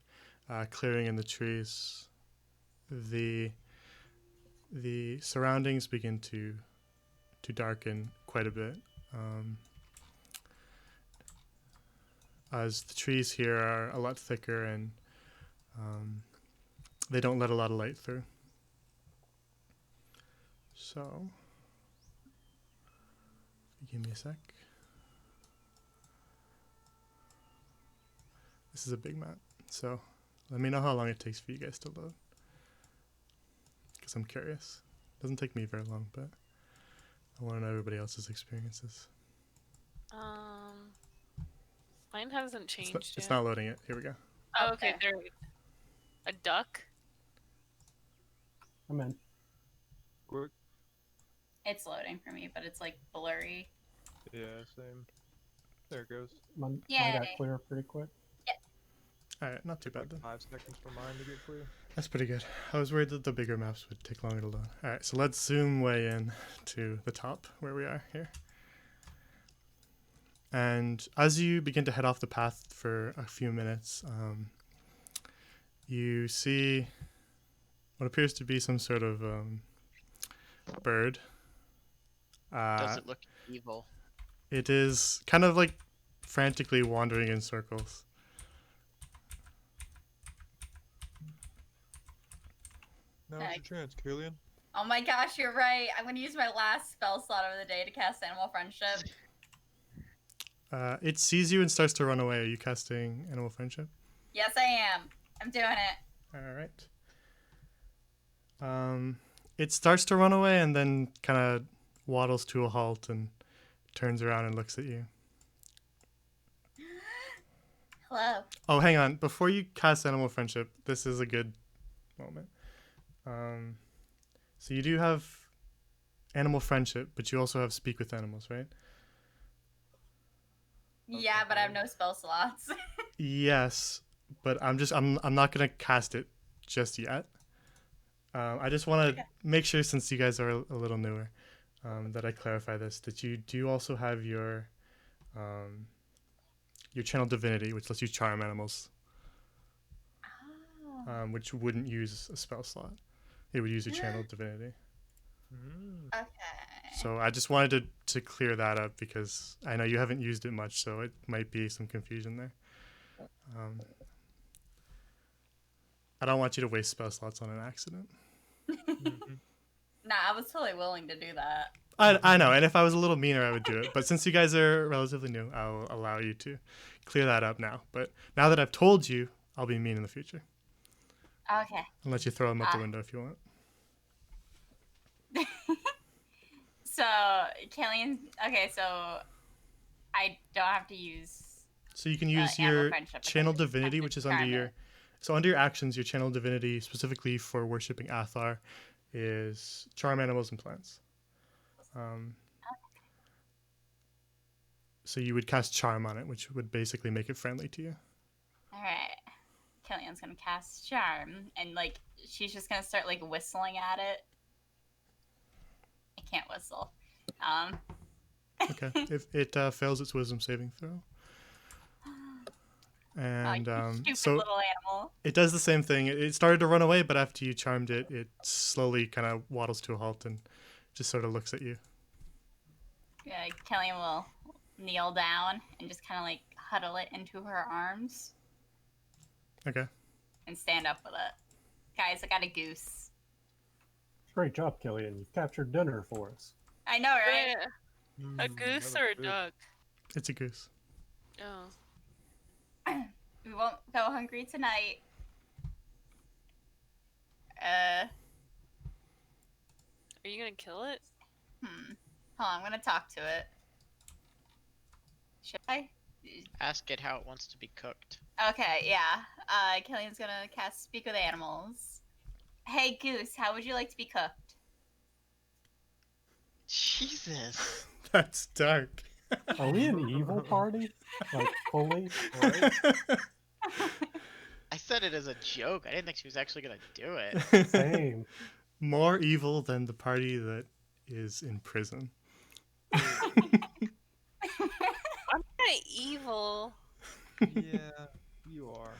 S4: clearing in the trees, the surroundings begin to darken quite a bit. As the trees here are a lot thicker and they don't let a lot of light through. So, give me a sec. This is a big map, so let me know how long it takes for you guys to load. Because I'm curious. It doesn't take me very long, but I want to know everybody else's experiences.
S6: Mine hasn't changed
S4: It's
S6: yet.
S4: not loading it. Here we go.
S6: Oh, okay,
S5: Okay.
S6: there. A duck?
S3: I'm in.
S1: Quick.
S5: It's loading for me, but it's like blurry.
S1: Yeah, same. There it goes.
S3: Mine
S5: Yay.
S3: got clear pretty quick.
S4: All right, not too bad then.
S1: 5 seconds for mine to get clear.
S4: That's pretty good. I was worried that the bigger maps would take longer to load. All right, so let's zoom way in to the top where we are here. And as you begin to head off the path for a few minutes, you see what appears to be some sort of bird.
S2: Does it look evil?
S4: It is kind of like frantically wandering in circles.
S1: Now's your chance, Killian.
S5: Oh my gosh, you're right. I'm gonna use my last spell slot of the day to cast Animal Friendship.
S4: It sees you and starts to run away. Are you casting Animal Friendship?
S5: Yes, I am. I'm doing it.
S4: All right. It starts to run away and then kind of waddles to a halt and turns around and looks at you.
S5: Hello.
S4: Oh, hang on. Before you cast Animal Friendship, this is a good moment. So you do have Animal Friendship, but you also have Speak with Animals, right?
S5: Yeah, but I have no spell slots.
S4: Yes, but I'm not gonna cast it just yet. I just want to make sure, since you guys are a little newer, that I clarify this, that you do also have your Channel Divinity, which lets you charm animals,
S5: Oh,
S4: which wouldn't use a spell slot. It would use your Channel Divinity.
S5: okay.
S4: So I just wanted to clear that up because I know you haven't used it much, so it might be some confusion there. I don't want you to waste spell slots on an accident.
S5: Nah, I was totally willing to do that.
S4: I know, and if I was a little meaner, I would do it. But since you guys are relatively new, I'll allow you to clear that up now. But now that I've told you, I'll be mean in the future.
S5: Okay.
S4: I'll let you throw them out the window if you want.
S5: So, Killian, okay, so I don't have to use.
S4: So you can use
S5: Animal
S4: your
S5: Friendship, because
S4: Channel
S5: I
S4: Divinity,
S5: have
S4: which
S5: to
S4: is under
S5: charm
S4: your...
S5: it.
S4: So under your actions, your Channel Divinity, specifically for worshipping Athar, is charm animals and plants. So you would cast Charm on it, which would basically make it friendly to you.
S5: Alright. Killian's gonna cast Charm, and, like, she's just gonna start, like, whistling at it. I can't whistle.
S4: Okay. If it fails its wisdom saving throw. And
S5: you stupid
S4: so
S5: little animal.
S4: it does the same thing. It started to run away, but after you charmed it, it slowly kind of waddles to a halt and just sort of looks at you.
S5: Yeah, Killian will kneel down and just kind of, like, huddle it into her arms
S4: Okay.
S5: and stand up with it. Guys, I got a goose.
S3: Great job, Killian. You've captured dinner for us.
S5: I know, right?
S6: A goose or a duck?
S4: It's a goose.
S6: Oh.
S5: We won't go hungry tonight.
S6: Are you gonna kill it?
S5: Hold on, I'm gonna talk to it. Should I?
S2: Ask it how it wants to be cooked.
S5: Okay, yeah. Killian's gonna cast Speak with Animals. Hey, Goose, how would you like to be cooked?
S2: Jesus.
S4: That's dark.
S3: Are we an evil party? Like, fully?
S1: Right?
S2: I said it as a joke. I didn't think she was actually gonna do it.
S3: Same.
S4: More evil than the party that is in prison.
S6: I'm not evil.
S1: Yeah, you are.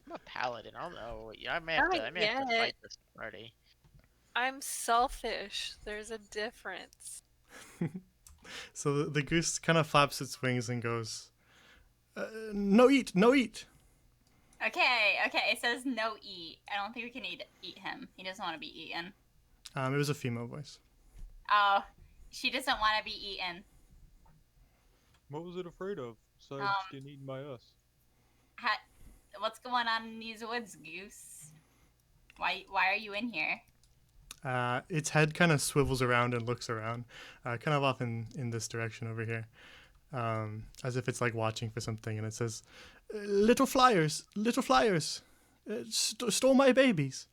S2: I'm a paladin. I don't know. Yeah, I may have to. I
S6: Not
S2: may have to
S6: yet.
S2: fight this party.
S6: I'm selfish. There's a difference.
S4: So the goose kind of flaps its wings and goes, "No eat, no eat."
S5: Okay, it says no eat. I don't think we can eat him. He doesn't want to be eaten.
S4: It was a female voice.
S5: Oh, she doesn't want to be eaten.
S1: What was it afraid of? Besides
S5: Um,
S1: getting eaten by us.
S5: What's going on in these woods, Goose? Why are you in here?
S4: Its head kind of swivels around and looks around, kind of off in this direction over here, as if it's like watching for something. And it says, little flyers, stole my babies."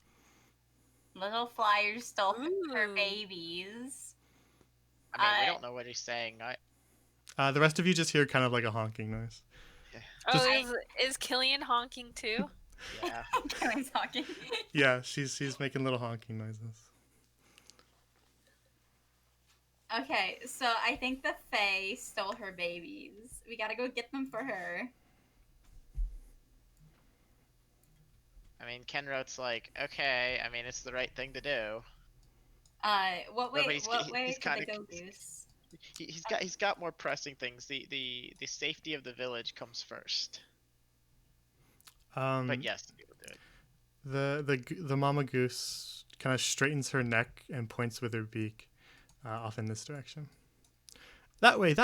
S5: Little Flyers stole her
S6: Ooh.
S5: babies.
S2: I mean, we
S5: Uh,
S2: don't know what he's saying.
S4: The rest of you just hear kind of like a honking noise. Just-
S6: Oh, is Killian honking too?
S2: Yeah.
S5: Can I talking?
S4: Yeah, she's making little honking noises.
S5: Okay, so I think the Fae stole her babies. We gotta go get them for her.
S2: I mean, Kenroth's like, okay. I mean, it's the right thing to do.
S5: What
S2: but
S5: way?
S2: he's-
S5: What
S2: he-
S5: way
S2: he's
S5: could they
S2: kinda-
S5: go, Goose?
S2: He's got more pressing things. The safety of the village comes first. But yes, we will do it.
S4: The mama goose kind of straightens her neck and points with her beak off in this direction. That way.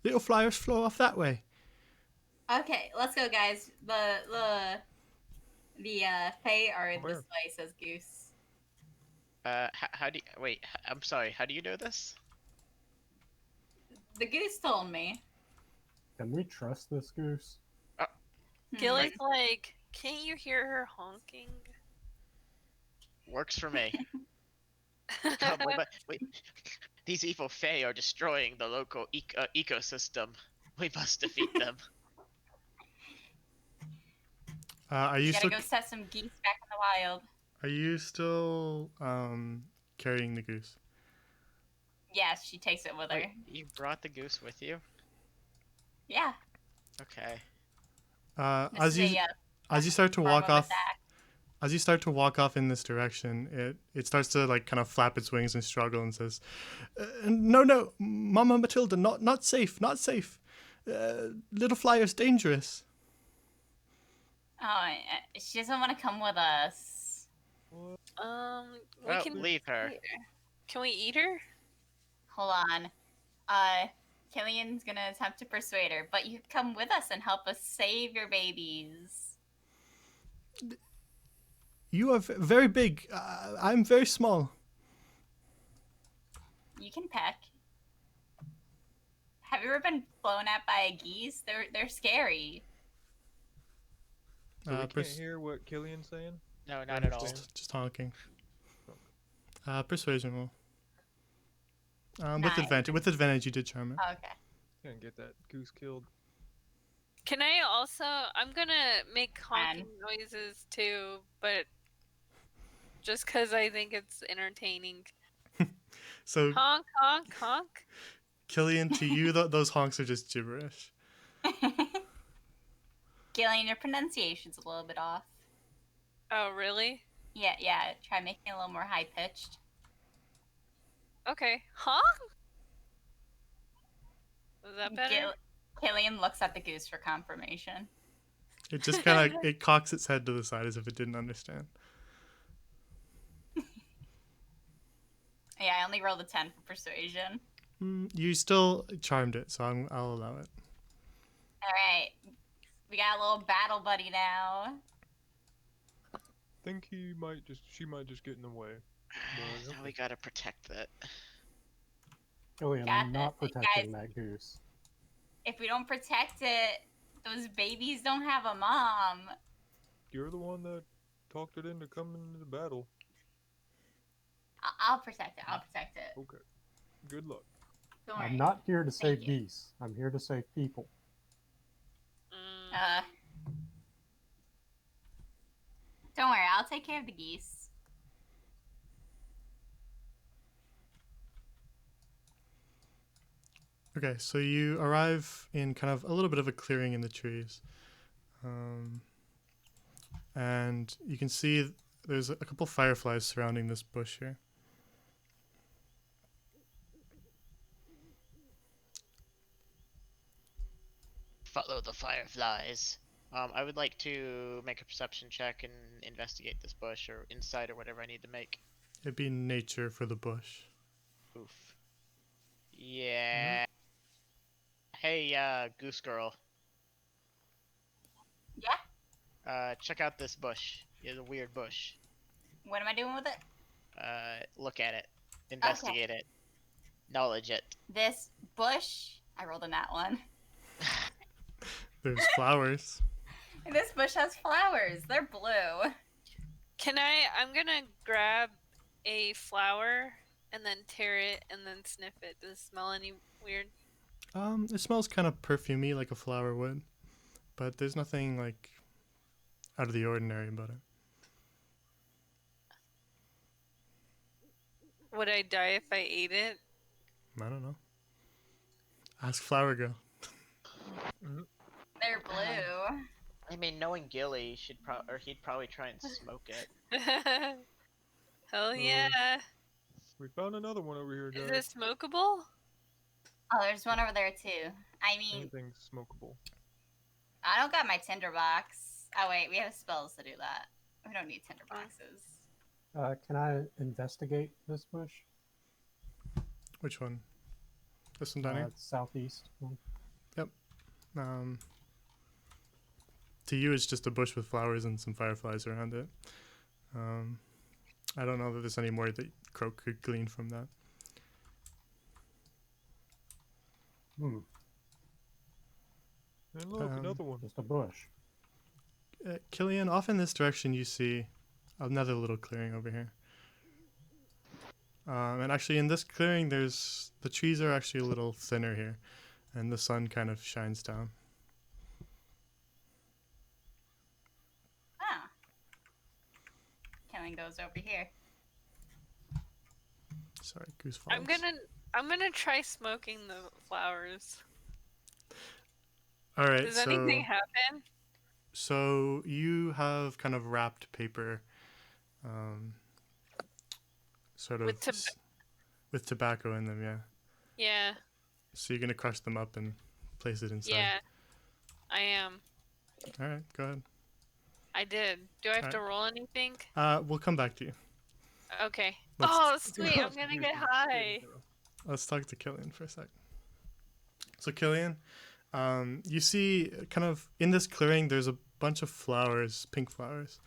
S4: Little flyers flow off that way.
S5: Okay, let's go, guys. The Fae are
S1: Where?
S5: this way, says Goose.
S2: How do you, wait? I'm sorry. How do you know this?
S5: The Goose told me.
S3: Can we trust this goose?
S6: Gilly's like, can't you hear her honking?
S2: Works for me. Wait, these evil Fae are destroying the local ecosystem. We must defeat them.
S4: Are
S5: We
S4: you
S5: gotta
S4: still
S5: go set some geese back in the wild.
S4: are you still carrying the goose?
S5: Yes, she takes it with her.
S2: Wait, you brought the goose with you?
S5: Yeah.
S2: Okay.
S5: This is
S4: As you start to
S5: form
S4: walk
S5: of
S4: off,
S5: attack.
S4: as you start to walk off in this direction, it starts to like kind of flap its wings and struggle and says, "No, Mama Matilda, not safe. Little flyer's dangerous."
S5: Oh, she doesn't want to come with us.
S1: What?
S6: We
S2: Well,
S6: can
S2: leave her.
S6: Can we eat her?
S5: Hold on. Killian's gonna attempt to persuade her, but you come with us and help us save your babies.
S4: You are very big. I'm very small.
S5: You can peck. Have you ever been blown at by a geese? They're scary.
S1: So we can't
S4: Pers-
S1: hear what Killian's saying?
S2: No, not at all.
S4: just honking. Persuasion roll. With
S5: Nice.
S4: advantage. With advantage, you did charm it.
S5: Oh, okay.
S1: Can't get that goose killed.
S6: Can I also? I'm gonna make honking noises too, but just because I think it's entertaining.
S4: So,
S6: Honk, honk, honk.
S4: Killian, to you, those honks are just gibberish.
S5: Gillian, your pronunciation's a little bit off.
S6: Oh, really?
S5: Yeah. Try making it a little more high pitched.
S6: Okay. Honk. Was that better?
S5: Killian looks at the goose for confirmation.
S4: It just kind of it cocks its head to the side as if it didn't understand.
S5: Yeah, I only rolled a 10 for persuasion.
S4: You still charmed it, so I'll allow it.
S5: All right, we got a little battle buddy now.
S1: Think she might just get in the way. But,
S2: Now we gotta protect that.
S3: Killian,
S5: Got
S3: I'm not
S5: this.
S3: protecting
S5: Guys.
S3: that goose.
S5: If we don't protect it, those babies don't have a mom.
S1: you're the one that talked it into coming into the battle.
S5: I'll protect it. I'll protect it.
S1: Okay. Good luck.
S5: Don't worry.
S3: I'm not here to save
S5: Thank you.
S3: geese. I'm here to save people.
S6: Mm,
S5: Don't worry, I'll take care of the geese.
S4: Okay, so you arrive in kind of a little bit of a clearing in the trees. And you can see there's a couple fireflies surrounding this bush here.
S2: Follow the fireflies. I would like to make a perception check and investigate this bush or insight or whatever I need to make.
S4: It'd be nature for the bush.
S2: Oof. Yeah. Hey, Goose Girl.
S5: Yeah?
S2: Check out this bush. It's a weird bush.
S5: What am I doing with it?
S2: Look at it. Investigate it. Knowledge it.
S5: This bush. I rolled in that one.
S4: There's flowers.
S5: This bush has flowers. They're blue.
S6: I'm gonna grab a flower and then tear it and then sniff it. Does it smell any weird?
S4: It smells kind of perfumey like a flower would, but there's nothing like out of the ordinary about it.
S6: Would I die if I ate it?
S4: I don't know. Ask Flower Girl.
S5: They're blue.
S2: I mean, knowing Gilly, he'd probably try and smoke it.
S6: Hell yeah!
S1: We found another one over here,
S6: Is
S1: guys.
S6: it smokable?
S5: Oh, there's one over there too. I mean,
S1: Anything's smokable.
S5: I don't got my tinderbox. Oh wait, we have spells to do that. We don't need tinderboxes.
S3: Can I investigate this bush?
S4: Which one? This one down here?
S3: Southeast one.
S4: To you, it's just a bush with flowers and some fireflies around it. I don't know that there's any more that Croak could glean from that.
S3: Hmm,
S1: And look, another one.
S3: just a bush.
S4: Killian, off in this direction, you see another little clearing over here. And actually, in this clearing, the trees are actually a little thinner here, and the sun kind of shines down.
S5: Oh. Killing goes over here.
S4: Sorry, Goose Falls.
S6: I'm gonna try smoking the flowers.
S4: All right,
S6: Does anything happen?
S4: So you have kind of wrapped paper, sort of
S6: With
S4: with tobacco in them, yeah.
S6: Yeah,
S4: So you're gonna crush them up and place it inside.
S6: yeah, I am.
S4: All right, go ahead.
S6: I did. Do I have
S4: Alright.
S6: to roll anything?
S4: We'll come back to you.
S6: Okay.
S4: Let's-
S6: Oh, sweet! I'm gonna get high.
S4: Let's talk to Killian for a sec. So Killian, you see kind of in this clearing there's a bunch of flowers, pink flowers.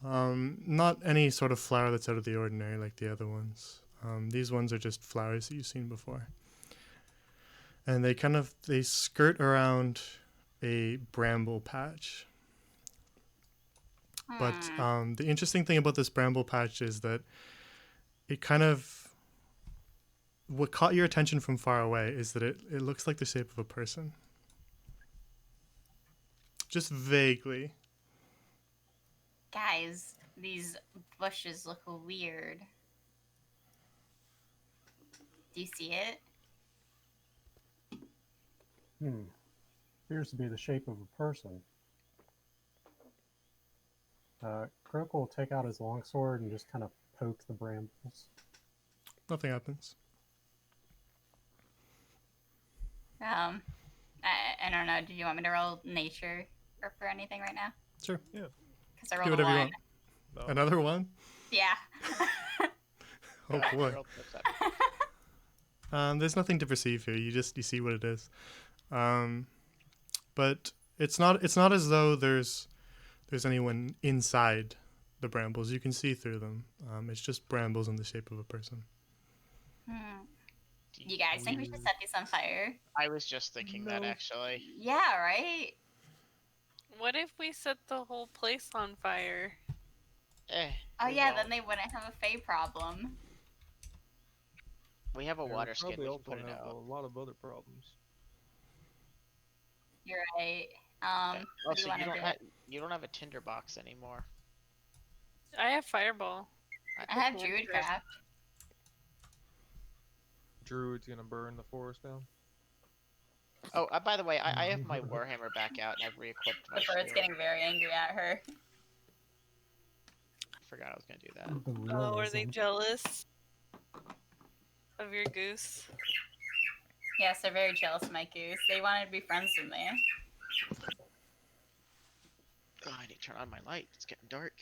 S4: Not any sort of flower that's out of the ordinary like the other ones. These ones are just flowers that you've seen before. And they skirt around a bramble patch. But the interesting thing about this bramble patch is that what caught your attention from far away is that it looks like the shape of a person. Just vaguely.
S5: Guys, these bushes look weird. Do you see it?
S3: Appears to be the shape of a person. Croak will take out his longsword and just kind of poke the brambles.
S4: Nothing happens.
S5: I don't know. Do you want me to roll nature or for anything right now?
S4: Sure.
S5: Because I
S4: Do
S5: rolled a
S4: whatever you
S5: one.
S4: want.
S1: No.
S4: Another one?
S5: Yeah.
S4: Oh boy.
S2: Roll perception.
S4: There's nothing to perceive here. You see what it is. But it's not as though there's anyone inside the brambles. You can see through them. It's just brambles in the shape of a person.
S5: You guys think we should set these on fire?
S2: I was just thinking that
S1: No.
S2: actually.
S5: Yeah, right?
S6: What if we set the whole place on fire?
S5: Oh
S2: we
S5: yeah,
S2: won't.
S5: then they wouldn't have a Fae problem.
S2: We have a
S1: Yeah,
S2: water
S1: we
S2: skin.
S1: probably
S2: We can
S1: also
S2: put it
S1: have a
S2: out.
S1: lot of other problems.
S5: You're right.
S2: Oh,
S5: What do you
S2: so
S5: want
S2: you
S5: to
S2: don't
S5: do?
S2: have a tinderbox anymore.
S6: I have fireball.
S5: I have Druidcraft.
S1: Druid's gonna burn the forest down.
S2: Oh, by the way, I have my Warhammer back out and I've re-equipped my
S5: The bird's
S2: shield.
S5: getting very angry at her.
S2: I forgot I was gonna do that.
S3: The
S6: Oh, are they
S3: realism.
S6: jealous of your goose?
S5: Yes, they're very jealous of my goose. They wanted to be friends with me.
S2: Oh, I need to turn on my light. It's getting dark.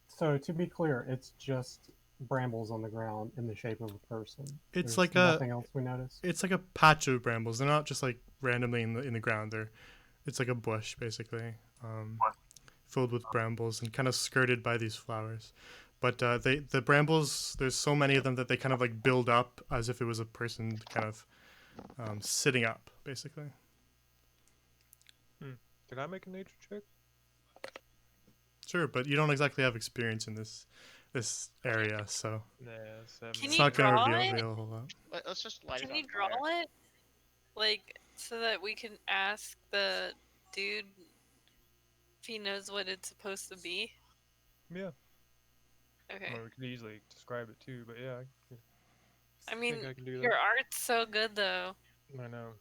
S3: So to be clear, it's just brambles on the ground in the shape of a person.
S4: It's
S3: There's
S4: like
S3: nothing else we notice.
S4: it's like a patch of brambles. They're not just like randomly in the ground. It's like a bush basically, filled with brambles and kind of skirted by these flowers. But the brambles, there's so many of them that they kind of like build up as if it was a person kind of sitting up basically.
S1: Can I make a nature check?
S4: Sure, but you don't exactly have experience in this area, so
S1: Nah, 7.
S6: Can
S4: it's
S6: you
S4: not going
S6: draw
S4: to
S6: it?
S4: reveal a whole lot.
S2: Let's just light
S6: Can
S2: it
S6: you
S2: on
S6: draw
S2: fire.
S6: it? Like, so that we can ask the dude if he knows what it's supposed to be?
S1: Yeah.
S6: Okay.
S1: I mean, we could easily describe it too, but yeah,
S6: I mean,
S1: think I can do that.
S6: your art's so good, though.
S1: I know.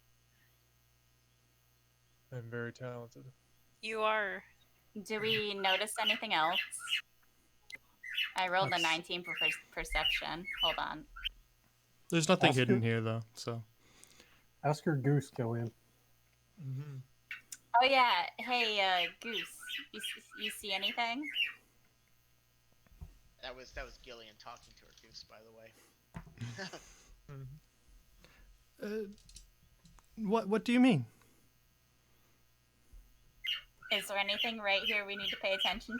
S1: I'm very talented.
S6: You are.
S5: Do we notice anything else? I rolled a
S4: That's-
S5: 19 for perception. Hold on.
S4: There's nothing
S3: Ask
S4: hidden
S3: your-
S4: here though, so
S3: Ask your goose, Killian.
S1: Mm-hmm.
S5: Oh yeah. Hey, Goose. You see anything?
S2: That was Gillian talking to her goose, by the way.
S4: what do you mean?
S5: Is there anything right here we need to pay attention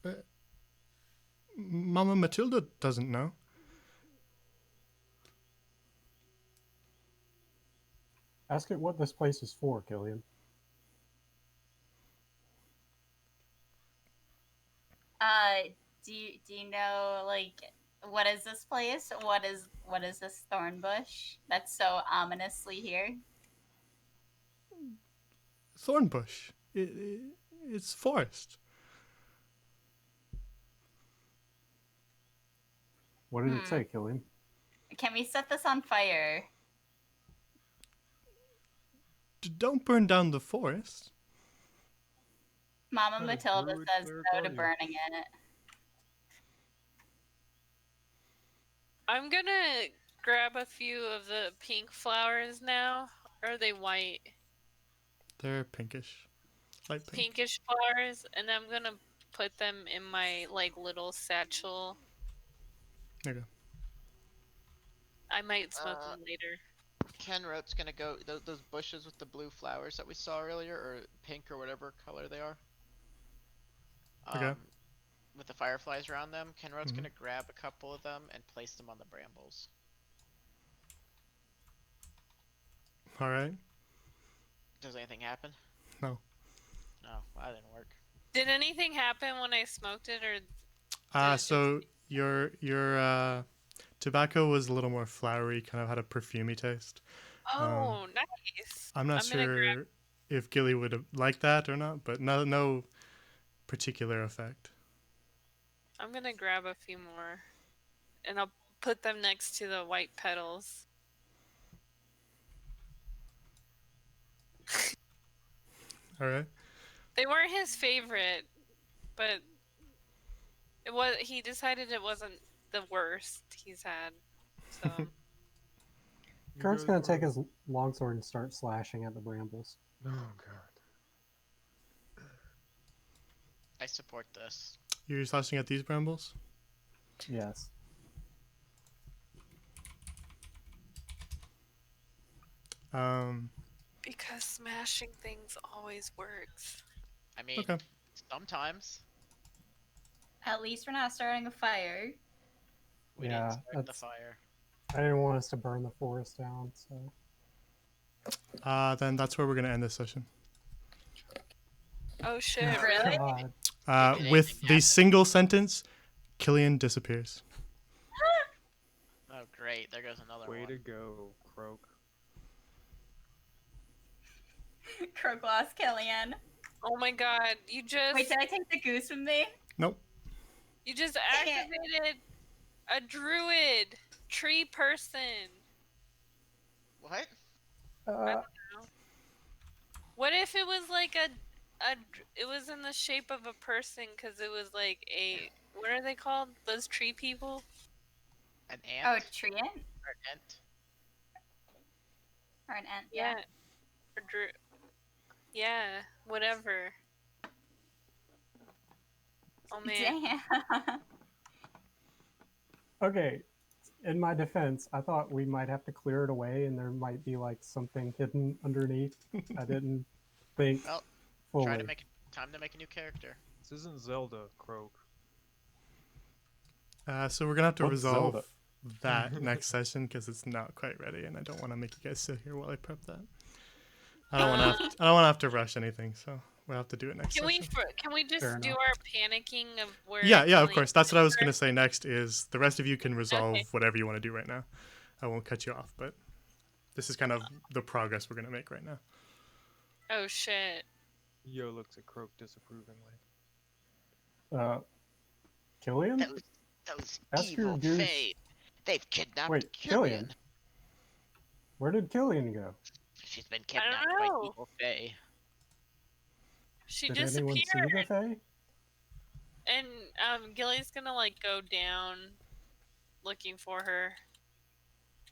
S5: to?
S4: Mama Matilda doesn't know.
S3: Ask it what this place is for, Killian.
S5: Do you know, like, what is this place? What is this thorn bush that's so ominously here?
S4: Thornbush. It's forest.
S3: What did it say, Killian?
S5: Can we set this on fire?
S4: Don't burn down the forest.
S5: Mama
S1: That is
S5: Matilda
S1: druid
S5: says
S1: cleric
S5: no to
S1: audio.
S5: burning it.
S6: I'm gonna grab a few of the pink flowers now. Or are they white?
S4: They're pinkish. Light pink.
S6: Pinkish flowers, and I'm gonna put them in my, like, little satchel.
S4: Okay.
S6: I might smoke
S2: Uh,
S6: them later.
S2: Kenrote's gonna go those bushes with the blue flowers that we saw earlier, or pink or whatever color they are.
S4: Okay.
S2: With the fireflies around them, Kenrote's
S4: Mhm.
S2: gonna grab a couple of them and place them on the brambles.
S4: All right.
S2: Does anything happen?
S4: No.
S2: No, that didn't work.
S6: Did anything happen when I smoked it, or
S4: So your tobacco was a little more flowery, kind of had a perfumey taste.
S6: oh, nice.
S4: I'm not
S6: I'm gonna grab-
S4: sure if Gilly would have liked that or not, but no particular effect.
S6: I'm gonna grab a few more, and I'll put them next to the white petals.
S4: All right.
S6: They weren't his favorite, but it was. He decided it wasn't the worst he's had. So
S1: You
S3: Kurt's
S1: guys
S3: gonna take
S1: wanna-
S3: his longsword and start slashing at the brambles.
S1: Oh god.
S2: I support this.
S4: You're slashing at these brambles?
S3: Yes.
S6: because smashing things always works.
S2: I mean,
S4: Okay.
S2: sometimes
S5: At least we're not starting a fire.
S2: we
S3: Yeah,
S2: didn't start the
S3: that's-
S2: fire.
S3: I didn't want us to burn the forest down, so
S4: Then that's where we're gonna end this session.
S6: Oh shit!
S5: Really?
S3: God.
S2: Did
S4: With
S2: anything
S4: the
S2: happen?
S4: single sentence, Killian disappears.
S2: Oh great, there goes another
S1: Way
S2: one.
S1: to go, Croak.
S5: Croak lost Killian.
S6: Oh my god, you just
S5: Wait, did I take the goose from me?
S4: Nope.
S6: you just
S5: Dang it.
S6: activated a druid tree person.
S2: What?
S6: What if it was like it was in the shape of a person because it was like a, what are they called? Those tree people?
S2: An ant?
S5: Oh, Treant?
S2: Or an ant?
S5: Or an ant? Yeah.
S6: Or yeah, whatever. Oh man.
S5: Damn.
S3: Okay, in my defense, I thought we might have to clear it away and there might be like something hidden underneath. I didn't think
S2: Well,
S3: fully.
S2: time to make a new character.
S1: This isn't Zelda, Croak.
S4: So we're gonna have to
S3: What's
S4: resolve
S3: Zelda?
S4: that next session because it's not quite ready, and I don't want to make you guys sit here while I prep that. I don't want to have to rush anything, so we'll have to do it next
S6: Can
S4: session.
S6: can we just
S3: Fair
S6: do
S3: enough.
S6: our panicking of where?
S4: Yeah, of
S6: like,
S4: course. That's what I was gonna say next. Is the rest of you can resolve
S6: Okay.
S4: whatever you want to do right now. I won't cut you off, but this is kind of the progress we're gonna make right now.
S6: Oh shit.
S1: Yo looks at Croak disapprovingly.
S3: Killian?
S2: Those
S3: Ask your
S2: evil
S3: goose.
S2: Fae. They've kidnapped
S3: Wait, Killian? Where did Killian go?
S2: She's been
S6: I don't
S2: kidnapped by
S6: know.
S2: evil Fae.
S6: She
S3: Did anyone see the
S6: disappeared.
S3: Fae?
S6: And Gilly's gonna like go down looking for her,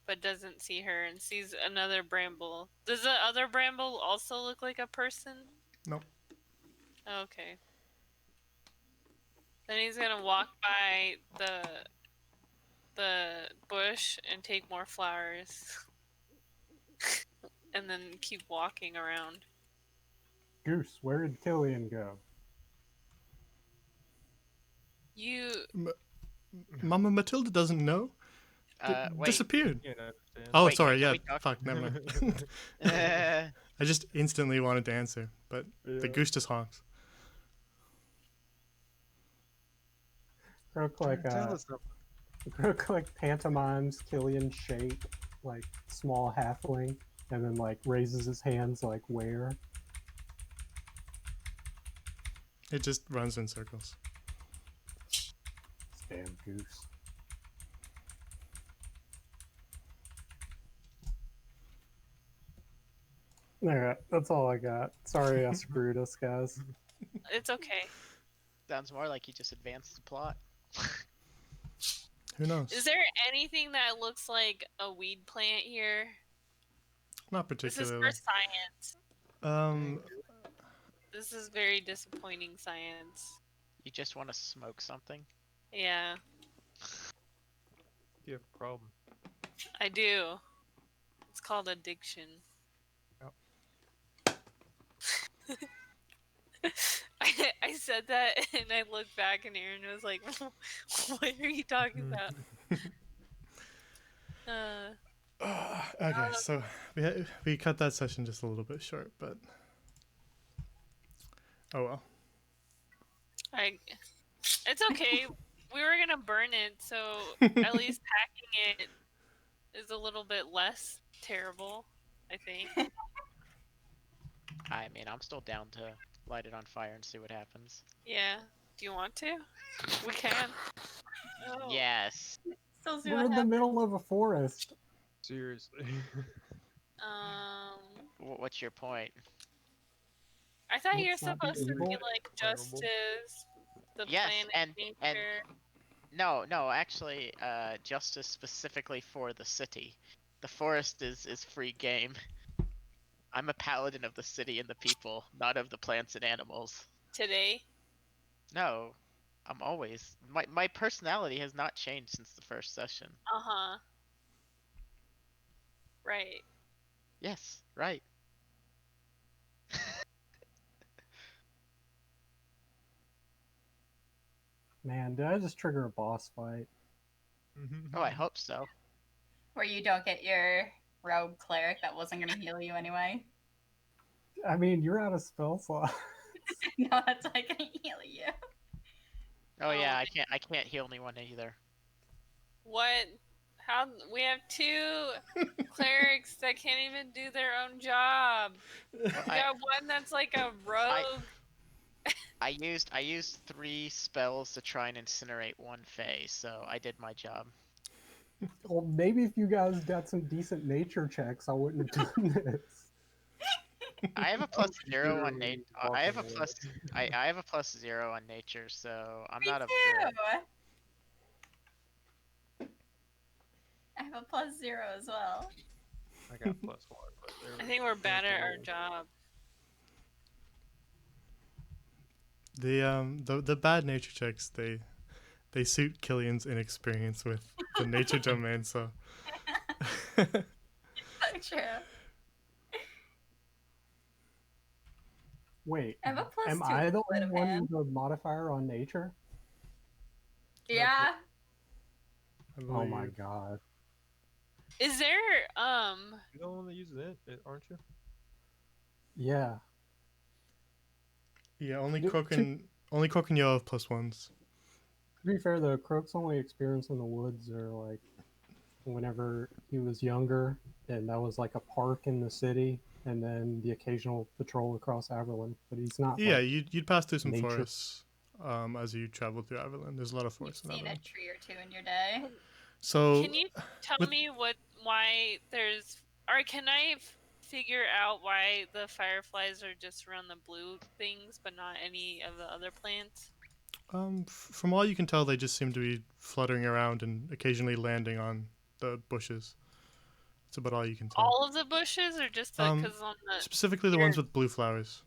S6: but doesn't see her and sees another bramble. Does the other bramble also look like a person?
S4: Nope.
S6: Okay. Then he's gonna walk by the bush and take more flowers. And then keep walking around.
S3: Goose, where did Killian go?
S6: You
S4: Mama Matilda doesn't know.
S2: Wait.
S4: Disappeared.
S1: Can't understand.
S4: Oh,
S2: Wait,
S4: sorry.
S2: can
S4: Yeah.
S2: we talk-
S4: Fuck. Never mind.
S2: Uh,
S4: I just instantly wanted to answer, but the
S1: Yeah.
S4: goose just honks.
S3: Croak like
S1: Tell us something.
S3: Croak like pantomimes Killian's shape, like small halfling, and then like raises his hands like where?
S4: It just runs in circles.
S3: Damn goose. Alright, that's all I got. Sorry I screwed us, guys.
S6: it's okay.
S2: sounds more like you just advanced the plot.
S4: Who knows?
S6: Is there anything that looks like a weed plant here?
S4: Not
S6: This is
S4: particularly.
S6: for science.
S4: Um,
S6: This is very disappointing science.
S2: You just want to smoke something?
S6: Yeah,
S1: You have a problem.
S6: I do. It's called addiction. I said that and I looked back and Aaron was like, what are you talking about?
S4: okay, so we cut that session just a little bit short, but oh well.
S6: It's okay. We were gonna burn it, so at least packing it is a little bit less terrible, I think.
S2: I mean, I'm still down to light it on fire and see what happens.
S6: Yeah. Do you want to? We can. Oh.
S2: Yes.
S5: Still see
S3: We're
S5: what
S3: in the
S5: happens.
S3: middle of a forest.
S1: Seriously.
S2: What's your point?
S6: I thought you're
S3: Let's not be
S6: supposed to be
S3: evil.
S6: like
S1: Honorable.
S6: justice, the
S2: Yes,
S6: planet,
S2: and
S6: nature.
S2: no, actually, justice specifically for the city. The forest is free game. I'm a paladin of the city and the people, not of the plants and animals.
S6: Today.
S2: No, I'm always my personality has not changed since the first session.
S6: Uh-huh. Right.
S2: Yes, right.
S3: Man, did I just trigger a boss fight?
S2: Oh, I hope so.
S5: Where you don't get your rogue cleric that wasn't going to heal you anyway.
S3: I mean, you're out of spell slot.
S5: No, that's not going to heal you.
S2: Oh yeah,
S6: Oh.
S2: I can't heal anyone either.
S6: What? How? We have 2 clerics that can't even do their own job.
S2: Well,
S6: We got one that's like a rogue.
S2: I used 3 spells to try and incinerate one Fae, so I did my job.
S3: Well, maybe if you guys got some decent nature checks, I wouldn't have done this.
S2: I have a +0 on
S1: literally
S2: nat. I have a
S1: walking
S2: plus.
S1: away.
S2: I have a +0 on nature, so I'm
S5: Me
S2: not a
S5: too.
S2: druid.
S5: I have a +0 as well.
S1: I got +1, but
S6: I think we're bad at our
S1: job.
S6: job.
S4: The bad nature checks they suit Killian's inexperience with the nature domain. So
S5: So true.
S3: Wait,
S5: I have a +2
S3: am I the
S5: sleight
S3: only
S5: of
S3: one
S5: hand.
S3: with a modifier on nature?
S5: Yeah.
S4: I
S3: Oh my
S4: believe-
S3: god.
S6: Is there
S1: You're the one that uses it, aren't you?
S3: Yeah.
S4: Yeah, only
S3: You-
S4: Croak and Yo have +1s.
S3: To be fair, though, Croak's only experience in the woods are like whenever he was younger, and that was like a park in the city, and then the occasional patrol across Averlin. But he's not.
S4: Yeah,
S3: like,
S4: you'd pass through some
S3: nature.
S4: forests as you travel through Averlin. There's a lot of
S5: You've
S4: forests in
S5: seen a
S4: Averlin.
S5: tree or 2 in your day.
S4: So
S6: can you tell
S4: with-
S6: me why there's, or can I figure out why the fireflies are just around the blue things but not any of the other plants?
S4: from all you can tell, they just seem to be fluttering around and occasionally landing on the bushes. That's about all you can tell.
S6: All of the bushes, or just because on the?
S4: Specifically, the ones
S6: here.
S4: with blue flowers.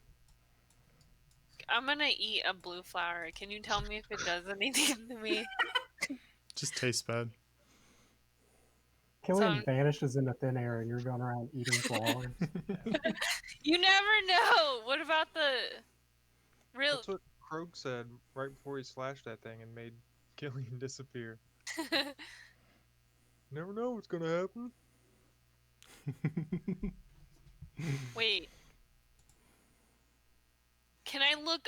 S6: I'm gonna eat a blue flower. Can you tell me if it does anything to me?
S4: Just tastes bad.
S3: Killian
S6: So-
S3: vanishes into thin air, and you're going around eating flowers.
S6: You never know. What about the real?
S1: That's what Krog said right before he slashed that thing and made Killian disappear. Never know what's gonna happen.
S6: Wait. Can I look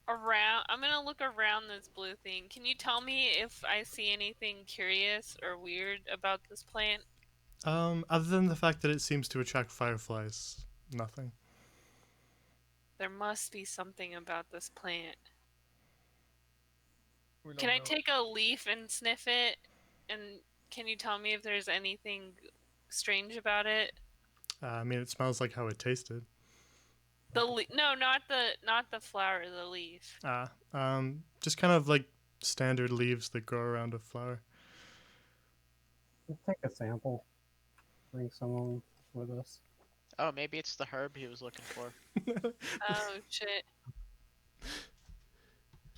S6: around? I'm gonna look around this blue thing. Can you tell me if I see anything curious or weird about this plant?
S4: Other than the fact that it seems to attract fireflies, nothing.
S6: There must be something about this plant.
S1: We don't
S6: Can I
S1: know.
S6: take a leaf and sniff it? And can you tell me if there's anything strange about it?
S4: I mean, it smells like how it tasted.
S6: No, not the flower, the leaf.
S4: Just kind of like standard leaves that grow around a flower.
S3: We'll take a sample. Bring someone with us.
S2: Oh, maybe it's the herb he was looking for.
S6: Oh shit.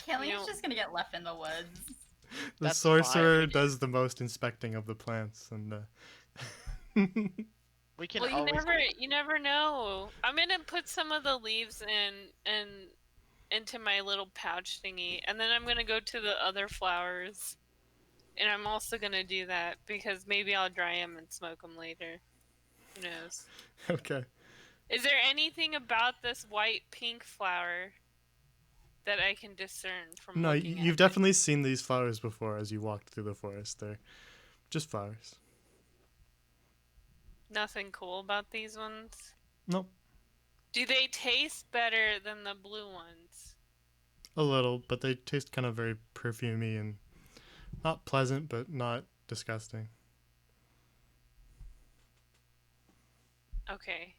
S5: Killian's
S6: know-
S5: just gonna get left in the woods.
S4: The
S2: That's
S4: sorcerer
S2: fine.
S4: does the most inspecting of the plants, and
S2: We can
S6: Well,
S2: always.
S6: you never know. I'm gonna put some of the leaves into my little pouch thingy, and then I'm gonna go to the other flowers, and I'm also gonna do that because maybe I'll dry them and smoke them later. Who knows?
S4: okay.
S6: Is there anything about this white pink flower that I can discern from
S4: No,
S6: looking at
S4: you've
S6: it?
S4: definitely seen these flowers before as you walked through the forest. They're just flowers.
S6: Nothing cool about these ones?
S4: Nope.
S6: Do they taste better than the blue ones?
S4: A little, but they taste kind of very perfumey and not pleasant, but not disgusting.
S6: Okay.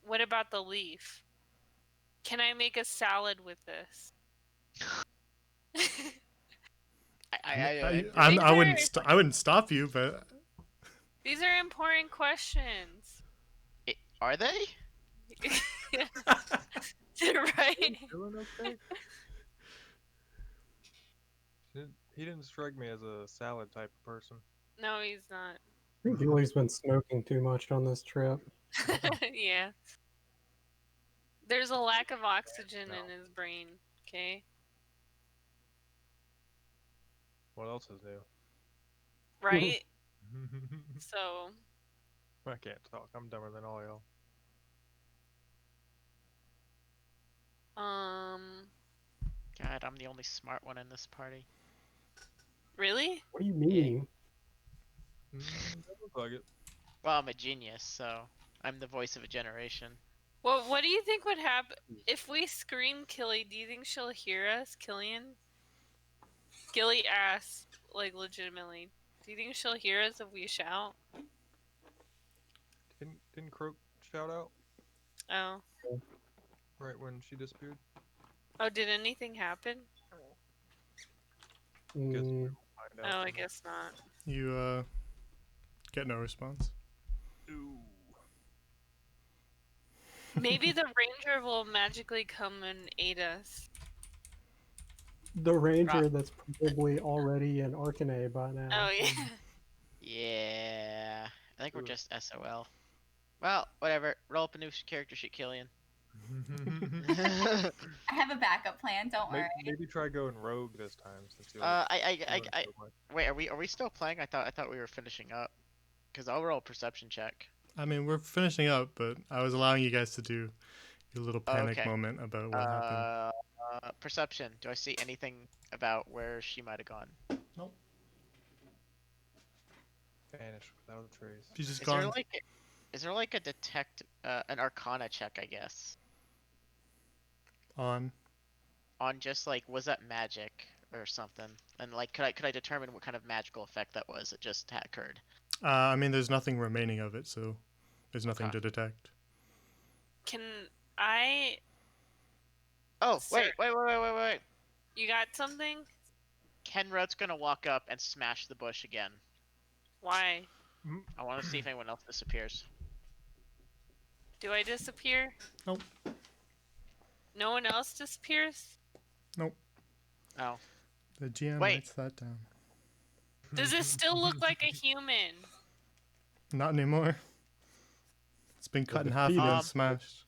S6: What about the leaf? Can I make a salad with this?
S4: I wouldn't stop you, but
S6: These are important questions.
S2: Are they?
S6: Right?
S1: Feeling okay? He didn't strike me as a salad type of person.
S6: No, he's not.
S3: I think Julie's been smoking too much on this trip.
S6: Yeah. There's a lack of oxygen in his brain, okay?
S1: What else is new?
S6: Right? So,
S1: I can't talk. I'm dumber than all y'all.
S2: God, bad. I'm the only smart one in this party.
S6: Really?
S3: What do you mean?
S1: That looks like it.
S2: Well, I'm a genius, so I'm the voice of a generation.
S6: Well, what do you think would happen if we scream Killy? Do you think she'll hear us, Killian? Gilly asked, like, legitimately. Do you think she'll hear us if we shout?
S1: Didn't Croak shout out
S6: Oh.
S1: right when she disappeared?
S6: Oh, did anything happen?
S1: Guess
S3: Mm,
S1: we'll find out.
S6: Oh, I guess not.
S4: You get no response.
S1: Ooh.
S6: Maybe the ranger will magically come and aid us.
S3: the ranger that's probably already in Arcanay by now.
S6: Oh, yeah.
S2: Yeah. I think we're
S1: Ooh.
S2: just SOL. Well, whatever. Roll up a new character sheet, Killian.
S5: I have a backup plan. Don't worry.
S1: Maybe try going rogue this time since you're
S2: I wait. Are we still playing? I thought we were finishing up. Cause I'll roll a perception check.
S4: I mean, we're finishing up, but I was allowing you guys to do your little panic
S2: Okay.
S4: moment about what happened.
S2: Perception. Do I see anything about where she might have gone?
S4: Nope.
S1: vanish without a trace.
S4: She's just
S2: Is
S4: gone.
S2: there like a detect an Arcana check? I guess
S4: On.
S2: on just like was that magic or something? And like could I determine what kind of magical effect that was? It just occurred.
S4: I mean, there's nothing remaining of it, so there's nothing
S2: Okay.
S4: to detect.
S6: Can I...
S2: Oh
S6: Sir.
S2: wait.
S6: You got something?
S2: Kenrod's gonna walk up and smash the bush again.
S6: Why?
S2: I want to see if anyone else disappears.
S6: Do I disappear?
S4: Nope.
S6: No one else disappears?
S4: Nope.
S2: Oh,
S4: The GM
S2: Wait.
S4: writes that down.
S6: Does it still look like a human?
S4: Not anymore. It's been cut in half
S3: defeated.
S4: and smashed.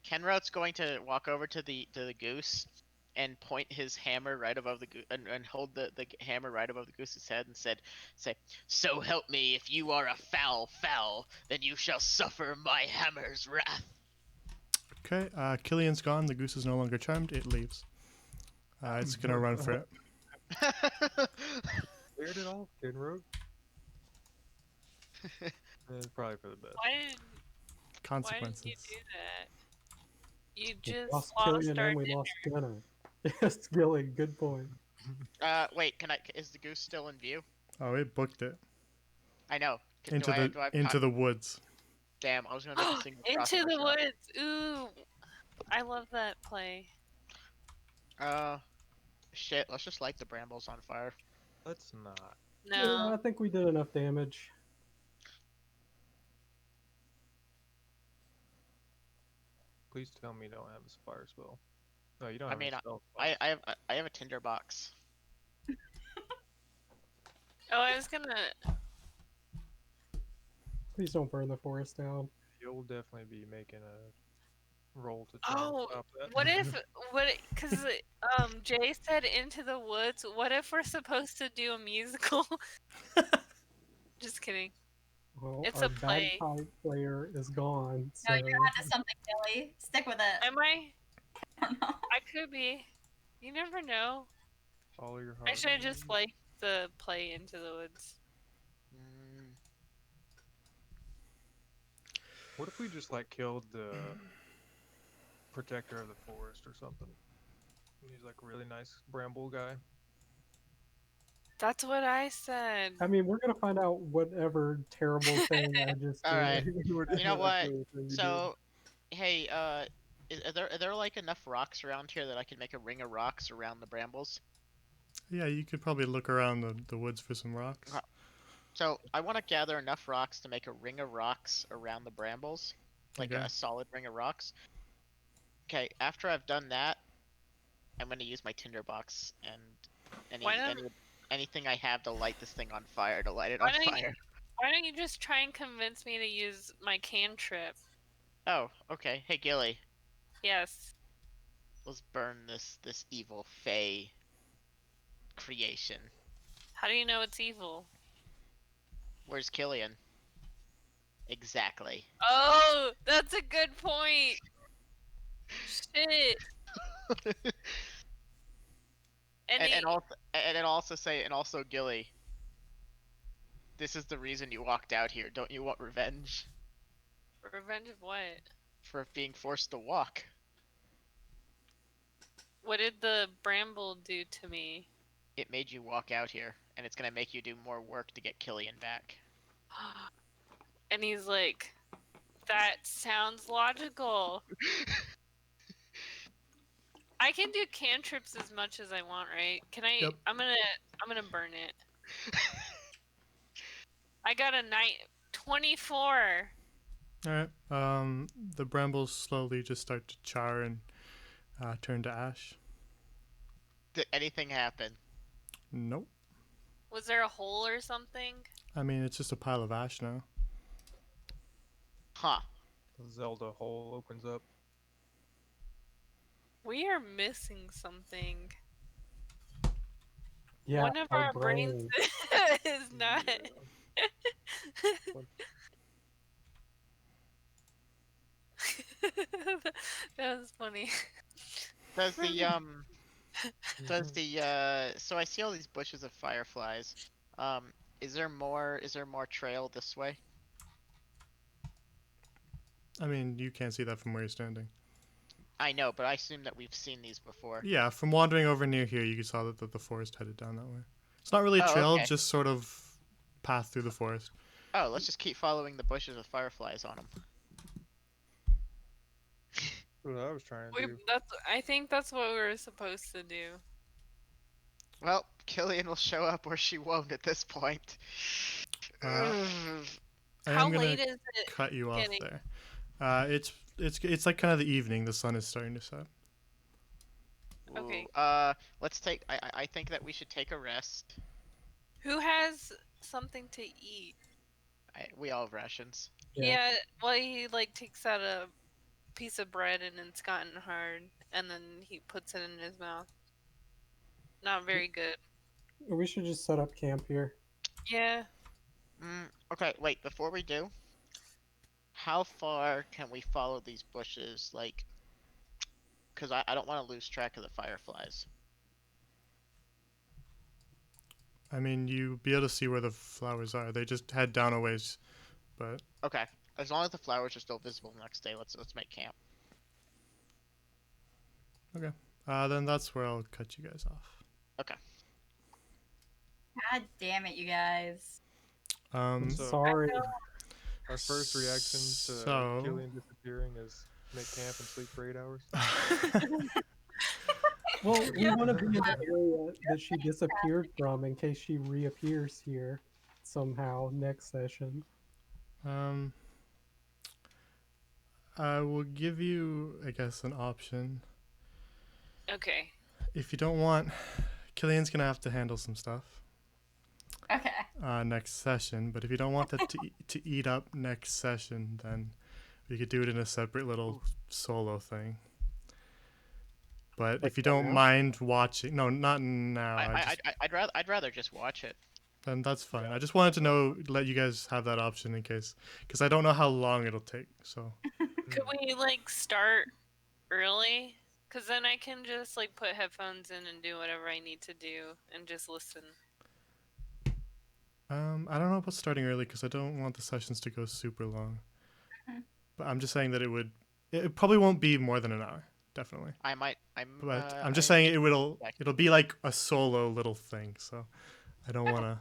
S2: Kenrod's going to walk over to the goose and point his hammer right above the goose and hold the hammer right above the goose's head and say, "So help me, if you are a foul, then you shall suffer my hammer's wrath."
S4: Okay, Killian's gone. The goose is no longer charmed. It leaves. It's gonna run for it.
S1: Cleared it all in rogue. It's probably for the best.
S6: Why did
S4: Consequences.
S6: you do that? You
S3: We
S6: just
S3: lost
S6: lost
S3: Killian
S6: our
S3: and we
S6: dinner.
S3: lost dinner. Yes, Gilly, good point.
S2: Wait, is the goose still in view?
S4: Oh, it booked it
S2: I know.
S4: into the woods.
S2: Damn, I was gonna make a single
S6: Into
S2: crossover
S6: the
S2: shot.
S6: woods! Ooh! I love that play.
S2: Shit, let's just light the brambles on fire.
S1: Let's not.
S3: Yeah,
S6: No.
S3: I think we did enough damage.
S1: Please tell me you don't have a fire spell. No, you don't
S2: I
S1: have
S2: mean,
S1: a spell.
S2: I have a tinder box.
S6: Oh, I was gonna...
S3: Please don't burn the forest down.
S1: You'll definitely be making a roll to try
S6: Oh,
S1: and stop that.
S6: because Jay said into the woods, what if we're supposed to do a musical? Just kidding.
S3: Well,
S6: It's
S3: our
S6: a play.
S3: bagpipe player is gone.
S5: No,
S3: So
S5: you're onto something, Billy. Stick with it.
S6: Am I?
S5: I don't know.
S6: I could be. You never know.
S1: Follow your heart.
S6: I should have just liked the play into the woods.
S1: What if we just like killed the protector of the forest or something? He's like a really nice bramble guy.
S6: That's what I said.
S3: I mean, we're gonna find out whatever terrible thing I just did.
S2: Alright. You know what?
S3: Whatever thing you did.
S2: So, hey, are there like enough rocks around here that I can make a ring of rocks around the brambles?
S4: Yeah, you could probably look around the woods for some rocks.
S2: So I want to gather enough rocks to make a ring of rocks around the brambles, like
S4: Okay.
S2: a solid ring of rocks. Okay, after I've done that, I'm gonna use my tinderbox and
S6: Why not-
S2: anything I have to light this thing on fire to light it
S6: Why
S2: on
S6: don't you-
S2: fire.
S6: Why don't you just try and convince me to use my cantrip?
S2: Oh, okay. Hey Gilly,
S6: Yes.
S2: let's burn this evil fey creation.
S6: How do you know it's evil?
S2: Where's Killian? Exactly.
S6: Oh, that's a good point. Shit.
S2: And also Gilly. This is the reason you walked out here. Don't you want revenge
S6: Revenge of what?
S2: for being forced to walk?
S6: What did the bramble do to me?
S2: It made you walk out here, and it's gonna make you do more work to get Killian back.
S6: And he's like, that sounds logical. I can do cantrips as much as I want, right? Can I?
S4: Yep.
S6: I'm gonna burn it. I got a 24.
S4: All right. The brambles slowly just start to char and turn to ash.
S2: Did anything happen?
S4: Nope.
S6: Was there a hole or something?
S4: I mean, it's just a pile of ash now.
S2: Huh.
S1: The Zelda hole opens up.
S6: We are missing something.
S3: Yeah,
S6: One of our brains is not. That was funny.
S2: Does the so I see all these bushes of fireflies. Is there more trail this way?
S4: I mean, you can't see that from where you're standing.
S2: I know, but I assume that we've seen these before.
S4: Yeah, from wandering over near here, you saw that the forest headed down that way. It's not really a
S2: Oh,
S4: trail,
S2: okay.
S4: just sort of path through the forest.
S2: Oh, let's just keep following the bushes with fireflies on them.
S1: That's what I was trying to do.
S6: I think that's what we were supposed to do.
S2: Well, Killian will show up or she won't at this point.
S4: I
S6: How
S4: am gonna
S6: late is it?
S4: cut you off
S6: getting?
S4: there. It's like kind of the evening. The sun is starting to set.
S6: Okay.
S2: Ooh, let's take. I think that we should take a rest.
S6: Who has something to eat?
S2: We all have rations.
S6: Yeah. Well, he like takes out a piece of bread and it's gotten hard, and then he puts it in his mouth. Not very good.
S3: We should just set up camp here.
S6: Yeah.
S2: Okay, wait. Before we do, how far can we follow these bushes? Like, because I don't want to lose track of the fireflies.
S4: I mean, you be able to see where the flowers are. They just head down a ways, but
S2: Okay, as long as the flowers are still visible next day, let's make camp.
S4: then that's where I'll cut you guys off.
S5: God damn it, you guys.
S1: So-
S3: Sorry.
S1: Our first reaction to
S4: So-
S1: Killian disappearing is make camp and sleep for 8 hours.
S3: Well, we want to be in the area that she disappeared from in case she reappears here somehow next session.
S4: I will give you, I guess, an option.
S6: Okay.
S4: If you don't want, Killian's gonna have to handle some stuff
S5: Okay.
S4: next session. But if you don't want that to eat up next session, then we could do it in a separate little solo thing. But
S3: Like
S4: if you don't
S3: now?
S4: mind watching, no, not now.
S2: I'd rather just watch it.
S4: Then that's fine. I just wanted to let you guys have that option in case, because I don't know how long it'll take. So
S6: Could we like start early? Cause then I can just like put headphones in and do whatever I need to do and just listen.
S4: I don't know about starting early because I don't want the sessions to go super long. But I'm just saying that it probably won't be more than an hour, definitely. But I'm just saying it'll be like a solo little thing. So I don't want to.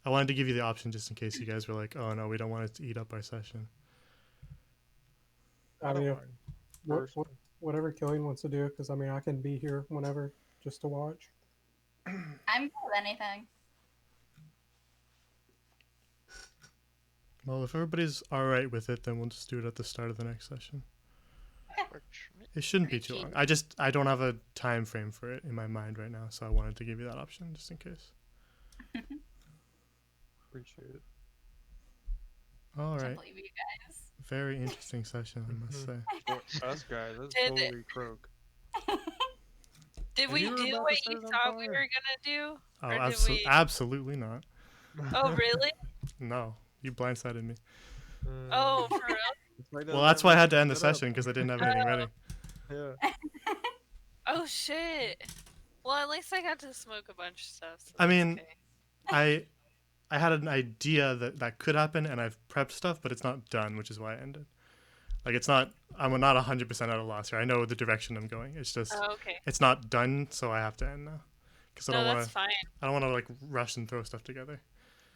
S4: I wanted to give you the option just in case you guys were like, oh no, we don't want it to eat up our session.
S3: I mean,
S1: mind.
S3: whatever Killian wants to do, because I mean, I can be here whenever just to watch.
S5: I'm good with anything.
S4: Well, if everybody's all right with it, then we'll just do it at the start of the next session. It shouldn't be too long. I don't have a time frame for it in my mind right now, so I wanted to give you that option just in case.
S1: Appreciate it.
S4: All
S5: Can't
S4: right.
S5: believe you guys.
S4: Very interesting session, I must say.
S1: Well, us guys, that's
S6: Did-
S1: totally croak.
S6: Did
S1: And
S6: we
S1: you were
S6: do
S1: about
S6: what
S1: to set
S6: you
S1: it on
S6: thought we
S1: fire.
S6: were gonna do?
S4: Oh,
S6: Or did we-
S4: absolutely not.
S6: Oh really?
S4: No, you blindsided me.
S6: Oh, for real?
S1: It's like that
S4: Well, that's
S1: time
S4: why I
S1: we
S4: had to end the
S1: set up.
S4: session because I didn't have anything ready.
S1: Yeah.
S6: Oh shit. Well, at least I got to smoke a bunch of stuff. So
S4: I
S6: that's
S4: mean,
S6: okay.
S4: I had an idea that could happen, and I've prepped stuff, but it's not done, which is why I ended. Like it's not. I'm not 100% at a loss here. I know the direction I'm going. It's just
S6: Oh, okay.
S4: it's not done, so I have to end now. Because I
S6: No,
S4: don't want
S6: that's
S4: to.
S6: fine.
S4: I don't want to like rush and throw stuff together.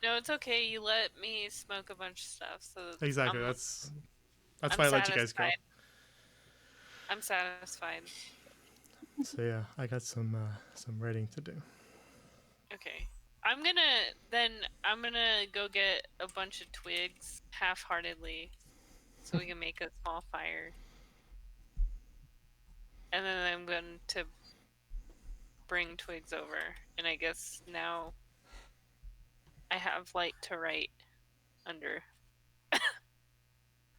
S6: No, it's okay. You let me smoke a bunch of stuff, so
S4: Exactly.
S6: I'm,
S4: That's
S6: I'm
S4: why I let you guys go.
S6: satisfied. I'm satisfied.
S4: So yeah, I got some writing to do.
S6: Okay. I'm gonna go get a bunch of twigs half-heartedly, so we can make a small fire. And then I'm going to bring twigs over, and I guess now I have light to write under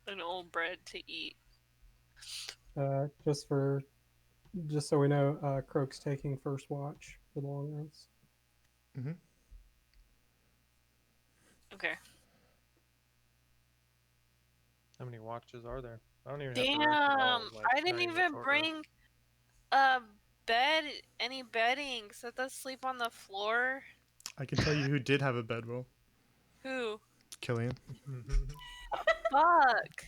S6: an old bread to eat.
S3: Just so we know, Croak's taking first watch for the long rest.
S6: Okay.
S1: How many watches are there? I don't even have to rest at all,
S6: Damn!
S1: like,
S6: I didn't
S1: not even a
S6: even
S1: short
S6: bring any bedding, so let's sleep on the floor.
S4: I can tell you who did have a bedroll.
S6: Who?
S4: Killian.
S1: rest.
S6: Fuck!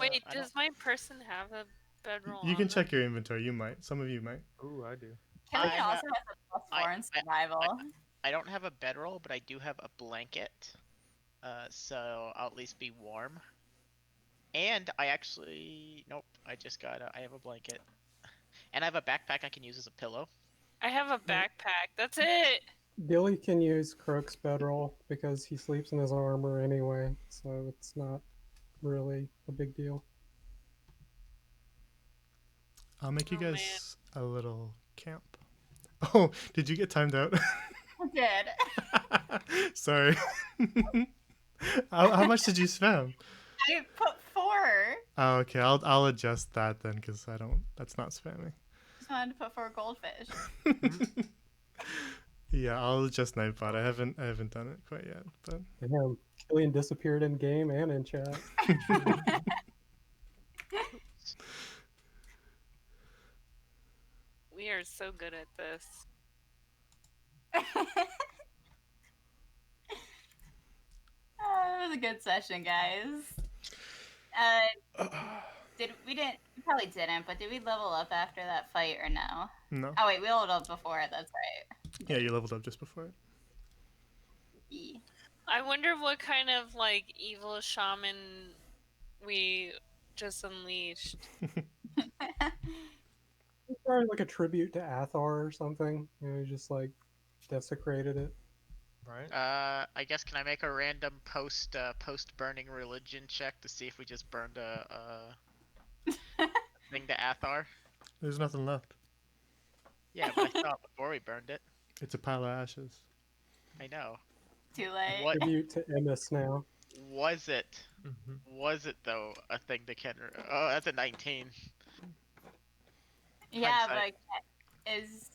S6: Wait,
S2: I
S6: does my person have a bedroll?
S4: You
S6: on
S4: can
S6: them?
S4: check your inventory. You might. Some of you might.
S1: Ooh, I do.
S5: Killian
S2: I
S5: also has a +4 in survival.
S2: I don't have a bedroll, but I do have a blanket. So I'll at least be warm. And I actually nope. I just got I have a blanket, and I have a backpack I can use as a pillow.
S6: I have a backpack. That's it.
S3: Gilly can use Croak's bedroll because he sleeps in his armor anyway, so it's not really a big deal.
S4: I'll make you
S6: Oh,
S4: guys a little camp. Oh, did you get timed out?
S5: I did.
S4: Sorry. How much did you spam?
S5: I put 4.
S4: Oh, okay. I'll adjust that then, because I don't. That's not spamming.
S5: Just wanted to put 4 goldfish.
S4: Yeah, I'll adjust Nightbot. I haven't done it quite yet, but
S3: Damn, Killian disappeared in game and in chat.
S6: We are so good at this.
S5: It was a good session, guys. We probably didn't, but did we level up after that fight or no?
S4: no.
S5: Oh wait, we leveled up before it, that's right.
S4: Yeah, you leveled up just before it.
S5: E.
S6: I wonder what kind of like evil shaman we just unleashed.
S3: It's probably like a tribute to Athar or something. You know, he just like desecrated it.
S1: Right?
S2: I guess can I make a random post burning religion check to see if we just burned a thing to Athar?
S4: There's nothing left.
S2: Yeah, but I thought before we burned it.
S4: It's a pile of ashes.
S2: I know.
S5: Too late.
S2: What
S3: Tribute to Emmis now.
S2: was it?
S1: Mm-hmm.
S2: Was it though a thing to Kenner? Oh, that's a 19.
S5: Yeah,
S2: Hindsight.
S5: but is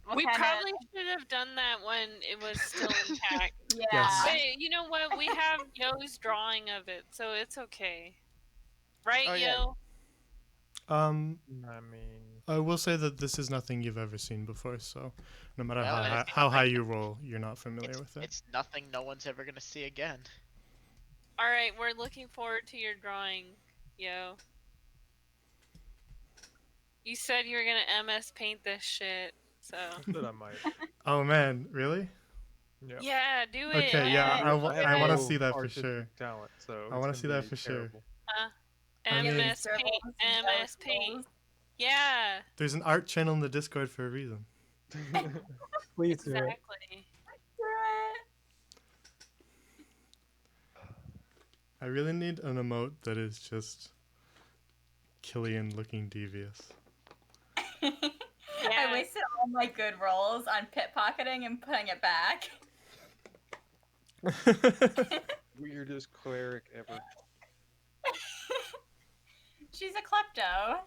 S5: what
S6: We
S5: kinda-
S6: probably should have done that when it was still intact.
S5: yeah.
S4: Yes.
S6: Wait, you know what? We have Yo's drawing of it, so it's okay. Right,
S2: Oh,
S6: Yo?
S2: yeah.
S1: I mean,
S4: I will say that this is nothing you've ever seen before, so no matter
S2: Well,
S4: how high you roll, you're not familiar
S2: It's,
S4: with it.
S2: it's nothing no one's ever gonna see again.
S6: Alright, we're looking forward to your drawing, Yo. You said you were gonna MS paint this shit, so.
S1: I said I might.
S4: Oh man, really?
S1: Yeah.
S6: Yeah, do it!
S4: Okay, yeah, I
S1: have
S4: wanna
S1: no
S4: see that for
S1: artistic
S4: sure.
S1: Talent, so
S4: I
S1: it's
S4: wanna
S1: gonna
S4: see that
S1: be
S4: for sure.
S1: terrible.
S4: I mean-
S6: MS paint, MS paint. Yeah,
S4: There's an art channel in the Discord for a reason.
S3: Please do it.
S6: exactly.
S4: I really need an emote that is just Killian looking devious.
S5: I
S6: Yeah.
S5: wasted all my good rolls on pickpocketing and putting it back.
S1: Weirdest cleric ever.
S5: She's a klepto.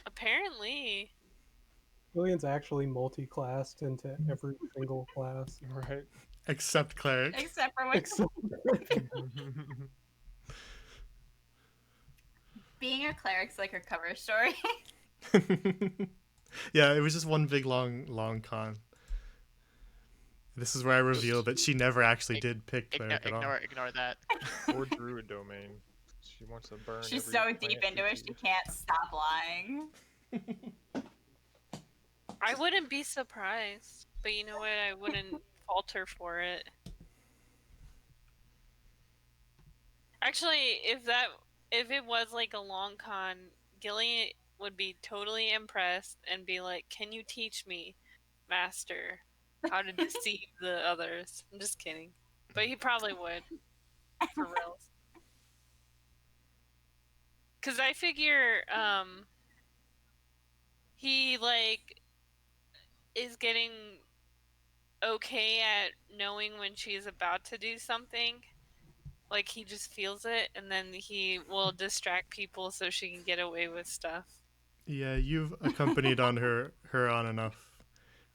S6: Apparently.
S3: Killian's actually multi-classed into every single class.
S1: Right?
S4: Except cleric.
S5: Except for when
S3: Except
S5: being a cleric's like her cover story.
S4: Yeah, it was just one big long con. This is where I reveal that she never actually did pick cleric at all.
S2: Ignore that.
S1: Or druid domain. She wants to burn.
S5: She's
S1: every
S5: so
S1: plant
S5: deep into it, she
S1: sees.
S5: can't stop lying.
S6: I wouldn't be surprised, but you know what? I wouldn't falter for it. Actually, if it was like a long con, Gilly would be totally impressed and be like, "Can you teach me, master, how to deceive the others?" I'm just kidding, but he probably would, for reals. Cause I figure, he like is getting okay at knowing when she's about to do something. Like he just feels it, and then he will distract people so she can get away with stuff.
S4: Yeah, you've accompanied on her on enough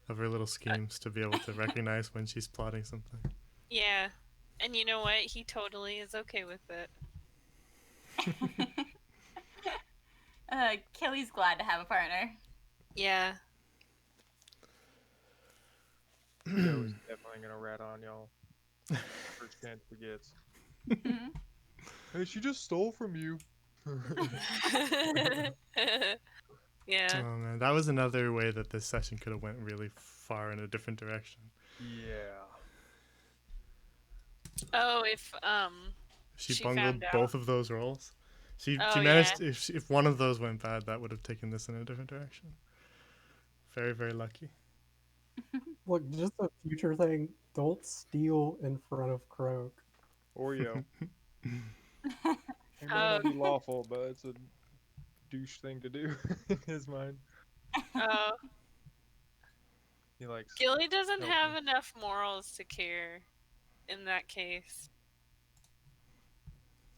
S4: of her little schemes to be able to recognize when she's plotting something.
S6: Yeah, and you know what? He totally is okay with it.
S5: Kelly's glad to have a partner.
S6: Yeah.
S1: Joe's definitely gonna rat on y'all. First chance he gets. Hey, she just stole from you.
S6: Yeah.
S4: Oh man, that was another way that this session could have went really far in a different direction.
S1: Yeah.
S6: Oh, if
S4: She
S6: She
S4: bungled
S6: found out.
S4: both of those rolls. She
S6: Oh,
S4: managed. If one of those went bad, that would have taken this in a different direction. Very very lucky.
S3: Look, just a future thing. Don't steal in front of Croak.
S1: Oreo. It may
S6: Oh.
S1: not be lawful, but it's a douche thing to do in his mind. He likes.
S6: Gilly doesn't
S1: Help
S6: have
S1: me.
S6: enough morals to care in that case.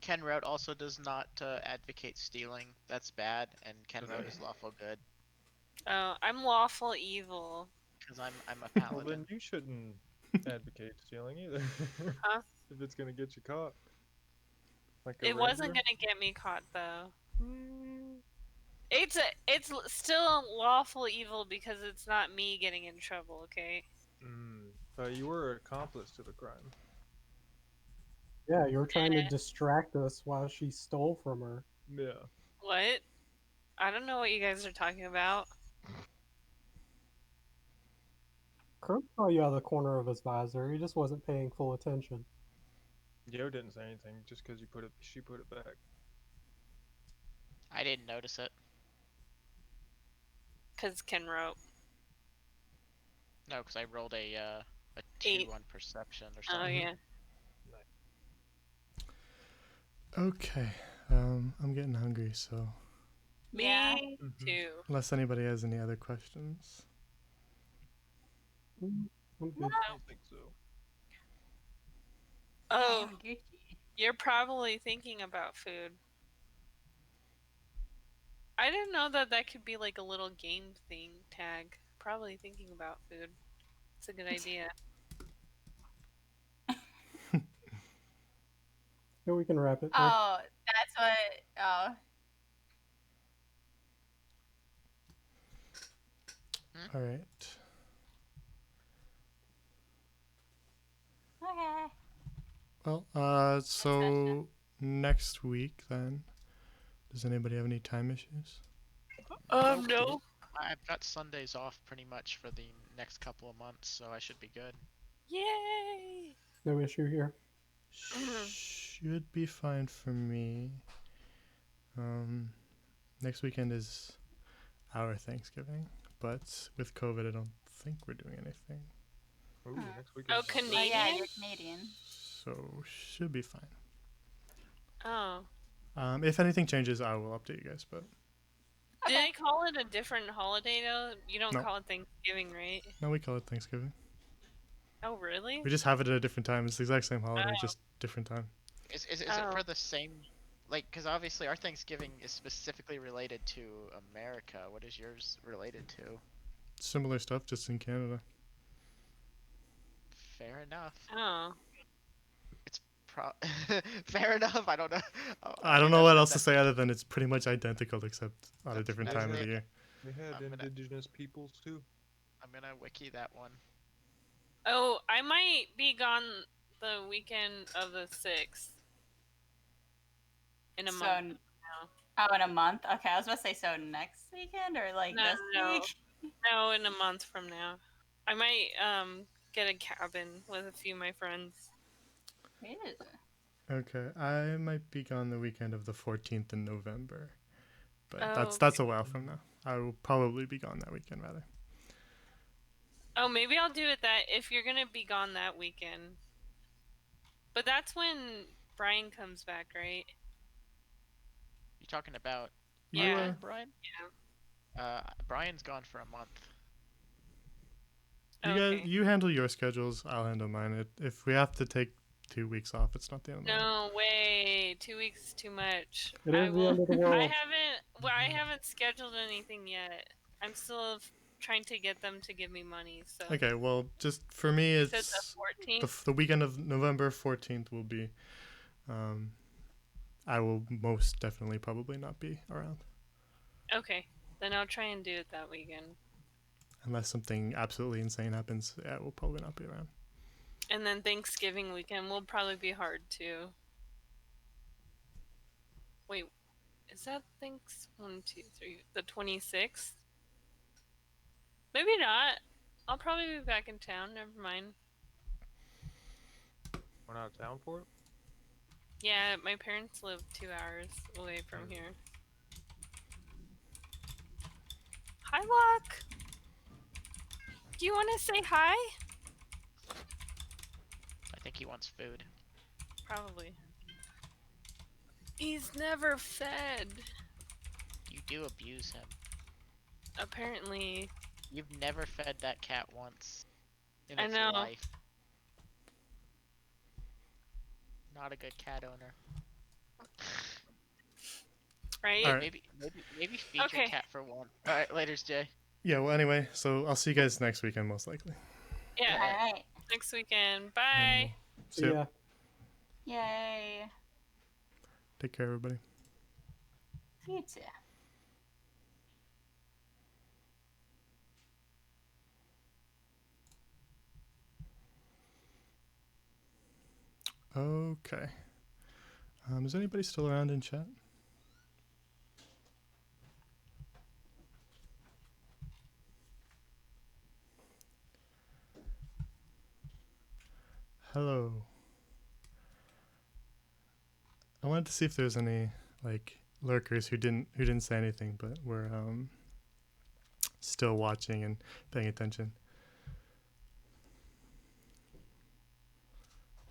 S2: Ken Rout also does not advocate stealing. That's bad, and Ken Rout is lawful good.
S6: Oh, I'm lawful evil.
S2: Because I'm a
S1: Well,
S2: paladin.
S1: then you shouldn't advocate stealing either.
S6: Huh?
S1: If it's gonna get you caught. Like
S6: It wasn't gonna get me caught though. It's still lawful evil because it's not me getting in trouble, okay?
S1: But you were an accomplice to the crime.
S3: Yeah, you were trying to distract us while she stole from her.
S1: Yeah.
S6: What? I don't know what you guys are talking about.
S3: Croak saw you out of the corner of his visor. He just wasn't paying full attention.
S1: Yo didn't say anything just because she put it back.
S2: I didn't notice it.
S6: Cause Ken wrote.
S2: No, because I rolled a 2
S6: 8.
S2: on perception or
S6: Oh
S2: something.
S6: yeah.
S4: Okay, I'm getting hungry, so
S5: Yeah.
S6: Me too.
S4: unless anybody has any other questions.
S3: I'm good.
S1: I don't think so.
S6: Oh,
S5: Gucci.
S6: you're probably thinking about food. I didn't know that could be like a little game thing tag. Probably thinking about food. It's a good idea.
S3: Yeah, we can wrap it there.
S5: Oh, that's what. Oh.
S4: All right.
S5: Okay.
S4: Well, so next week then, does anybody have any time issues?
S6: No.
S2: I've got Sundays off pretty much for the next couple of months, so I should be good.
S6: Yay!
S3: No issue here.
S4: Should be fine for me. Next weekend is our Thanksgiving, but with COVID, I don't think we're doing anything.
S1: Ooh,
S5: Huh.
S1: next week
S6: Oh,
S1: is
S5: Oh yeah,
S6: Canadian?
S5: you're Canadian.
S4: So should be fine.
S6: Oh.
S4: If anything changes, I will update you guys. But
S6: Did they call it a different holiday though? You don't
S4: No.
S6: call it Thanksgiving, right?
S4: no, we call it Thanksgiving.
S6: Oh really?
S4: We just have it at a different time. It's the exact same holiday,
S6: Oh.
S4: just different time.
S2: Is it
S6: Oh.
S2: for the same, like, because obviously our Thanksgiving is specifically related to America. What is yours related to?
S4: Similar stuff, just in Canada.
S2: Fair enough.
S6: Oh.
S2: Fair enough. I don't know.
S4: I don't know what else to say other than it's pretty much identical, except at a different
S2: That's
S4: time of the
S2: it.
S4: year.
S1: They had
S2: I'm gonna-
S1: indigenous peoples too.
S2: I'm gonna wiki that one.
S6: Oh, I might be gone the weekend of the 6th. In a
S5: So,
S6: month now.
S5: oh, in a month? Okay, I was about to say so next weekend or like
S6: No,
S5: this
S6: no.
S5: week?
S6: No, in a month from now. I might get a cabin with a few of my friends.
S5: Ew.
S4: Okay, I might be gone the weekend of the 14th in November, but
S6: Oh,
S4: that's a while from now. I will probably be gone that weekend rather.
S6: Oh, maybe I'll do it that if you're gonna be gone that weekend. But that's when Brian comes back, right?
S2: You talking about
S4: You,
S6: Yeah.
S2: weekend, Brian?
S6: Yeah.
S2: Brian's gone for a month.
S4: you
S6: Okay.
S4: guys, you handle your schedules. I'll handle mine. If we have to take 2 weeks off, it's not the end of the world.
S6: No way. 2 weeks is too much.
S3: It is the end of the
S6: I
S3: world.
S6: haven't. Well, I haven't scheduled anything yet. I'm still trying to get them to give me money. So.
S4: Okay, well, just for me,
S6: You said
S4: it's
S6: the 14th.
S4: the weekend of November 14th will be. I will most definitely probably not be around
S6: Okay. Then I'll try and do it that weekend.
S4: unless something absolutely insane happens. Yeah, we'll probably not be around.
S6: And then Thanksgiving weekend will probably be hard too. Wait, is that thanks 1, 2, 3 the 26th? Maybe not. I'll probably be back in town. Never mind.
S1: We're not down for it.
S6: Yeah, my parents live 2 hours away from here. Hi, Locke. Do you want to say hi?
S2: I think he wants food.
S6: Probably. He's never fed.
S2: You do abuse him.
S6: Apparently.
S2: You've never fed that cat once in
S6: I
S2: its
S6: know.
S2: life. Not a good cat owner.
S6: Right?
S4: All right.
S2: Maybe feed
S6: Okay.
S2: your cat for one. All right, later's Jay.
S4: Yeah, well, anyway, so I'll see you guys next weekend, most likely.
S6: Yeah.
S5: Alright.
S6: Next weekend.
S4: And
S6: Bye.
S4: we'll see ya.
S3: Yeah.
S5: Yay.
S4: Take care, everybody.
S5: You too.
S4: Okay. Is anybody still around in chat? Hello. I wanted to see if there's any like lurkers who didn't say anything but were still watching and paying attention.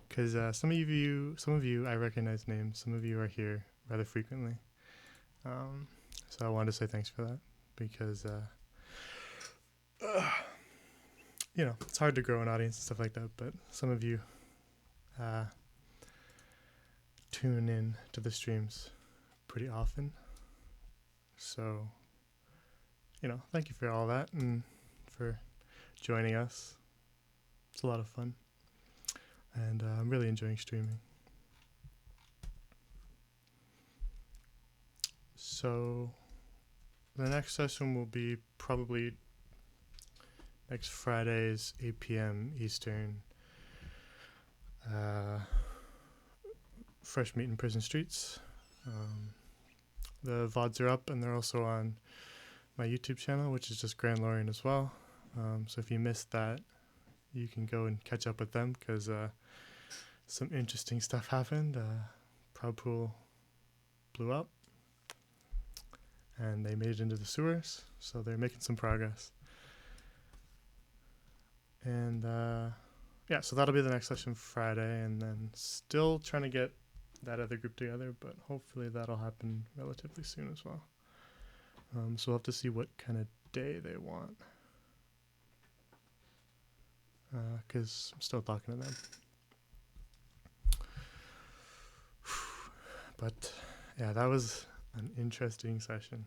S4: Because some of you I recognize names. Some of you are here rather frequently. So I wanted to say thanks for that because you know, it's hard to grow an audience and stuff like that. But some of you tune in to the streams pretty often. So, you know, thank you for all that and for joining us. It's a lot of fun. And I'm really enjoying streaming. So the next session will be probably next Friday's 8 p.m. Eastern. Fresh Meat in Prison Streets. The VODs are up and they're also on my YouTube channel, which is just Grand Lorien as well. So if you missed that, you can go and catch up with them because some interesting stuff happened. Proud Pool blew up and they made it into the sewers, so they're making some progress. And yeah, so that'll be the next session Friday, and then still trying to get that other group together, but hopefully that'll happen relatively soon as well. So we'll have to see what kind of day they want, because I'm still talking to them. But yeah, that was an interesting session.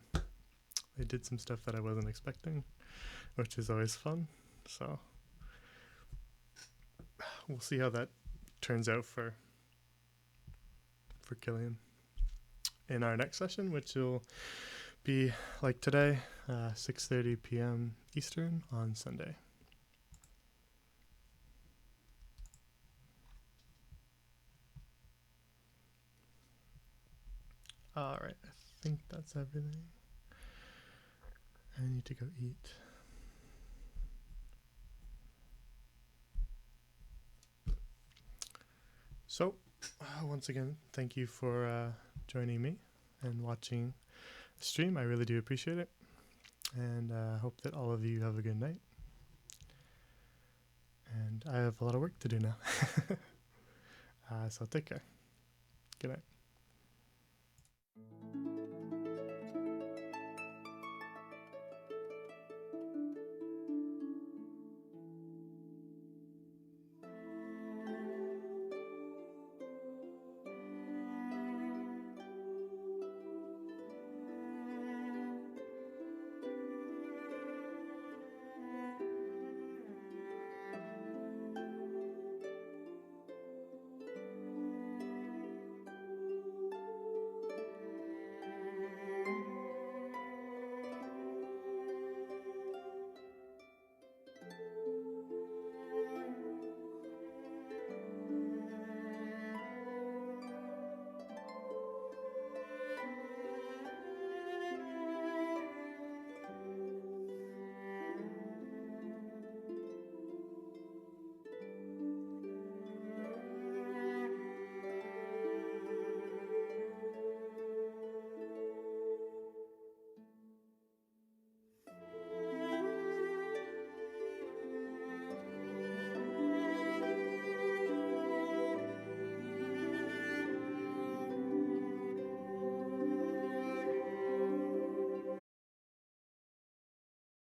S4: They did some stuff that I wasn't expecting, which is always fun. So we'll see how that turns out for Killian in our next session, which will be like today, 6:30 p.m. Eastern on Sunday. All right, I think that's everything. I need to go eat. So, once again, thank you for joining me and watching the stream. I really do appreciate it. And hope that all of you have a good night. And I have a lot of work to do now. So take care. Good night.